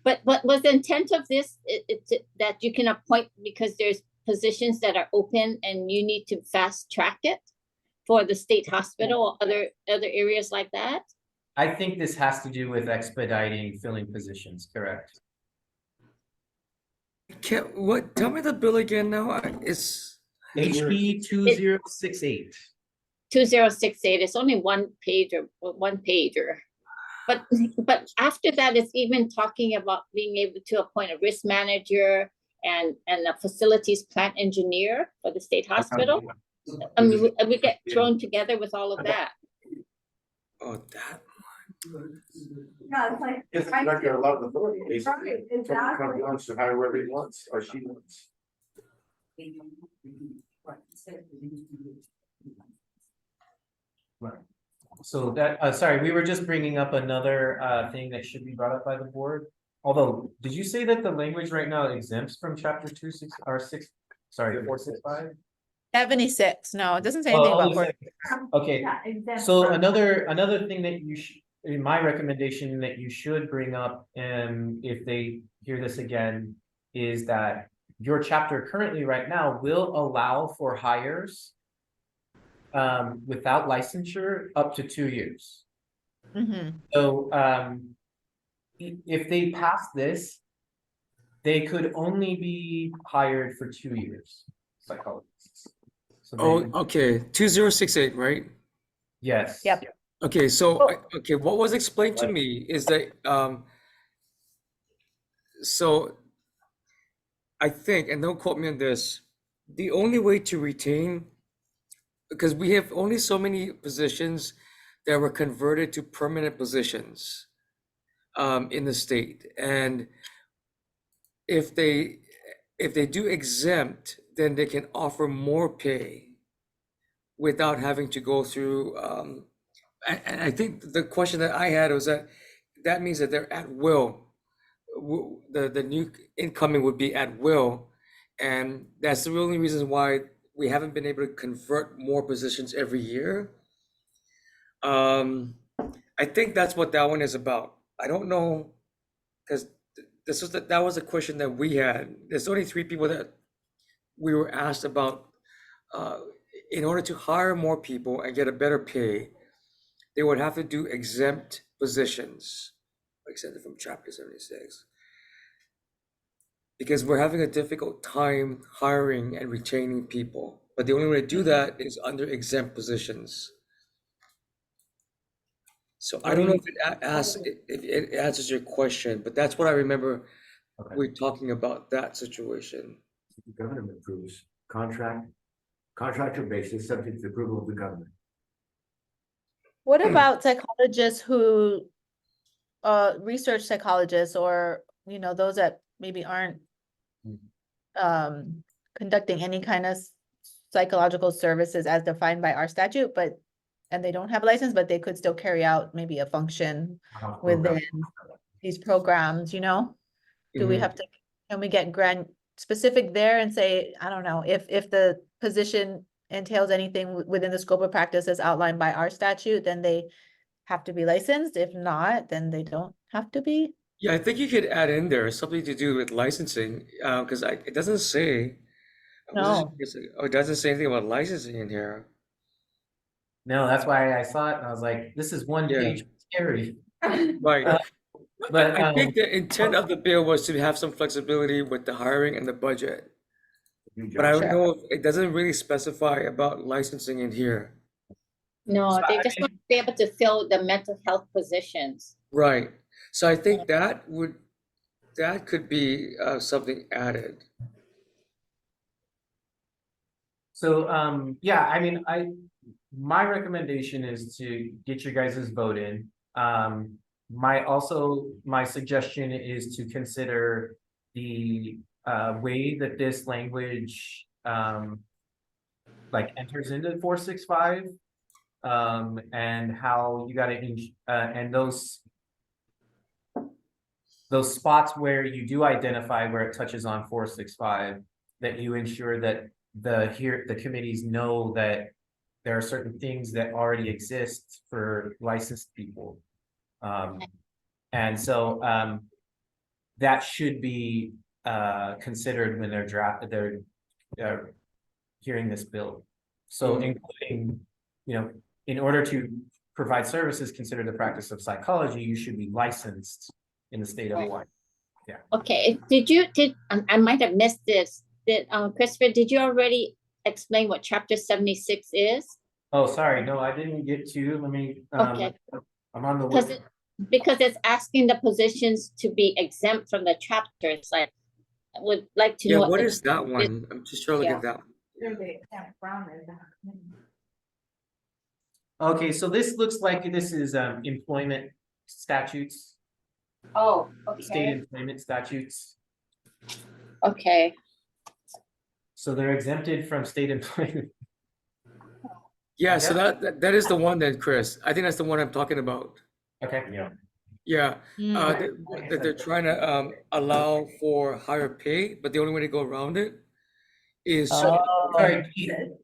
but was the intent of this, it's that you can appoint because there's positions that are open and you need to fast track it for the state hospital, or other areas like that? I think this has to do with expediting filling positions, correct? Tell me the bill again now, it's, HB 2068. 2068, it's only one pager. But after that, it's even talking about being able to appoint a risk manager and a facilities plant engineer for the state hospital. I mean, we get thrown together with all of that. oh, that, No, it's like. It's the director of love authority. basically. Right, Someone exactly. wants to hire whoever he wants, or she wants. So that, sorry, we were just bringing up another thing that should be brought up by the board. Although, did you say that the language right now exempts from chapter 465? 76, no, it doesn't say anything about. Okay, Yeah, exempt so from- another thing that my recommendation that you should bring up, if they hear this again, is that your chapter currently right now will allow for hires without licensure up to 2 years. Mhm. So, if they pass this, they could only be hired for 2 years, psychologists. So Oh, they, okay, 2068, right? yes. Yep. Okay, so, Oh. okay, what was explained to me is that, so I think, and don't quote me on this, the only way to retain, because we have only so many positions that were converted to permanent positions in the state. And if they do exempt, then they can offer more pay without having to go through, and I think the question that I had was that means that they're at will. The new incoming would be at will, and that's the only reason why we haven't been able to convert more positions every year. I think that's what that one is about. I don't know, because that was a question that we had. There's only 3 people that we were asked about. In order to hire more people and get a better pay, they would have to do exempt positions, exempted from Chapter 76. Because we're having a difficult time hiring and retaining people. But the only way to do that is under exempt positions. So I don't know if it answers your question, but that's what I remember Okay. we're talking about that situation. The government approves contractor basis, subject to the approval of the government. What about psychologists who, research psychologists, or, those that maybe aren't conducting any kind of psychological services as defined by our statute, and they don't have a license, but they could still carry out maybe a function within these programs, Do we Mhm. have to, can we get specific there and say, I don't know, if the position entails anything within the scope of practice as outlined by our statute, then they have to be licensed. If not, then they don't have to be. Yeah, I think you could add in there something to do with licensing, because it doesn't say. No. It doesn't say anything about licensing in here. No, that's why I saw it and I was like, this is one Yeah. page scary. Right. But I think the intent of the bill was to have some flexibility with the hiring and the budget. But I don't know if it doesn't really specify about licensing in here. No, they just want to be able to fill the mental health positions. Right. So I think that could be something added. So, yeah, I mean, my recommendation is to get your guys' vote in. My suggestion is to consider the way that this language like enters into 465, and how you gotta and those spots where you do identify where it touches on 465, that you ensure that the committees know that there are certain things that already exist for licensed people. And so that should be considered when they're hearing this bill. So including, in order to provide services considered the practice of psychology, you should be licensed in the state of Hawaii. Yeah. Okay, I might have missed this. Christopher, did you already explain what Chapter 76 is? Oh, sorry, no, I didn't get to, let me, Okay. I'm on the. Because it's asking the positions to be exempt from the chapter. It's like, I would like to know. Yeah, what is that one? I'm just trying to look at that. Okay, so this looks like this is employment statutes, Oh, state okay, employment statutes. okay. So they're exempted from state employment. Yeah, so that is the one then, Chris. I think that's the one I'm talking about. Okay, yeah. Yeah, that they're trying to allow for higher pay, but the only way to go around it is. Sorry,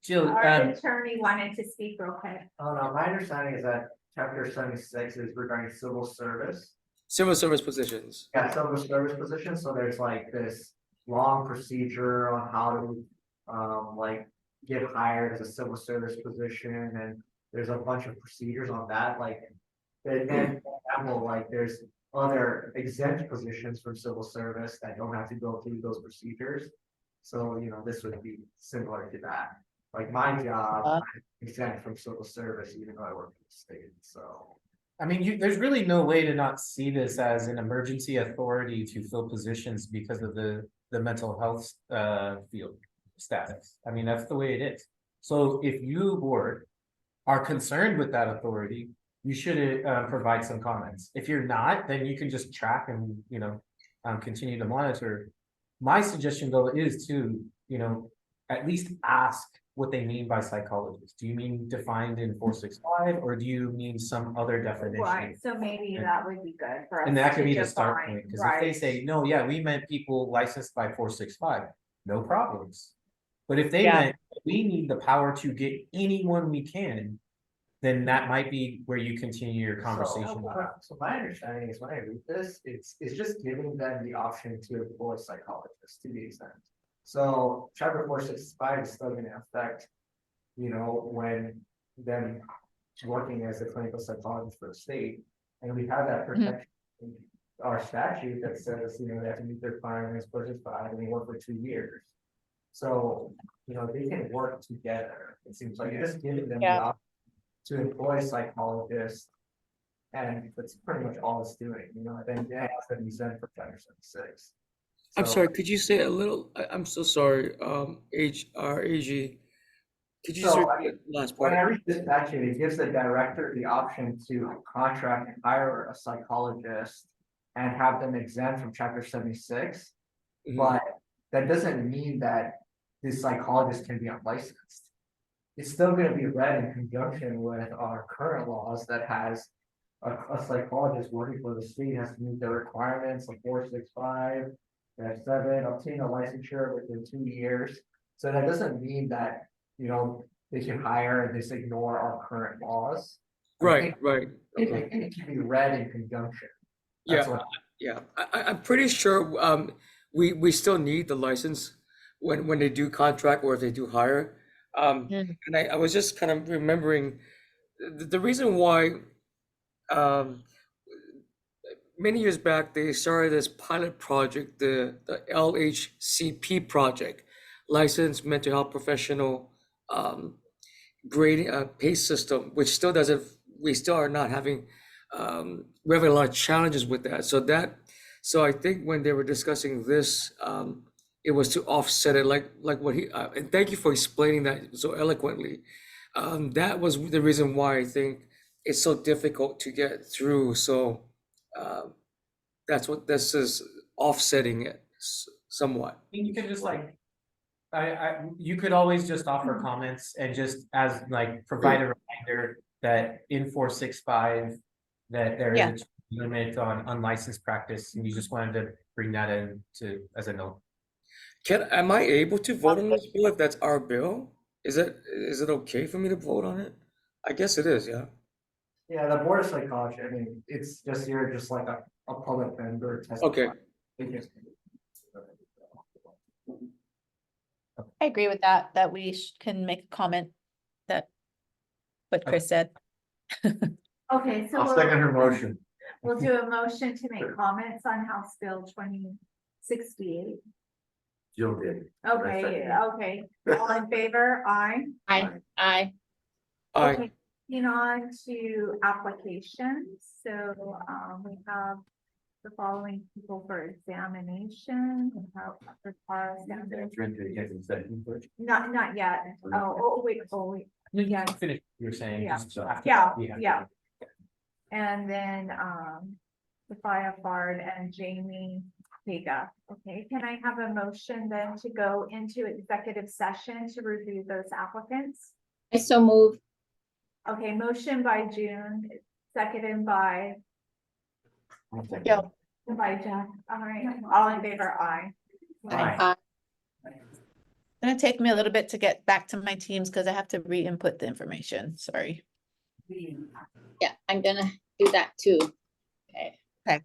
Jill, Our attorney wanted to speak real quick. Oh, no, my understanding is that chapter 76 is regarding civil service. Civil service positions. Yeah, civil service position, so there's like this long procedure on how to, like, get hired as a civil service position, and there's a bunch of procedures on that, like. And then, for example, like, there's other exempt positions from civil service that don't have to go through those procedures. So, you know, this would be similar to that, like my job, I'm exempt from civil service, even though I work for the state, so. I mean, there's really no way to not see this as an emergency authority to fill positions because of the mental health field status. I mean, that's the way it is. So if you, board, are concerned with that authority, you should provide some comments. If you're not, then you can just track and, you know, continue to monitor. My suggestion though is to, you know, at least ask what they mean by psychologist. Do you mean defined in 465, or do you mean some other definition? Right, so maybe that would be good for us. And that could to be the start define, point, because if they right. say, no, yeah, we meant people licensed by 465, no problems. But if they Yeah. meant, we need the power to get anyone we can, then that might be where you continue your conversation. So my understanding is when I read this, it's just giving them the option to employ psychologists to the extent. So chapter 465 is still gonna affect, you know, when them working as a clinical psychologist for the state. And we have that protection in our statute that says, you know, they have to meet their requirements, and they work for 2 years. So, you know, they can work together. It seems like just giving them the Yeah. option to employ psychologists. And that's pretty much all it's doing, you know, I think, yeah, it's gonna be sent for chapter 76. I'm So- sorry, could you say a little, I'm so sorry, HRAG. Could you just So, repeat the last When I part? read this statute, it gives the director the option to contract and hire a psychologist and have them exempt from chapter 76. Mhm. But that doesn't mean that the psychologist can be unlicensed. It's still gonna be read in conjunction with our current laws that has a psychologist working for the state has to meet the requirements of 465. -7, obtain a licensure within 2 years. So that doesn't mean that, you know, they can hire and just ignore our current laws. I Right, think right. It Okay. it can be read in conjunction. That's Yeah, what- yeah. I'm pretty sure we still need the license when they do contract or if they do hire. Mm. And I was just kind of remembering the reason why many years back they started this pilot project, the LHCP project, Licensed Mental Health Professional grading pay system, which still doesn't, we still are not having we have a lot of challenges with that. So I think when they were discussing this, it was to offset it, like what he and thank you for explaining that so eloquently. That was the reason why I think it's so difficult to get through. So that's what this is, offsetting it somewhat. You can just like, you could always just offer comments and just as like provide a reminder that in 465, that there Yeah. is a limit on unlicensed practice, and you just wanted to bring that in to, as a note. Am I able to vote on this bill if that's our bill? Is it okay for me to vote on it? I guess it is, yeah. Yeah, the board of psychology, I mean, it's just, you're just like a public member Okay. testifying. They just- I agree with that we can make a comment that what Chris said. Okay, so I'll second her motion. we'll do a motion to make comments on House Bill 2068. Jill did. Okay, okay, all in favor, aye. Aye. Okay, moving on to applications, so, we have the following people for examination. We have Dr. Tara Sanders. Not yet, oh, wait, yeah. Finish, what you're saying. Yeah. just after Yeah, we have- yeah. And then, Sophia Bard and Jamie Vega. Okay, can I have a motion then to go into executive session to review those applicants? I so move. Okay, motion by June, seconded by Joe. Jeff. All right, all in favor, aye. Aye. It's gonna take me a little bit to get back to my teams because I have to re-input the information, sorry. Yeah, I'm gonna do that too. Okay,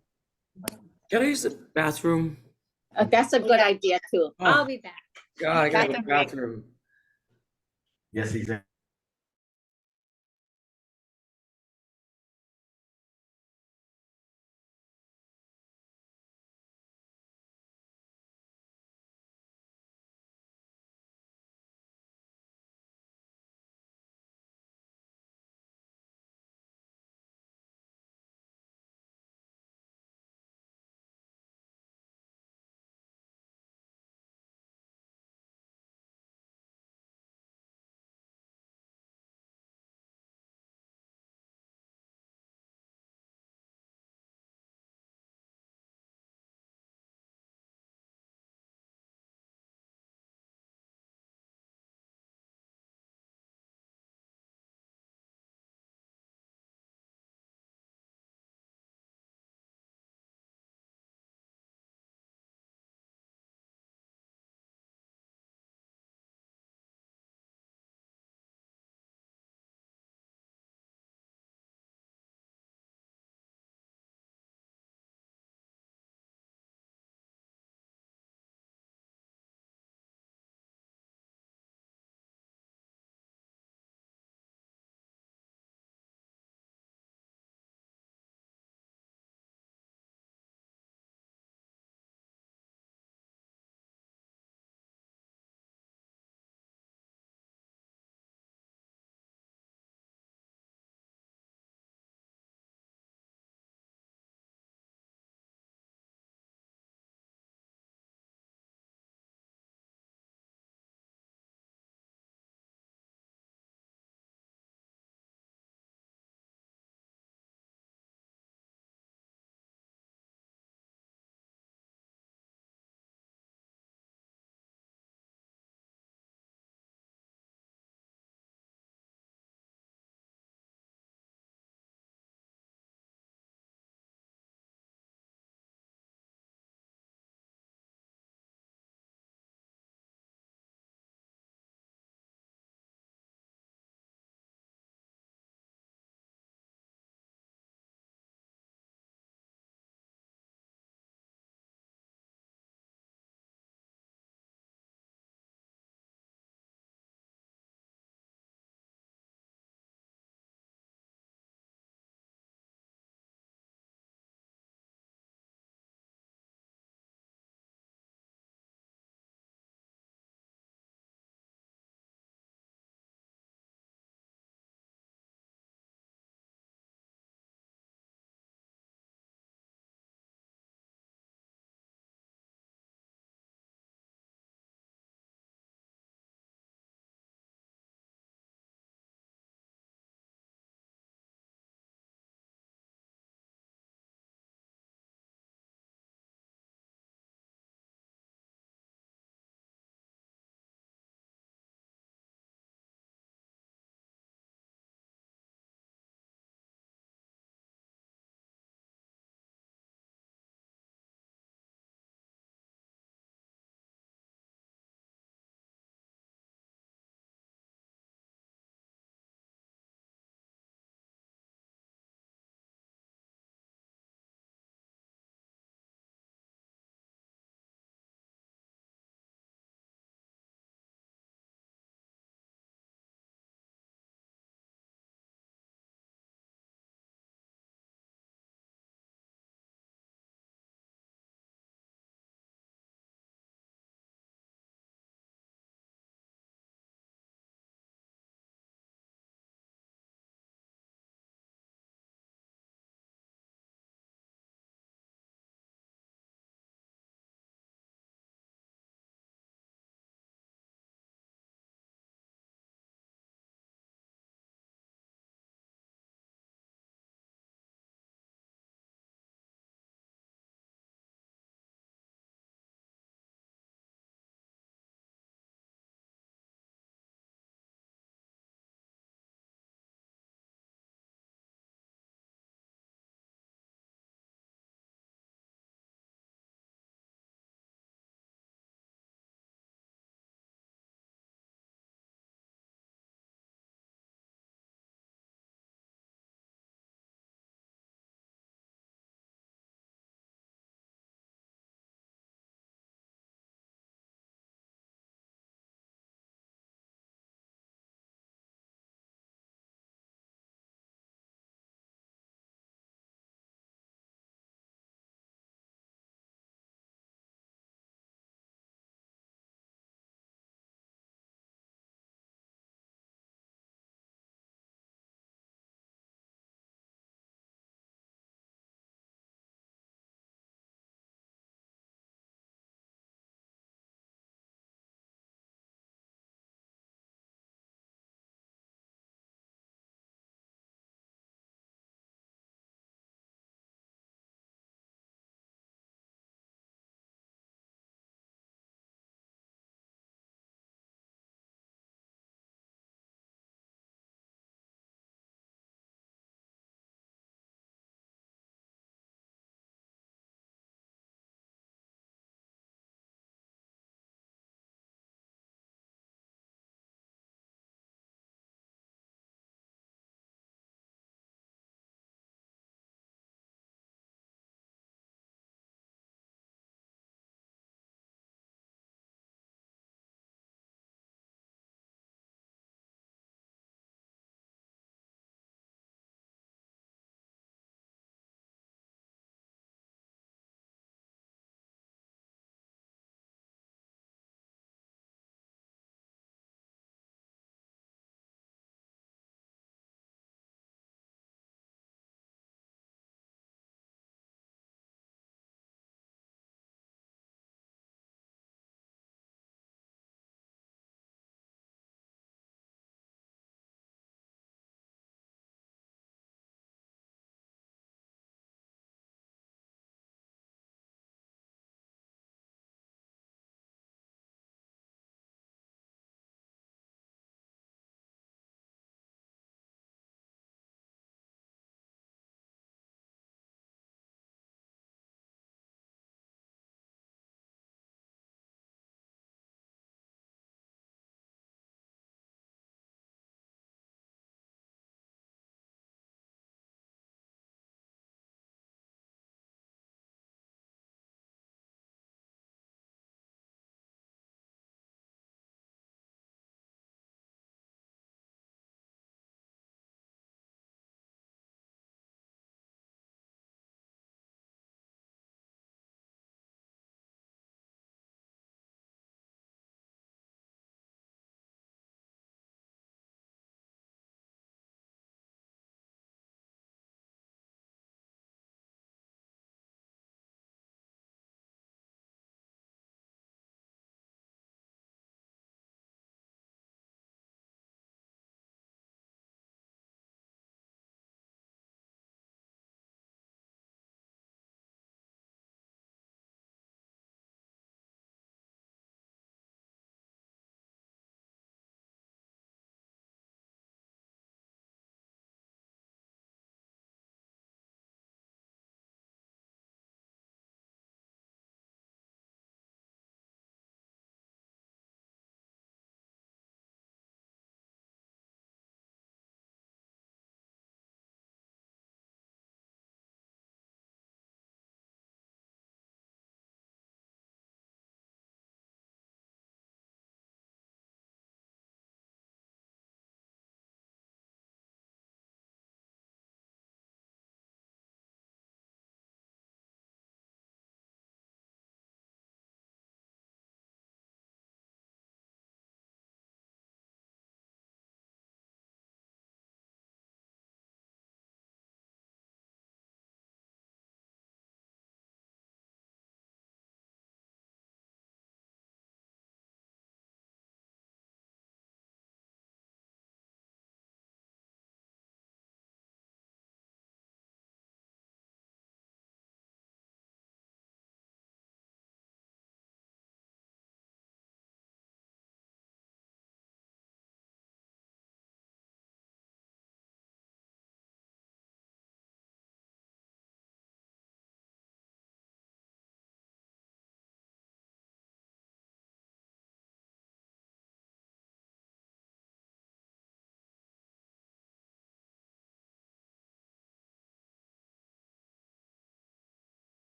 Can I use the bathroom? that's a good idea too. Oh. I'll be back. God, I gotta go to Bathroom the break. bathroom. Yes, exactly.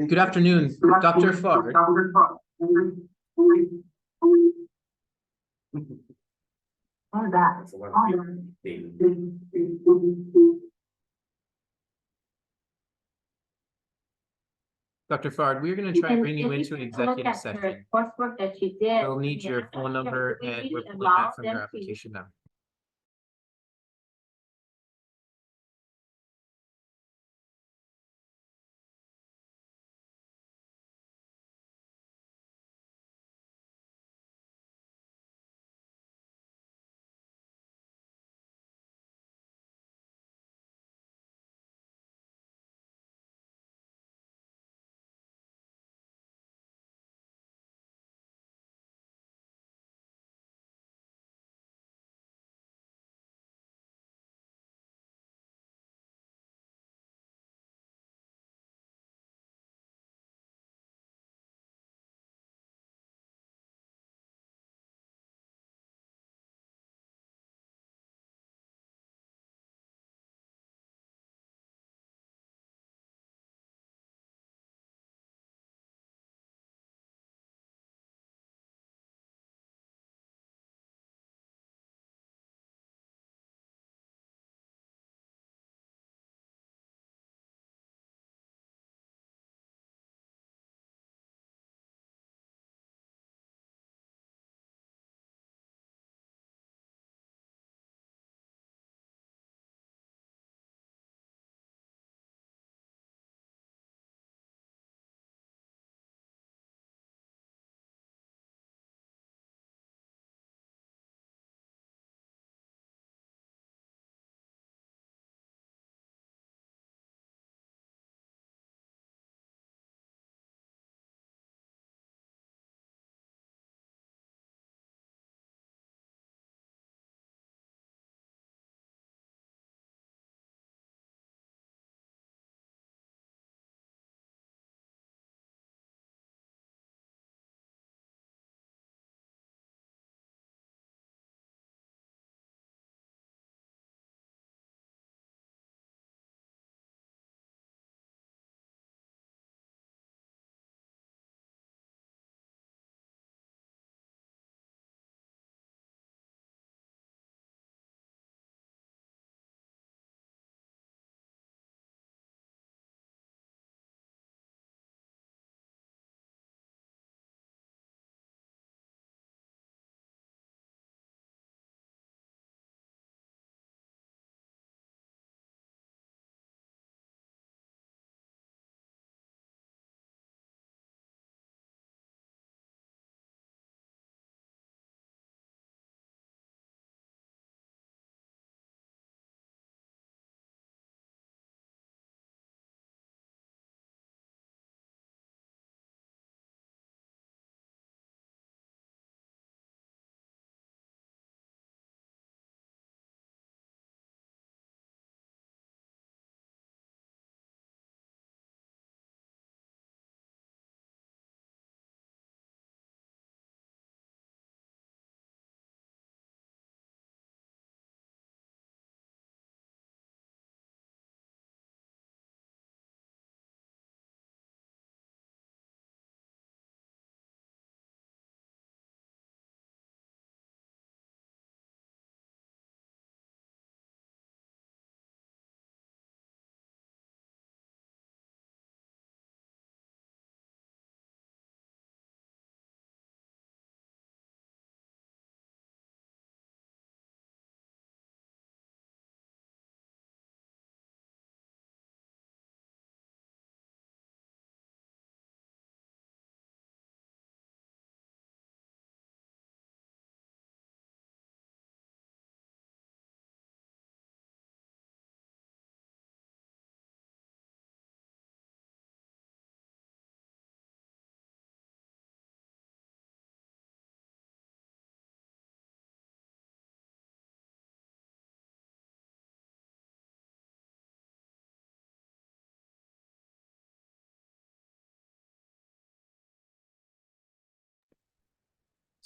Good afternoon, Dr. Fard. Dr. Fard, we're going to try and bring you into an executive session. Coursework that you did. We'll need your and phone you number and really we're pulling allow that from your them to- application now.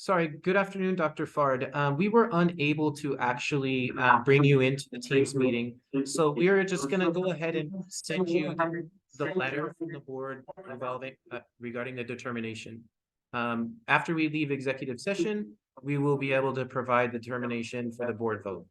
Sorry, good afternoon, Dr. Fard. We were unable to actually bring you into the Teams meeting. So we are just gonna go ahead and send you the letter from the board involving, regarding the determination. After we leave executive session, we will be able to provide the determination for the board vote.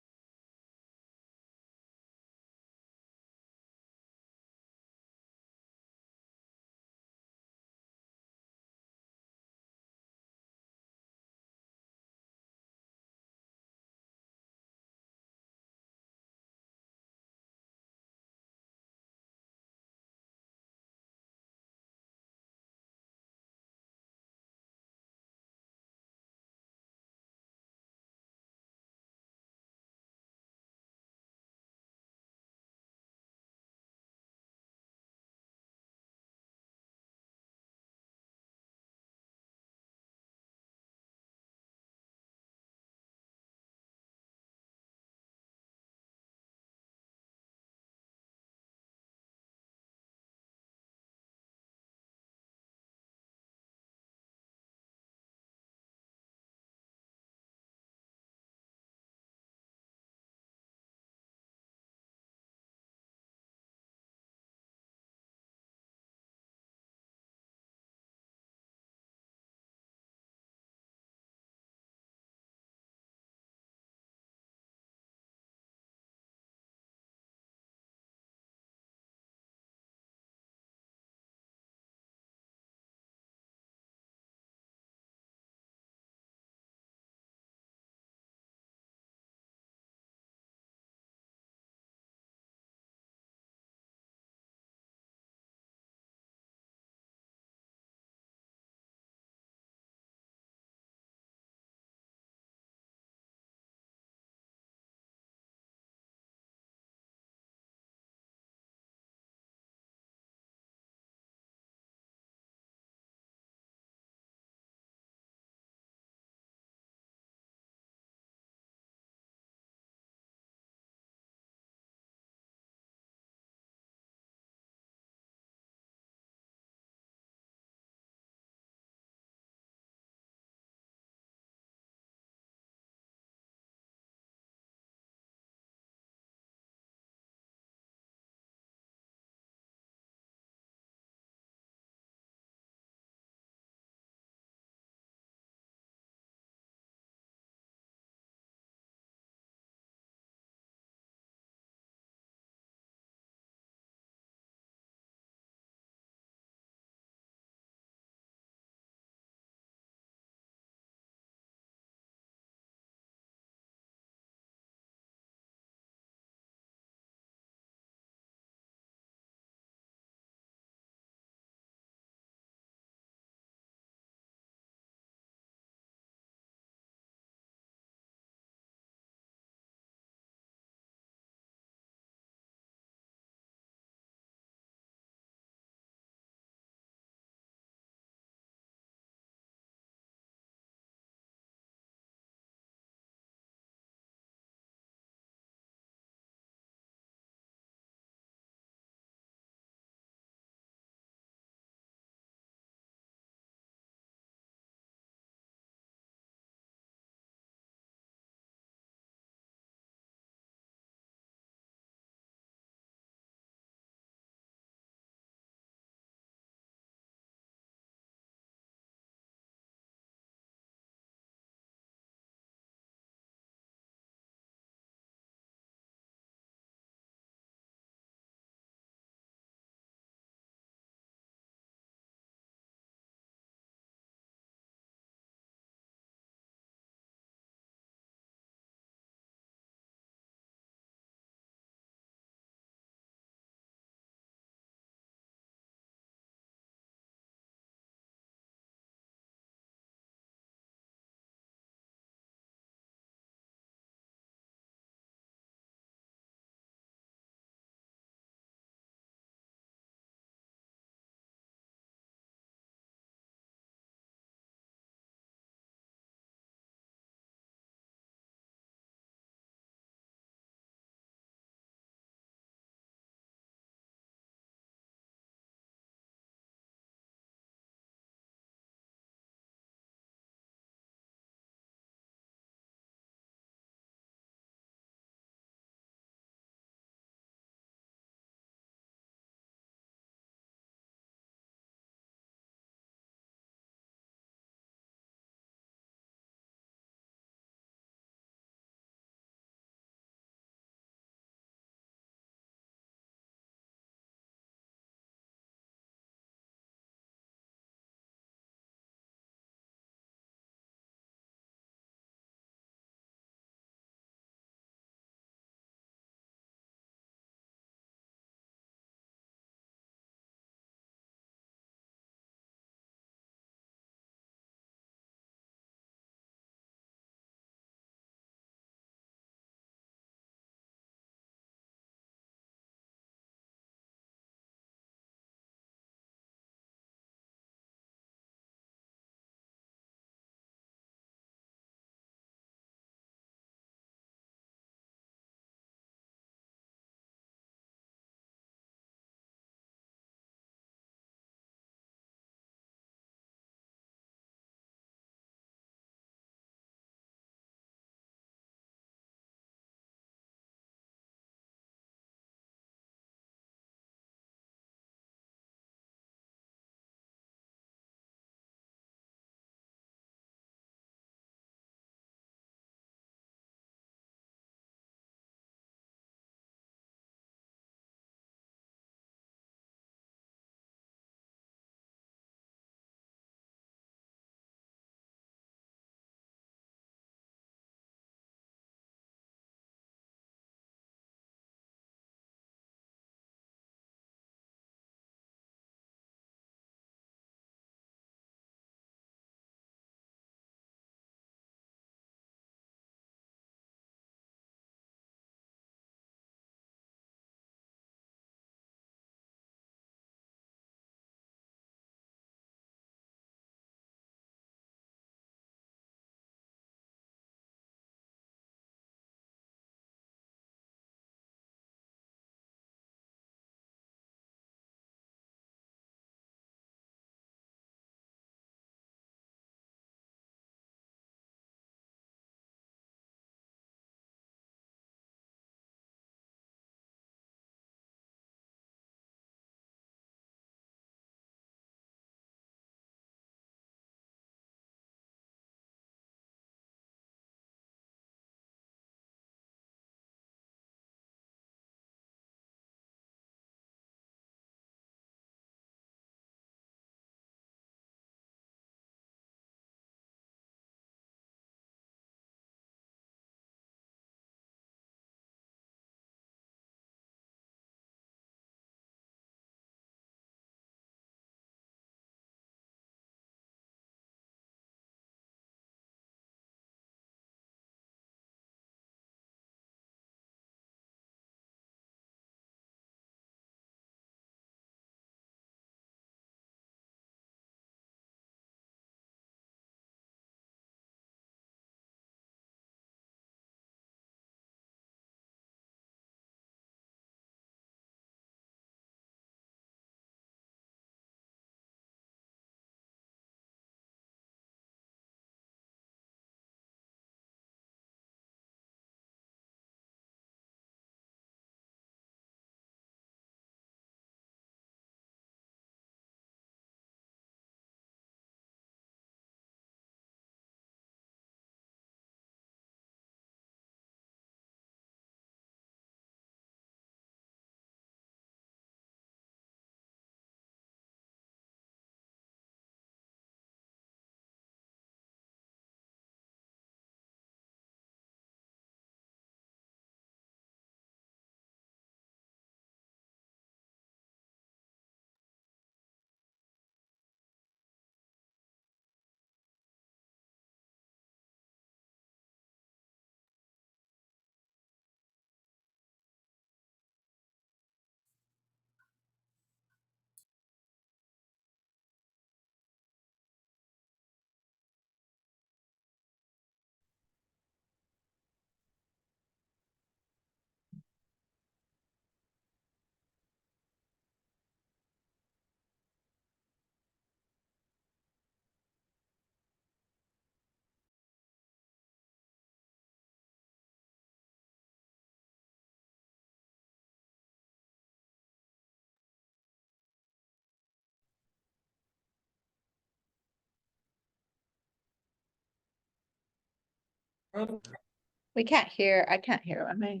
We can't hear, I can't hear, am I?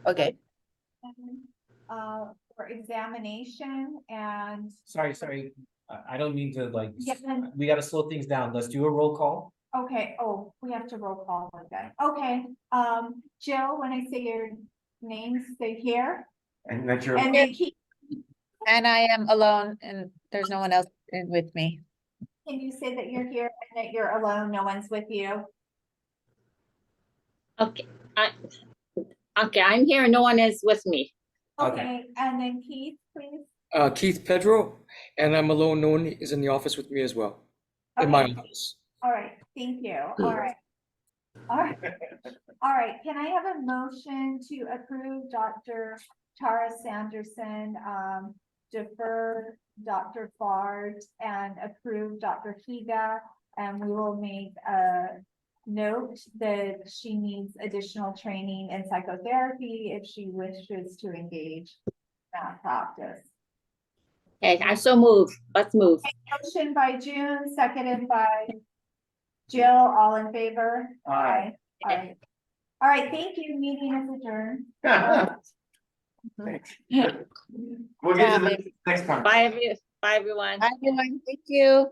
Okay, For examination and. Sorry, I don't mean to like, Yeah, and- we gotta slow things down. Let's do a roll call. Okay, oh, we have to roll call again. Okay, Jill, when I say your name, say here. And that's your. And then keep, and I am alone and there's no one else in with me. can you say that you're here and that you're alone, no one's with you? Okay, I'm here, no one is with me. Okay. Okay, and then Keith, please. Keith Pedro, and I'm alone. No one is in the office with me as well. In my Okay. office. All right, thank you. All right. All right. All right, can I have a motion to approve Dr. Tara Sanderson, defer Dr. Fard and approve Dr. Higa? And we will make a note that she needs additional training in psychotherapy if she wishes to engage that practice. Okay, I so move, let's move. Motion by June, seconded by Jill, all in favor? Aye. All right. All right, thank you. Meeting is adjourned. Thanks. We'll get to the next time. Bye, bye, everyone. Bye, everyone. Thank you.